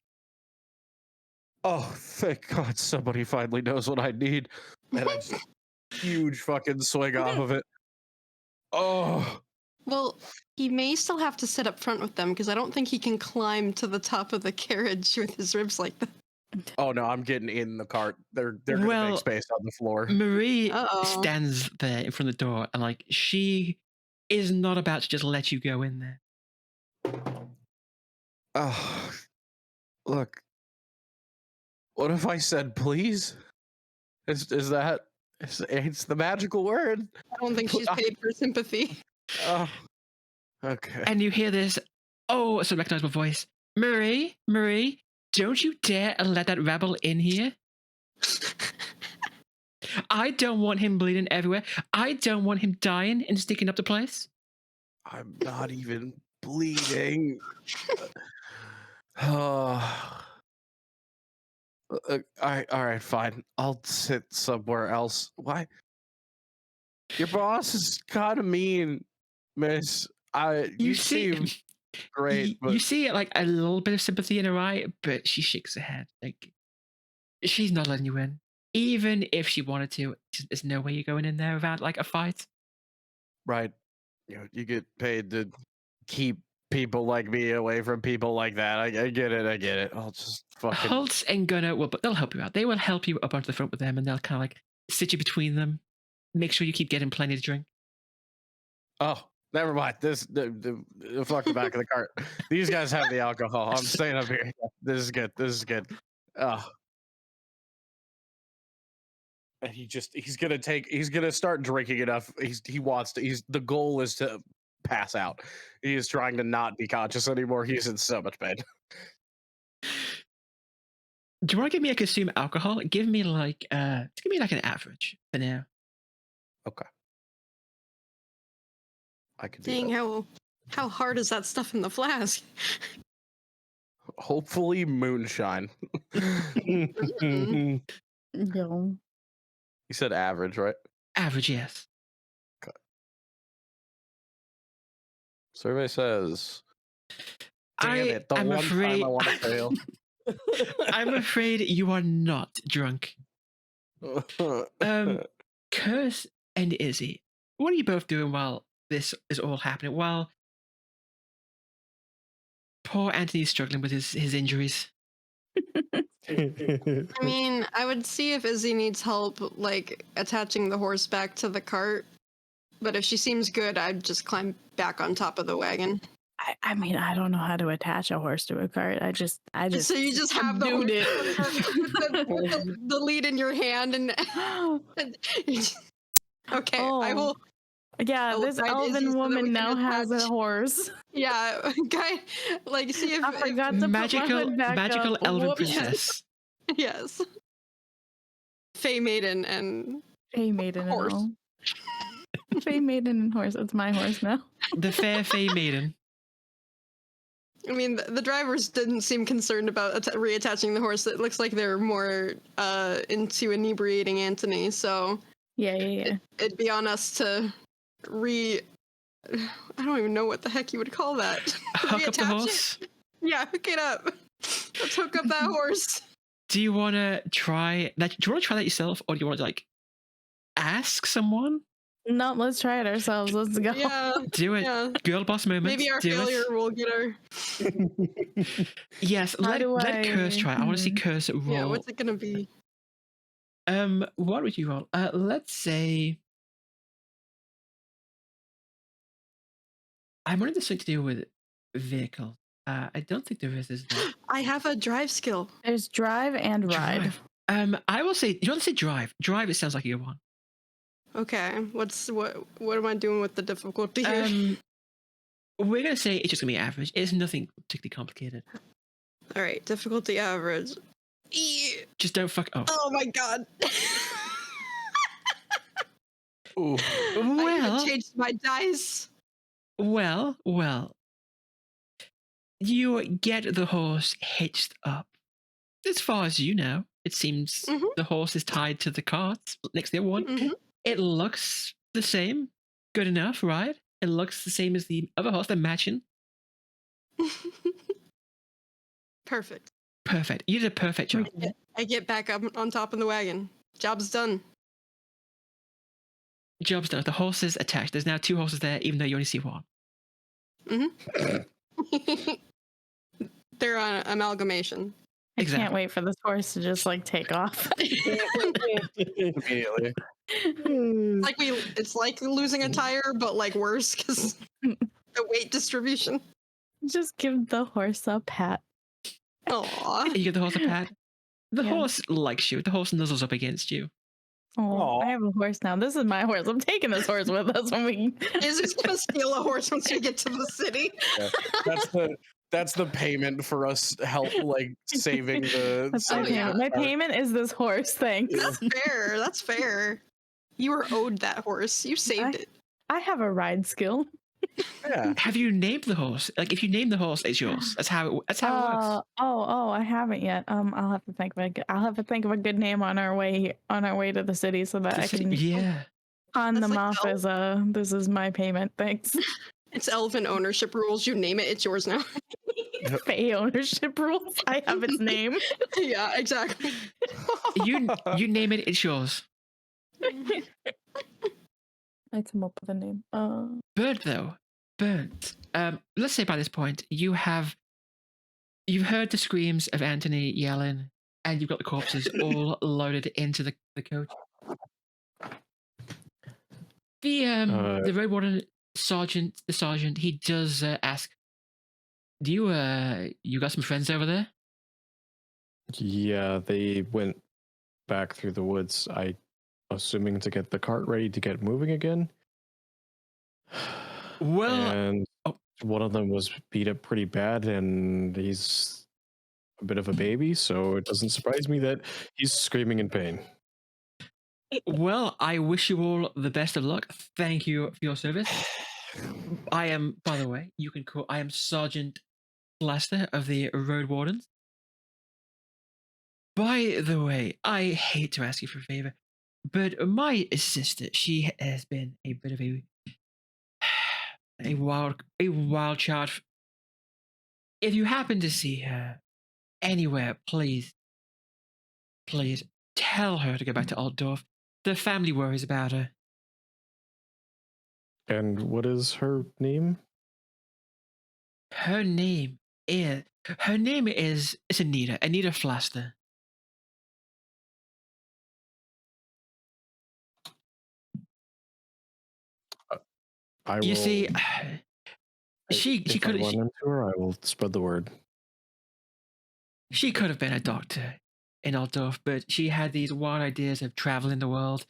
Oh, thank God somebody finally knows what I need. And I just huge fucking swing off of it. Oh. Well, he may still have to sit up front with them because I don't think he can climb to the top of the carriage with his ribs like that. Oh no, I'm getting in the cart. They're gonna make space on the floor. Marie stands there in front of the door and like she is not about to just let you go in there. Oh, look. What if I said please? Is that it's the magical word? I don't think she's paid for sympathy. Oh, okay. And you hear this, it's a recognizable voice. Marie, don't you dare let that rebel in here. I don't want him bleeding everywhere. I don't want him dying and sticking up the place. I'm not even bleeding. Oh. All right, fine. I'll sit somewhere else. Why? Your boss is kind of mean, miss. You seem great, but you see like a little bit of sympathy in her eye, but she shakes her head. Like she's not letting you in. Even if she wanted to, there's no way you're going in there without like a fight. Right. You get paid to keep people like me away from people like that. I get it. I'll just fucking. Holtz and Gunnar but they'll help you out. They will help you up onto the front with them, and they'll kind of like sit you between them. Make sure you keep getting plenty to drink. Oh, never mind. The fuck the back of the cart. These guys have the alcohol. I'm staying up here. This is good. Oh. And he's gonna start drinking enough. The goal is to pass out. He is trying to not be conscious anymore. He's in so much pain. Do you want to give me a consume alcohol? Give me like an average for now. Okay. I could do Dang, that. how hard is that stuff in the flask? Hopefully moonshine. Mm. Yo. You said average, right? Average, yes. Survey says. Damn it! The I'm one afraid, time I want to fail. I'm afraid you are not drunk. Kirs and Izzy, what are you both doing while this is all happening? While poor Antony is struggling with his injuries. I mean, I would see if Izzy needs help, like attaching the horse back to the cart. But if she seems good, I'd just climb back on top of the wagon. I mean, I don't know how to attach a horse to a cart. I just So you just have the subdued the lead in your hand and okay, I Oh. will. Yeah, I will this guide Izzy elven so that woman we can now has a attach- horse. Yeah, guy, like see if I forgot to put my hood back magical up. elven Whoops. princess. yes, Fey Maiden and Fey maiden and Horse. all. Fey maiden and horse. It's my horse now. The fair Fey maiden. I mean, the drivers didn't seem concerned about reattaching the horse. It looks like they're more into inebriating Antony. So Yeah. it'd be on us to I don't even know what the heck you would call that. Hook up the Reattach it. horse. Yeah, hook it up. Let's hook up that horse. Do you want to try that? Do you want to try that yourself, or do you want to like ask someone? No, let's try it ourselves. Let's go. Yeah, Do it. yeah. Girl boss moment. Maybe our Do failure it. will get her. Yes, How let do Kirs I- try. I want to see Kirs roll. Yeah, what's it gonna be? What would you roll? Let's say I'm wondering if there's something to do with vehicle. I don't think there is there? I have a drive skill. There's drive and ride. Drive. I will say. You want to say drive? Drive. It sounds like you one. Okay, what am I doing with the difficulty here? We're gonna say it's just gonna be average. It's nothing particularly complicated. All right, difficulty average. Just don't fuck. Oh, Oh my god. Ooh. I well, even changed my dice. well. You get the horse hitched up. As far as you know, it seems Mhm. the horse is tied to the cart next to the other one. Mhm. It looks the same. Good enough, right? It looks the same as the other horse. They're matching. Perfect. Perfect. You did a perfect job. I get back up on top of the wagon. Job's done. Job's done. The horse is attached. There's now 2 horses there, even though you only see 1. They're on amalgamation. I Exactly. can't wait for this horse to just like take off. Immediately. It's like losing a tire, but like worse because the weight distribution. Just give the horse a pat. Aww. You give the horse a pat. The Yeah. horse likes you. The horse nuzzles up against you. Oh, Aw. I have a horse now. This is my horse. I'm taking this horse with us when we. Is this gonna steal a horse once we get to the city? That's the payment for us like saving the. That's my Oh, yeah. payment. My payment is this horse. Thanks. That's fair. That's fair. You were owed that horse. You saved it. I have a ride skill. Yeah. Have you named the horse? Like, if you name the horse, it's yours. That's how it works. Oh, I haven't yet. I'll have to think of a good name on our way to the city so that I can Yeah. pawn That's them like off as this is my payment. Thanks. It's elven ownership rules. You name it, it's yours now. Pay ownership rules. I have its name. Yeah, exactly. You name it, it's yours. I come up with a name. Bernt, though. Bernt. Let's say by this point, you've heard the screams of Antony yelling, and you've got the corpses all loaded into the coach. The road warden sergeant, he does ask, "Do you got some friends over there?" Yeah, they went back through the woods. I assuming to get the cart ready to get moving again. Well, and oh, one of them was beat up pretty bad, and he's a bit of a baby, so it doesn't surprise me that he's screaming in pain. well, I wish you all the best of luck. Thank you for your service. I am, by the way, you can call. I am Sergeant Lester of the Road Wardens. By the way, I hate to ask you for a favor, but my sister, she has been a bit of a wild child. If you happen to see her anywhere, please tell her to go back to Altdorf. The family worries about her. And what is her name? Her name is it's Anita Flaster. I will. You see, she if could I run into her, I will spread the word. She could have been a doctor in Altdorf, but she had these wild ideas of traveling the world.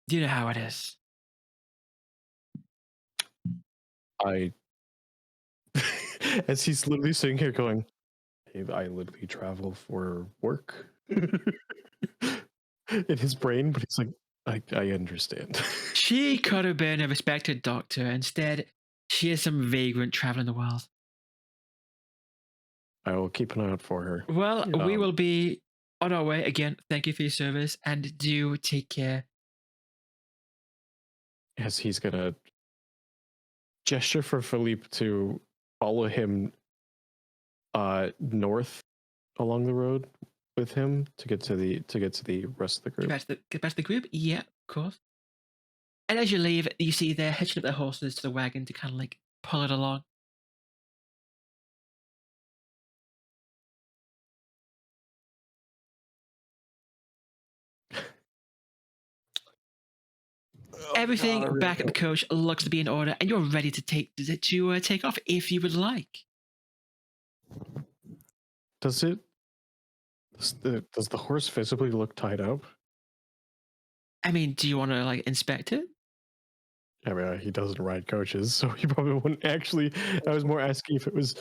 You know how it is. As he's literally sitting here going, I literally travel for work in his brain, but he's like, I understand. She could have been a respected doctor. Instead, she is some vagrant traveling the world. I will keep an eye out for her. Well, we will be on our way. Again, thank you for your service, and do take care. As he's gonna gesture for Philippe to follow him north along the road with him to get to the rest of the group. Get back to the group? Yeah, of course. And as you leave, you see they're hitching up their horses to the wagon to kind of like pull it along. Everything back at the coach looks to be in order, and you're ready to take off if you would like. Does the horse visibly look tied up? I mean, do you want to like inspect it? I mean, he doesn't ride coaches, so he probably wouldn't actually. I was more asking if it was.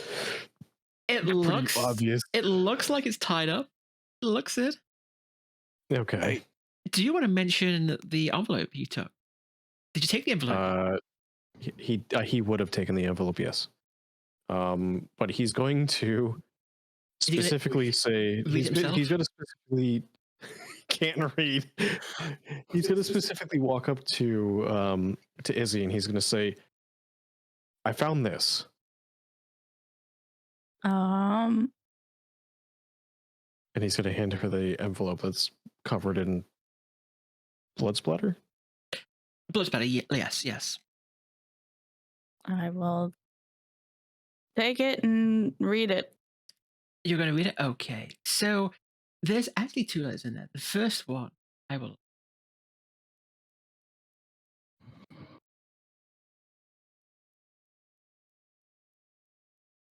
It looks obvious. It looks like it's tied up. It looks it. Okay. Do you want to mention the envelope you took? Did you take the envelope? He would have taken the envelope, yes. But he's going to specifically say he's going to specifically can't read. He's going to specifically walk up to Izzy, and he's going to say, "I found this." Um. And he's going to hand her the envelope that's covered in blood splatter. Blood splatter, yes. I will take it and read it. You're going to read it? Okay. So there's actually 2 letters in there. The first one, I will.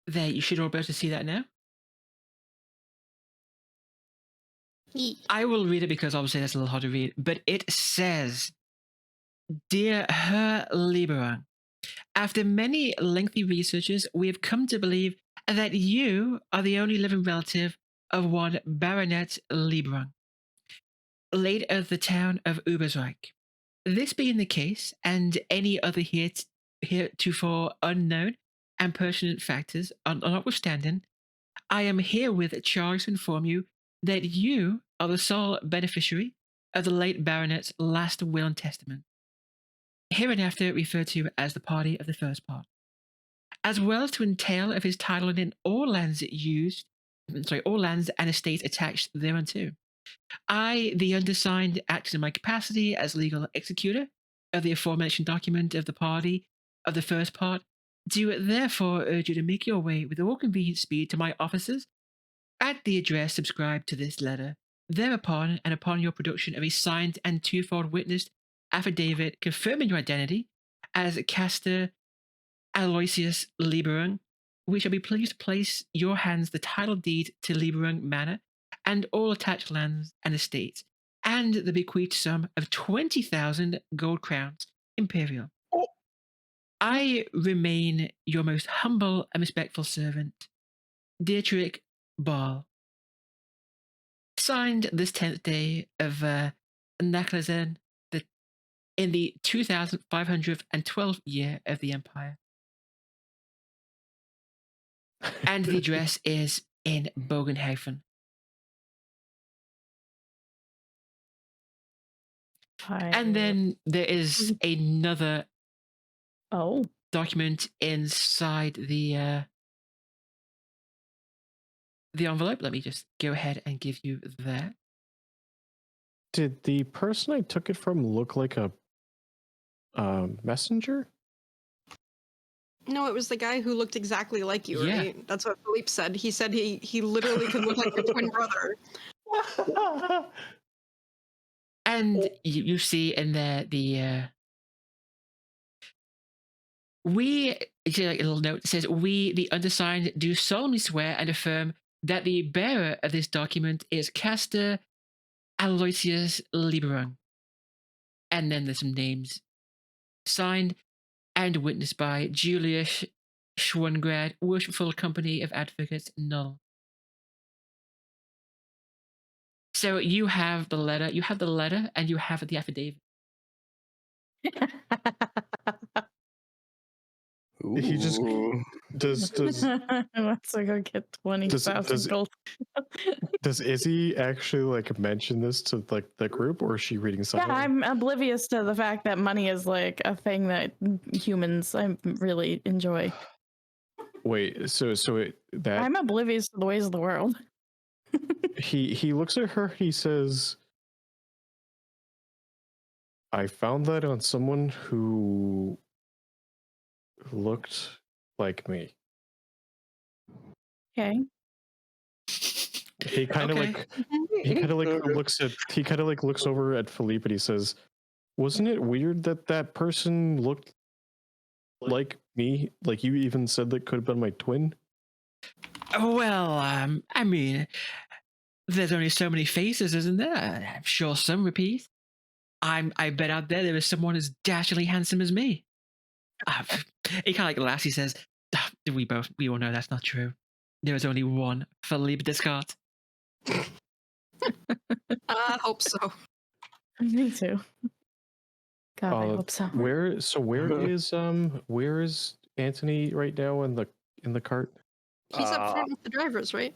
There, you should all be able to see that now. I will read it because obviously that's a little hard to read, but it says, "Dear Herr Lieberang, after many lengthy researches, we have come to believe that you are the only living relative of one Baronet Lieberang, late of the town of Ubersreich. This being the case, and any other heretofore unknown and pertinent factors notwithstanding, I am herewith charged to inform you that you are the sole beneficiary of the late baronet's last will and testament, hereinafter referred to as the party of the first part, as well as to entail of his title in all lands and estates attached thereunto. I, the undersigned, acting in my capacity as legal executor of the aforementioned document of the party of the first part, do therefore urge you to make your way with all convenient speed to my offices at the address subscribed to this letter. Thereupon, and upon your production of a signed and twofold witnessed affidavit confirming your identity as Castor Aloysius Lieberung, we shall be pleased to place your hands the title deed to Lieberung Manor and all attached lands and estates, and the bequeathed sum of 20,000 gold crowns Imperial. Oh. I remain your most humble and respectful servant, Dietrich Ball. Signed this 10th day of Nakhlazen, in the 2512th year of the Empire. And the address is in Bogenhafen. And then there is another document inside the envelope. Let me just go ahead and give you that. Did the person I took it from look like a messenger? No, it was the guy who looked exactly like you, Yeah. right? That's what Philippe said. He said he literally could look like your twin brother. And you see in there we, like a little note that says, we, the undersigned, do solemnly swear and affirm that the bearer of this document is Castor Aloysius Liberung. And then there's some names. Signed and witnessed by Julius Schwungrad, Worshipful Company of Advocates, Null. So you have the letter, and you have the affidavit. He just does Let's go get 20,000 gold. does Izzy actually like mention this to like the group, or is she reading something? Yeah, I'm oblivious to the fact that money is like a thing that humans really enjoy. Wait, I'm oblivious to the ways of the world. he looks at her, he says, I found that on someone who looked like me. Okay. He kind of looks over at Philippe and he says, wasn't it weird that that person looked like me? Like you even said that could have been my twin? Well, I mean, there's only so many faces, isn't there? I'm sure some repeat. I bet out there was someone as dashingly handsome as me. He kind of like laughs. He says, we all know that's not true. There was only one Philippe Descartes. I hope so. Me too. God, I hope so. Where is Antony right now in the cart? He's up front with the drivers, right?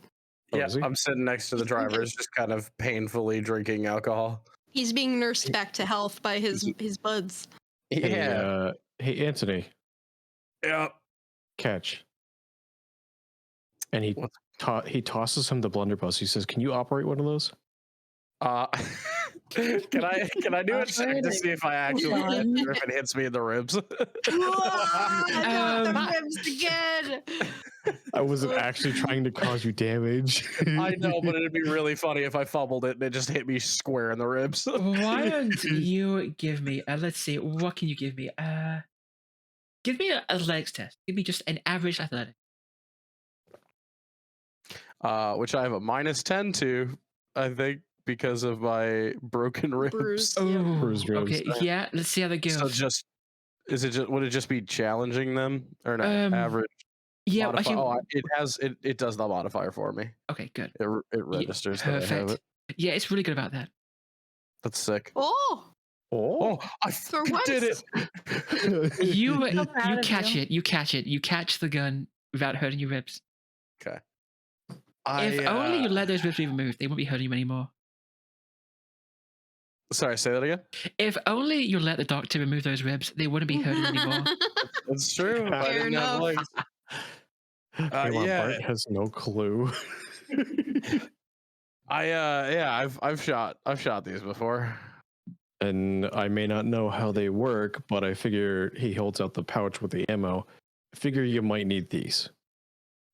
Oh, Yeah, is he? I'm sitting next to the drivers, just kind of painfully drinking alcohol. He's being nursed back to health by his buds. Yeah. Hey Antony, Yeah. catch. And he tosses him the blunderbuss. He says, "Can you operate one of those?" Can I do a check to see if I actually get it, or if it hits me in the ribs? Not the ribs again. I wasn't actually trying to cause you damage. I know, but it'd be really funny if I fumbled it and it just hit me square in the ribs. Why don't you give me let's see, what can you give me? Give me an athletics test. Give me just an average athletic. Which I have a -10 to, I think, because of my broken ribs. Bruised, Bruised ribs. Okay, yeah, let's see how they go. So would it just be challenging them or an average? Yeah, modifier? It does the modifier for me. Okay, good. It registers that I have Perfect. it. Yeah, it's really good about that. That's sick. Oh, I for did once. it. You proud of catch you. it. You catch it. You catch the gun without hurting your ribs. Okay. If only you let those ribs be removed, they won't be hurting you anymore. Sorry, say that again. If only you let the doctor remove those ribs, they wouldn't be hurting anime. That's true. I Fair didn't have enough. legs. Bart has no clue. I've shot these before. And I may not know how they work, but I figure he holds out the pouch with the ammo. I figure you might need these.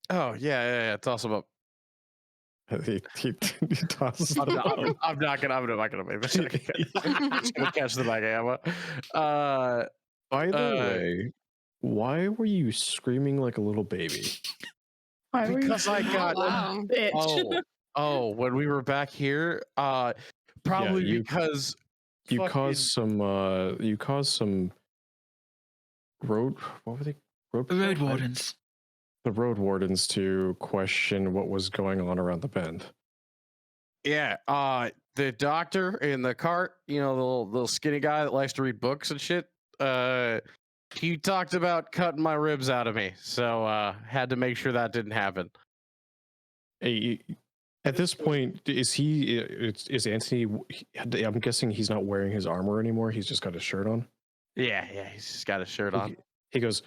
Oh yeah. Toss them up. He tosses them out. I'm not gonna make the check. I'm just gonna catch the bag of ammo. By the way, why were you screaming like a little baby? Why were you Because I got wow. bitch? oh, when we were back here, probably Yeah, because You fucking- caused some what were they? Road Road patrol? wardens. The road wardens to question what was going on around the bend. Yeah, the doctor in the cart, you know, the little skinny guy that likes to read books and shit. He talked about cutting my ribs out of me, so had to make sure that didn't happen. Hey, at this point, is Antony? I'm guessing he's not wearing his armor anymore. He's just got his shirt on. Yeah, he's just got his shirt on. He goes,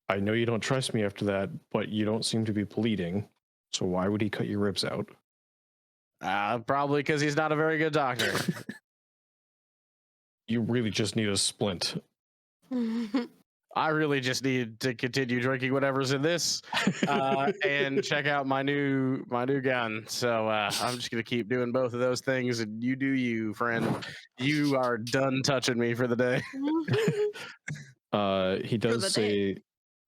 "I know you don't trust me after that, but you don't seem to be bleeding. So why would he cut your ribs out?" Probably because he's not a very good doctor. You really just need a splint. I really just need to continue drinking whatever's in this, and check out my new gun. So I'm just gonna keep doing both of those things, and you do you, friend. You are done touching me for the day. He does say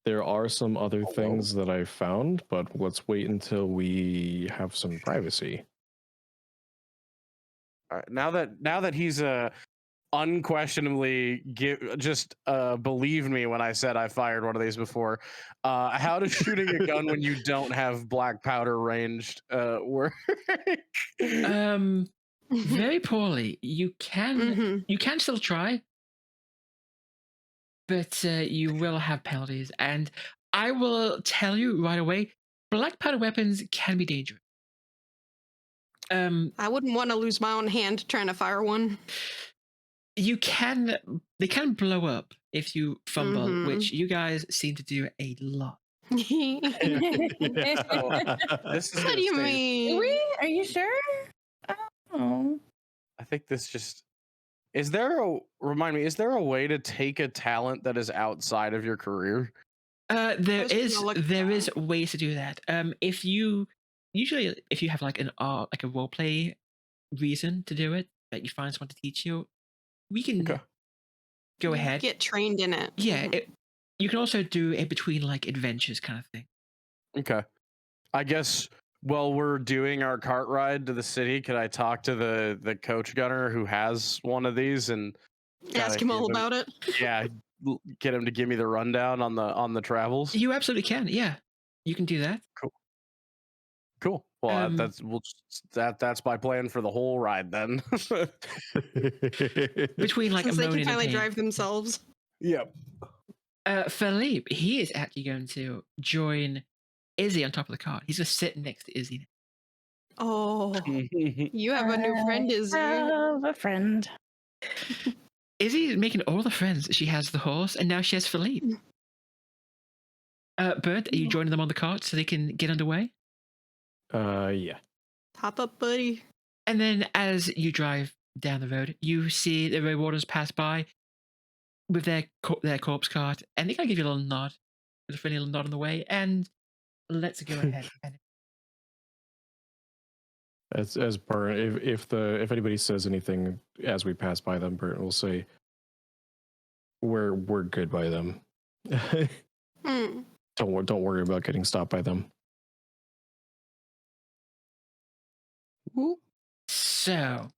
there are some other things that I found, but let's wait until we have some privacy. All right, now that he's unquestionably believed me when I said I fired one of these before. How does shooting a gun when you don't have black powder ranged work? Very poorly. You can still try, but you will have penalties. And I will tell you right away, black powder weapons can be dangerous. I wouldn't want to lose my own hand trying to fire one. They can blow up if you fumble, which you guys seem to do a lot. This is What do you mean? Are you sure? Oh. I think this just is there a way to take a talent that is outside of your career? There is ways to do that. If you have like an art, like a role play reason to do it, that you find someone to teach you, we can go ahead. Get trained in it. Yeah, you can also do it between like adventures kind of thing. Okay. I guess while we're doing our cart ride to the city, can I talk to the coach gunner who has one of these and ask him all about it? Yeah, get him to give me the rundown on the travels. You absolutely can. Yeah, you can do that. Cool. Well, that's my plan for the whole ride then. Between like Since they can finally and drive themselves. Yep. Philippe, he is actually going to join Izzy on top of the cart. He's just sitting next to Izzy. Oh, you have a new friend, Izzy. I have a friend. Izzy is making all the friends. She has the horse, and now she has Philippe. Bernt, are you joining them on the cart so they can get underway? Yeah. Hop up, buddy. And then as you drive down the road, you see the road wardens pass by with their corpse cart, and they kind of give you a little nod, a friendly little nod on the way, and let's go ahead. As Bernt, if anybody says anything as we pass by them, Bernt will say, "We're good by them. Don't worry about getting stopped by them." So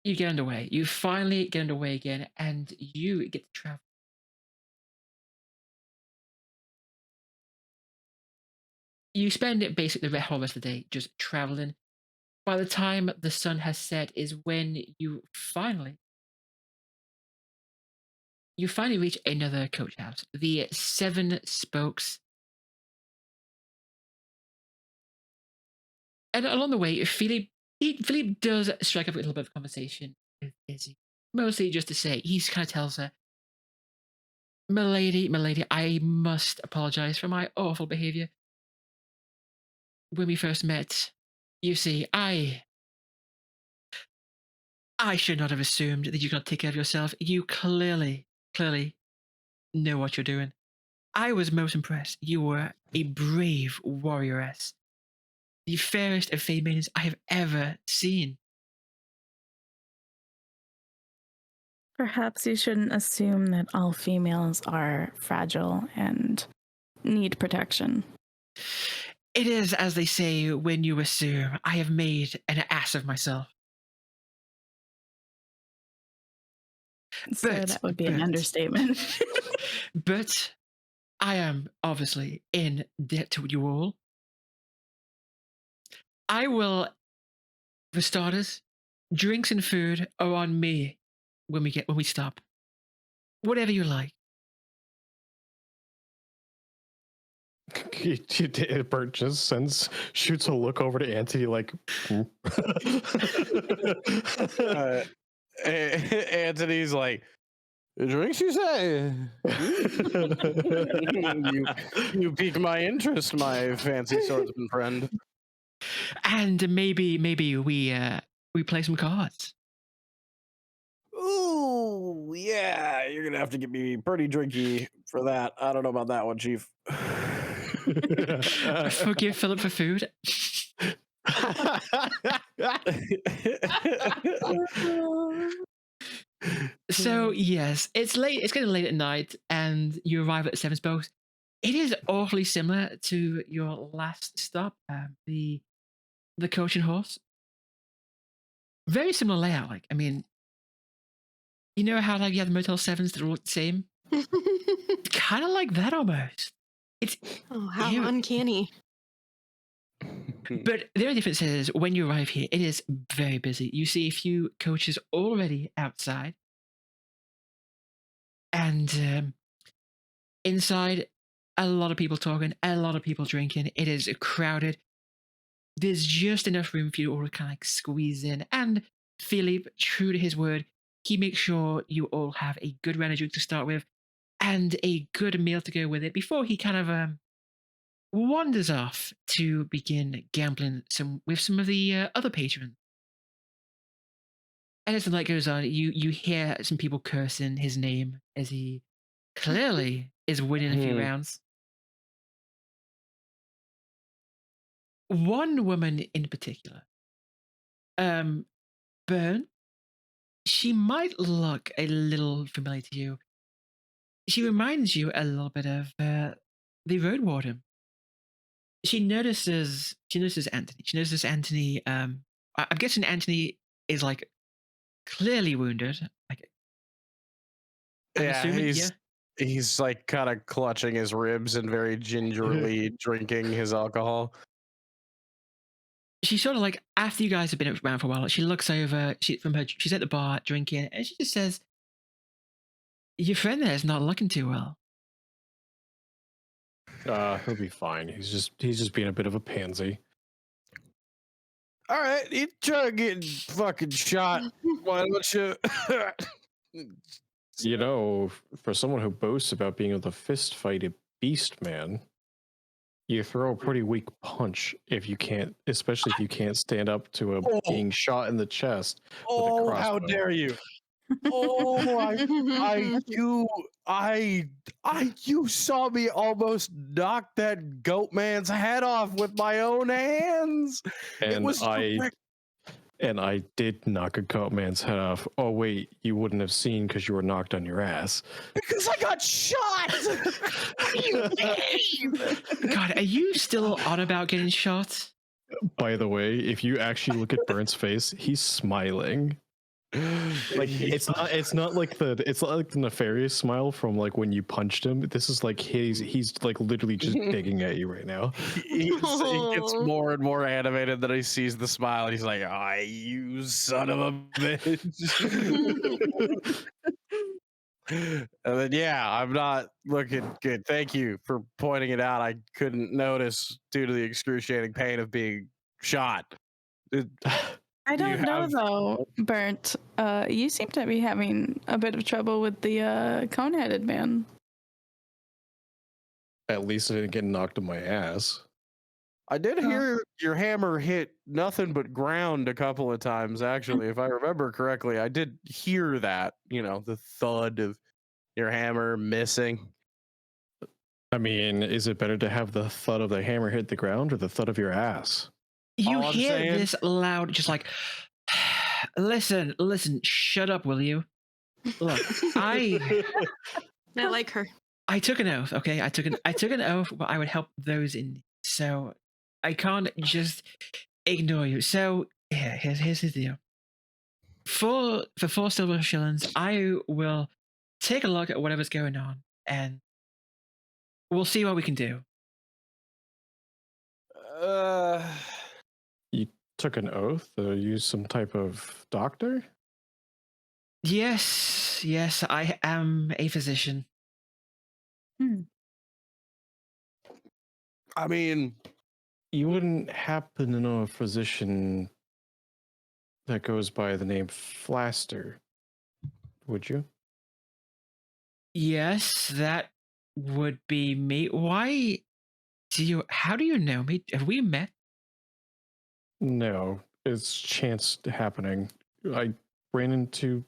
you get underway. You finally get underway again, and you get to travel. You spend it basically the whole rest of the day just traveling. By the time the sun has set is when you finally reach another coach house. The Seven Spokes. And along the way, Philippe does strike up a little bit of conversation with Izzy. Mostly just to say, he kind of tells her, Milady, I must apologize for my awful behavior. When we first met, you see, I should not have assumed that you could not take care of yourself. You clearly know what you're doing. I was most impressed. You were a brave warrioress. The fairest of Fey maidens I have ever seen. Perhaps you shouldn't assume that all females are fragile and need protection. It is, as they say, when you assume. I have made an ass of myself. So But- that would be an but- understatement. But I am obviously in debt to you all. I will, for starters, drinks and food are on me when we stop. Whatever you like. Bernt just shoots a look over to Antony like, Anthony's like, drinks, you say? you piqued my interest, my fancy swordsman friend. And maybe we play some cards. Ooh, yeah, you're gonna have to get me pretty drinky for that. I don't know about that one, Chief. Forgive Philip for food. So yes, it's late. It's getting late at night, and you arrive at the Seven Spokes. It is awfully similar to your last stop, the coach and horse. Very similar layout. Like, I mean, you know how like you have the Motel 7s that are all the same? Kind of like that almost. It's Oh, how Yeah. uncanny. But the only difference is when you arrive here, it is very busy. You see a few coaches already outside. And inside, a lot of people talking, a lot of people drinking. It is crowded. There's just enough room for you all to kind of like squeeze in. And Philippe, true to his word, he makes sure you all have a good round of drink to start with and a good meal to go with it before he kind of wanders off to begin gambling with some of the other patrons. And as the night goes on, you hear some people cursing his name as he clearly is winning a few rounds. One woman in particular, Bernt, she might look a little familiar to you. She reminds you a little bit of the Road Warden. She notices Antony. She notices Antony. I'm guessing Antony is like clearly wounded. Like, I'm Yeah, assuming, he's like kind of clutching his ribs and very gingerly drinking his alcohol. She sort of like, after you guys have been around for a while, she looks over. She's at the bar drinking, and she just says, "Your friend there is not looking too well." he'll be fine. He's just being a bit of a pansy. All right, you try to get fucking shot. Why don't you? You know, for someone who boasts about being able to fist fight a beast man, you throw a pretty weak punch especially if you can't stand up to being shot in the chest. Oh, how crossbow. dare you! Oh, you saw me almost knock that goat man's head off with my own hands. And I did knock a goat man's head off. Oh wait, you wouldn't have seen because you were knocked on your ass. Because I got shot. What do you mean? God, are you still on about getting shot? By the way, if you actually look at Bernt's face, he's smiling. Like it's not like the nefarious smile from like when you punched him. This is like he's like literally just digging at you right now. He gets more and more animated that he sees the smile, and he's like, "Oh, you son of a bitch!" And then, yeah, I'm not looking good. Thank you for pointing it out. I couldn't notice due to the excruciating pain of being shot. I don't You know have- though, Bernt. You seem to be having a bit of trouble with the cone-headed man. At least I didn't get knocked on my ass. I did hear your hammer hit nothing but ground a couple of times, actually. If I remember correctly, I did hear that, the thud of your hammer missing. I mean, is it better to have the thud of the hammer hit the ground or the thud of your ass? You All I'm hear saying- this loud, just like, listen, shut up, will you? Look, I like her. I took an oath, okay? I took an oath, but I would help those in need. So I can't just ignore you. So yeah, here's the deal. for 4 silver shillings, I will take a look at whatever's going on, and we'll see what we can do. You took an oath to use some type of doctor? Yes, I am a physician. I mean, You wouldn't happen to know a physician that goes by the name Flaster, would you? Yes, that would be me. How do you know me? Have we met? No, it's chance happening. I ran into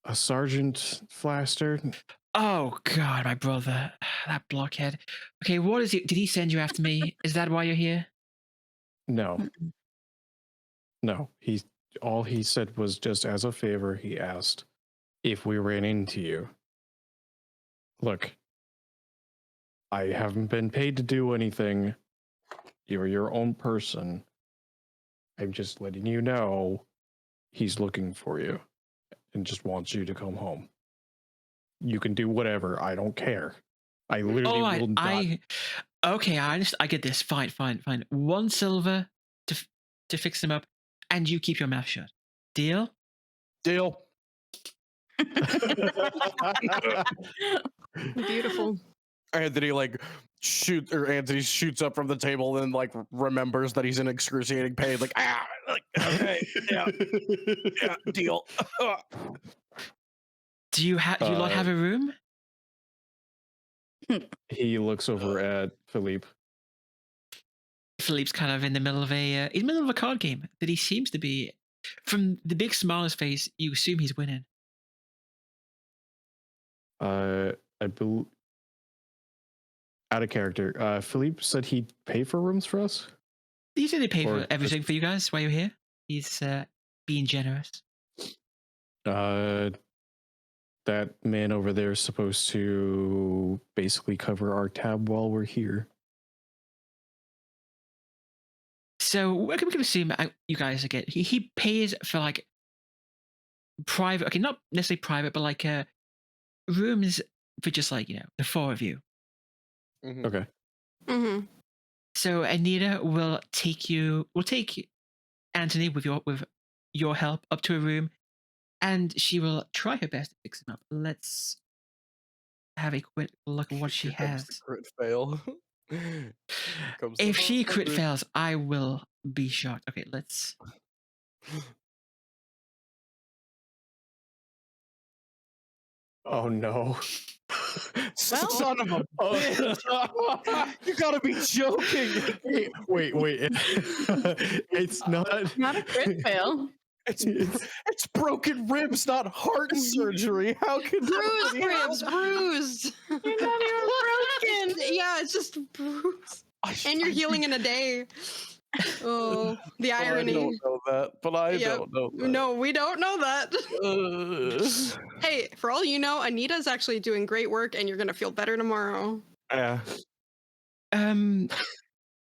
a Sergeant Flaster. Oh God, my brother, that blockhead. Okay, what is it? Did he send you after me? Is that why you're here? No. No, all he said was just as a favor, he asked if we ran into you. Look, I haven't been paid to do anything. You're your own person. I'm just letting you know he's looking for you and just wants you to come home. You can do whatever. I don't care. I literally will not. Okay, I get this. Fine. 1 silver to fix him up, and you keep your mouth shut. Deal? deal. Beautiful. Anthony Anthony shoots up from the table and like remembers that he's in excruciating pain. Like, okay, yeah, deal. Do you lot have a room? He looks over at Philippe. Philippe's kind of in the middle of a card game that he seems to be. From the big smile on his face, you assume he's winning. I believe, out of character, Philippe said he'd pay for rooms for us. He said he'd pay Or for everything for you guys while you're here. He's being generous. That man over there is supposed to basically cover our tab while we're here. So we can assume you guys again. He pays for like private, okay, not necessarily private, but like rooms for just like the 4 of you. Mm-hmm. Okay. Mm-hmm. So Anita will take Antony with your help up to a room, and she will try her best to fix him up. Let's have a quick look at what she has. Crit fail. If she crit fails, I will be shocked. Okay, let's. Oh no. Son of a bitch. You gotta be joking. Wait. It's not Not a crit fail. It's broken ribs, not heart surgery. How could Bruised ribs, bruised. You're not even broken. Yeah, it's just bruised. And you're healing in a day. Oh, the irony. I don't know that, but I Yep. don't know that. No, we don't know that. Hey, for all you know, Anita's actually doing great work, and you're gonna feel better tomorrow. Yeah.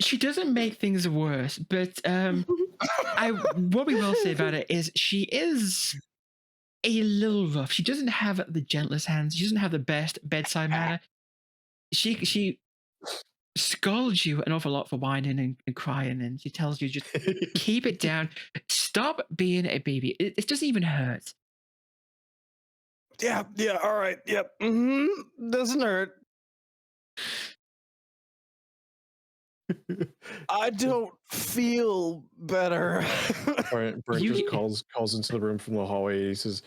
She doesn't make things worse, but what we will say about it is she is a little rough. She doesn't have the gentlest hands. She doesn't have the best bedside manner. She scolds you an awful lot for whining and crying, and she tells you just keep it down. Stop being a baby. It doesn't even hurt. Yeah, all right. Yep. Doesn't hurt. I don't feel better. Brent just calls into the room from the hallway. He says,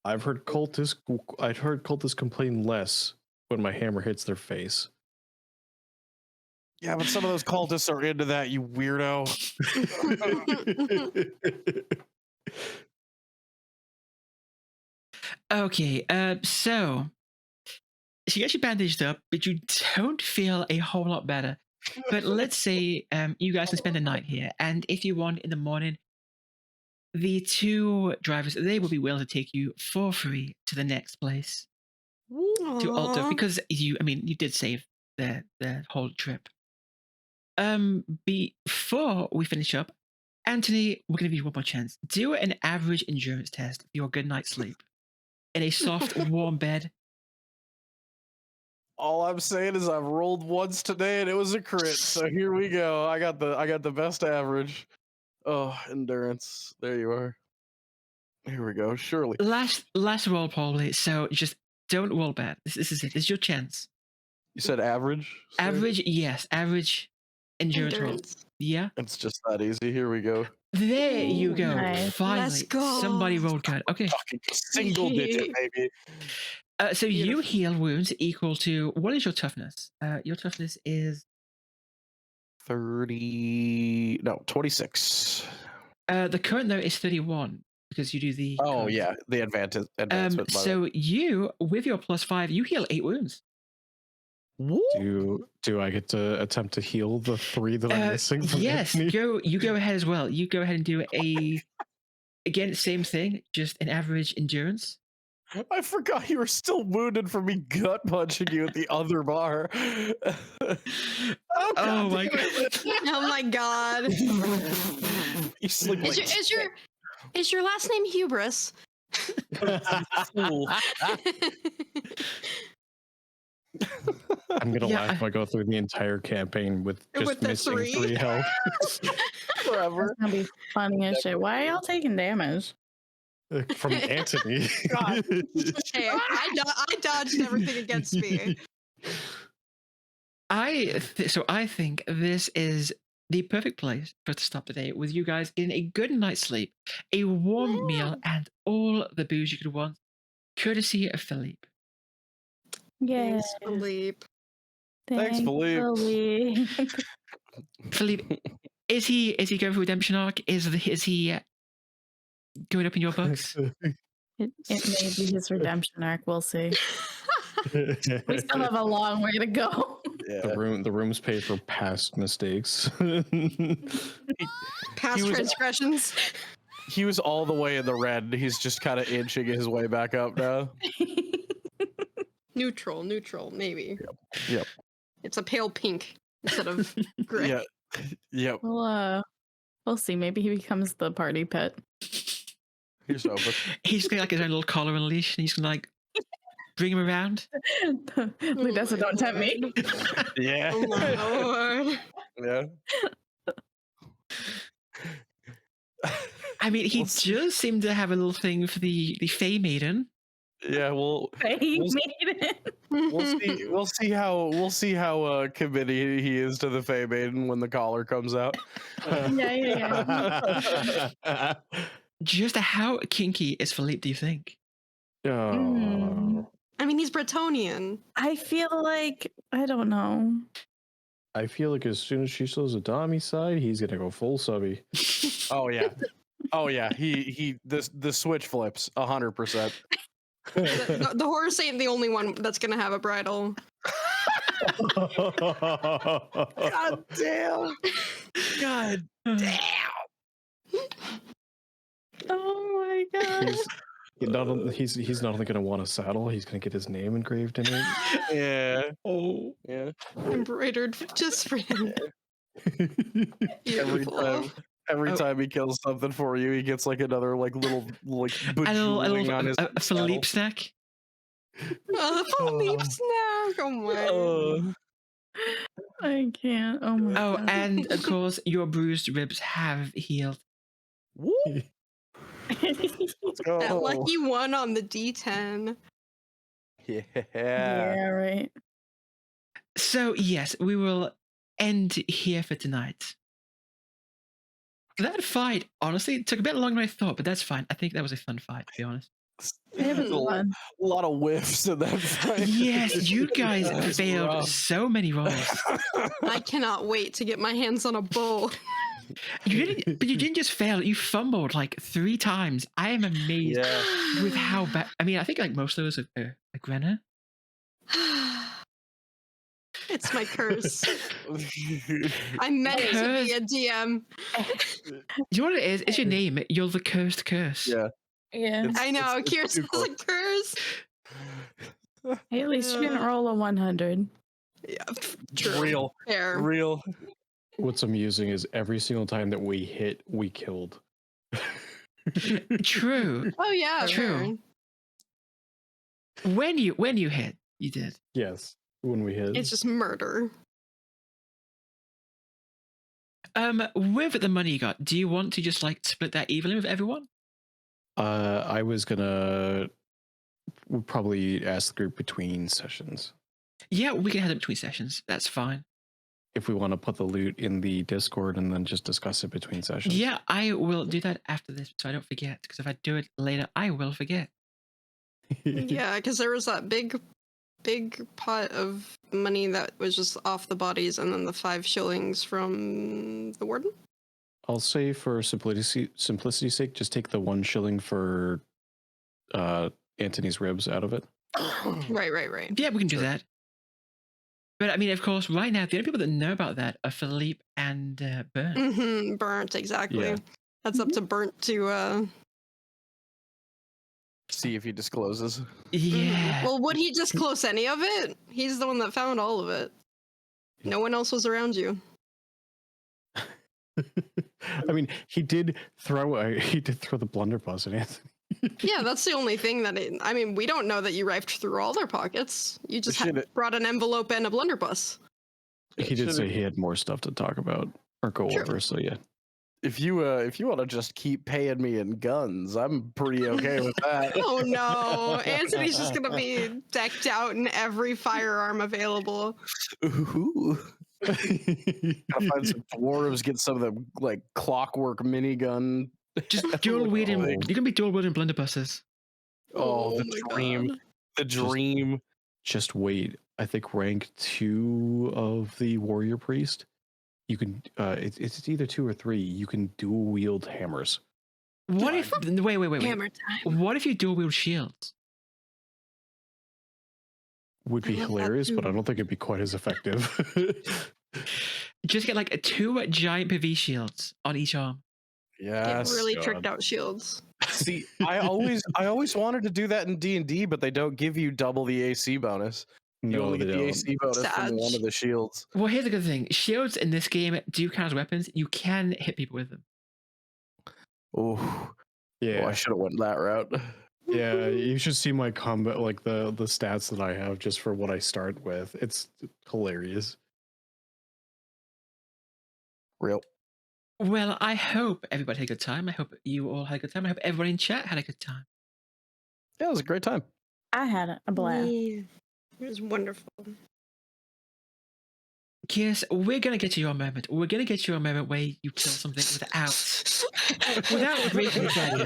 I've heard cultists complain less when my hammer hits their face. Yeah, but some of those cultists are into that, you weirdo. Okay, so she gets you bandaged up, but you don't feel a whole lot better. But let's say you guys can spend the night here, and if you want in the morning, the 2 drivers, they will be willing to take you for free to the next place to Alto, Aw. because you did save the whole trip. Before we finish up, Antony, we're going to give you one more chance. Do an average endurance test for your good night's sleep in a soft, warm bed. All I'm saying is I've rolled once today and it was a crit. So here we go. I got the best average. Oh, endurance. There you are. Here we go. Surely. Last roll probably. So just don't roll bad. This is it. This is your chance. You said average? Sir? Average, yes. Average endurance roll. Yeah. It's just that easy. Here we go. There you go. Nice. Finally, Let's go. somebody rolled good. Okay. Fucking single digit, baby. So you heal wounds equal to, what is your toughness? Your toughness is 26. the current though is 31 because you do the. Oh yeah, the advancement. So you, with your +5, you heal 8 wounds. Do I get to attempt to heal the 3 that I'm missing? From Yes, Antony? you go ahead as well. You go ahead and do again, same thing, just an average endurance. I forgot you were still wounded from me gut punching you at the other bar. Oh my god. Oh my god. You sleep like Is your last name Hubris? fool. I'm gonna laugh if I go through the entire campaign with just the missing 3. 3 health. Forever. That's gonna be funny as shit. Why are y'all taking damage? From Antony. God. Hey, I dodged everything against me. I think this is the perfect place for us to stop today with you guys getting a good night's sleep, a warm meal, and all the booze you could want, courtesy of Philippe. Yeah. Thanks, Philippe. Thanks, Philippe. Philippe, is he going for redemption arc? Is he going up in your books? It may be his redemption arc. We'll see. We still have a long way to go. Yeah. The room's paid for past mistakes. Past transgressions. He was all the way in the red. He's just kind of inching his way back up now. Neutral, maybe. Yep. It's a pale pink instead of gray. Yeah. Yep. We'll see. Maybe he becomes the party pet. Here's open. He's got like his own little collar and leash, and he's gonna like bring him around. Leudessa, don't tempt me. Yeah. Oh my lord. Yeah. I mean, he does seem to have a little thing for the Fey Maiden. Yeah. We'll see how committed he is to the Fey Maiden when the collar comes out. Yeah. Just how kinky is Philippe, do you think? Oh. I mean, he's Bretonian. I feel like I don't know. I feel like as soon as she shows a Dami side, he's gonna go full subby. Oh yeah. Oh yeah. The switch flips 100%. The horse ain't the only one that's gonna have a bridle. God damn. God damn. Oh my god. He's not only gonna want a saddle, he's gonna get his name engraved in it. Yeah. Oh. Yeah. Embroidered just for him. Beautiful. Every time he kills something for you, he gets like another little bejeweling on his Philippe snack. Philippe snack. Oh my. I can't. Oh my Oh, god. and of course, your bruised ribs have healed. Woo. Let's go. That lucky one on the D10. Yeah. Yeah, right. So yes, we will end here for tonight. That fight, honestly, took a bit longer than I thought, but that's fine. I think that was a fun fight, to be honest. It was fun. A lot of whiffs in that fight. Yes, you guys That's failed rough. so many rolls. I cannot wait to get my hands on a bow. You didn't just fail. You fumbled like 3 times. I am amazed Yeah. with how bad. I mean, I think like most of those are Grenna. It's my curse. I meant to be a DM. Do you know what it is? It's your name. You're the cursed curse. Yeah. Yeah. I know. it's Kirs too has close. a curse. Hey, at least you didn't roll a 100. Yeah, true. Real. Fair. Real. What's amusing is every single time that we hit, we killed. True. Oh yeah, True. fair. When you hit, you did. Yes, when we hit. It's just murder. With the money you got, do you want to just like split that evenly with everyone? I was gonna probably ask the group between sessions Yeah, we can have it between sessions. That's fine. if we want to put the loot in the Discord and then just discuss it between sessions. Yeah, I will do that after this so I don't forget. Because if I do it later, I will forget. Yeah, because there was that big pot of money that was just off the bodies, and then the 5 shillings from the warden. I'll say for simplicity's sake, just take the 1 shilling for Antony's ribs out of it. Right. Yeah, we can do that. But I mean, of course, right now, the only people that know about that are Philippe and Bernt. Mm-hmm. Bernt, exactly. Yeah. That's up to Bernt to See if he discloses. Yeah. Well, would he disclose any of it? He's the one that found all of it. No one else was around you. I mean, he did throw the blunderbuss at Anthony. Yeah, that's the only thing that we don't know that you rifed through all their pockets. You just brought an envelope and a blunderbuss. He did say he had more stuff to talk about or go over, so yeah. If you want to just keep paying me in guns, I'm pretty okay with that. Oh no, Anthony's just gonna be decked out in every firearm available. Ooh. Gotta find some dwarves, get some of them like clockwork minigun. Just dual wielding. Oh. You can be dual wielding blunderbusses. Oh, the my dream. God. The dream. Just wait. I think rank 2 of the warrior priest, you can it's either 2 or 3. You can dual wield hammers. What if wait. Hammer time. What if you dual wield shields? Would be I love that hilarious, but too. I don't think it'd be quite as effective. Just get like 2 giant PV shields on each arm. Yes. Get really God. tricked out shields. See, I always wanted to do that in D&D, but they don't give you double the AC bonus. You No, only they get the don't. AC bonus from one Sad. of the shields. Well, here's the good thing: shields in this game do count as weapons. You can hit people with them. Oh, Yeah, I should have went that route. yeah. You should see my combat, like the stats that I have just for what I start with. It's hilarious. Real. Well, I hope everybody had a good time. I hope you all had a good time. I hope everyone in chat had a good time. Yeah, it was a great time. I had a blast. Yeah, it was wonderful. Kirs, we're gonna get to your moment. We're gonna get you a moment where you kill something without breaking the dragon. No,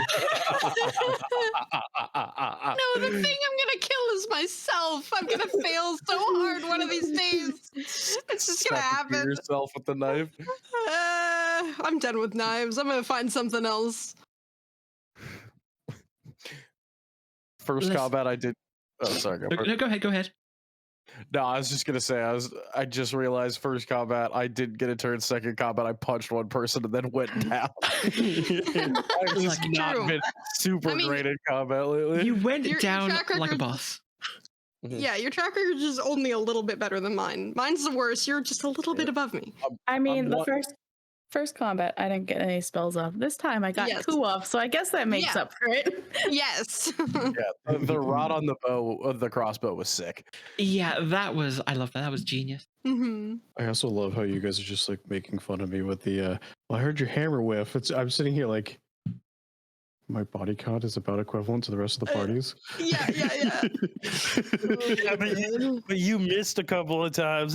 the thing I'm gonna kill is myself. I'm gonna fail so hard one of these days. It's just gonna Second to happen. yourself with the knife. I'm done with knives. I'm gonna find something else. First Let's- combat I did. Oh, sorry. Go for it. No, go ahead. No, I was just gonna say I just realized first combat I did get a turn. Second combat I punched one person and then went down. I've just Like, not True. been super I mean, great at combat lately. You went Your down track like a record's- boss. Yeah, your track record is just only a little bit better than mine. Mine's the worst. You're just a little bit above me. I mean, the one- first combat, I didn't get any spells off. This time, I got Yes. 2 off, so I guess that makes Yeah. up for it. Yes. Yeah, the rod on the bow of the crossbow was sick. Yeah, I love that. That was genius. hmm I also love how you guys are just like making fun of me with the. Well, I heard your hammer whiff. I'm sitting here like, my body count is about equivalent to the rest of the parties. Yeah. But you missed a couple of times.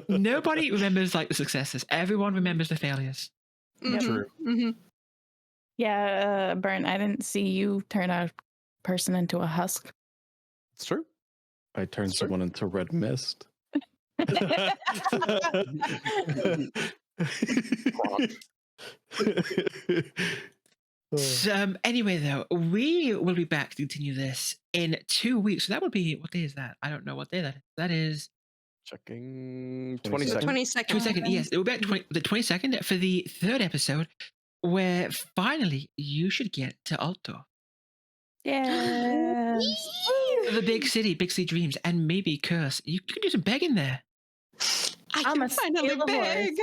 Nobody remembers like the successes. Everyone remembers the failures. True. hmm Yeah, Bernt, I didn't see you turn a person into a husk. It's true. I turned someone into red mist. So, anyway, though, we will be back to continue this in 2 weeks. So that would be, what day is that? I don't know what day that is. That is Checking 20 20 seconds. 22nd. 22nd. Yes, it will be back the 22nd for the 3rd episode, where finally you should get to Alto, Yeah. the big city dreams, and maybe Kirs. You can do some begging there. I I'm can a finally steal a beg.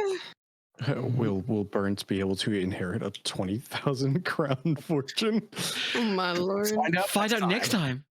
Will Bernt be able to inherit a 20,000 crown fortune? Oh my lord. Find out Find out next time.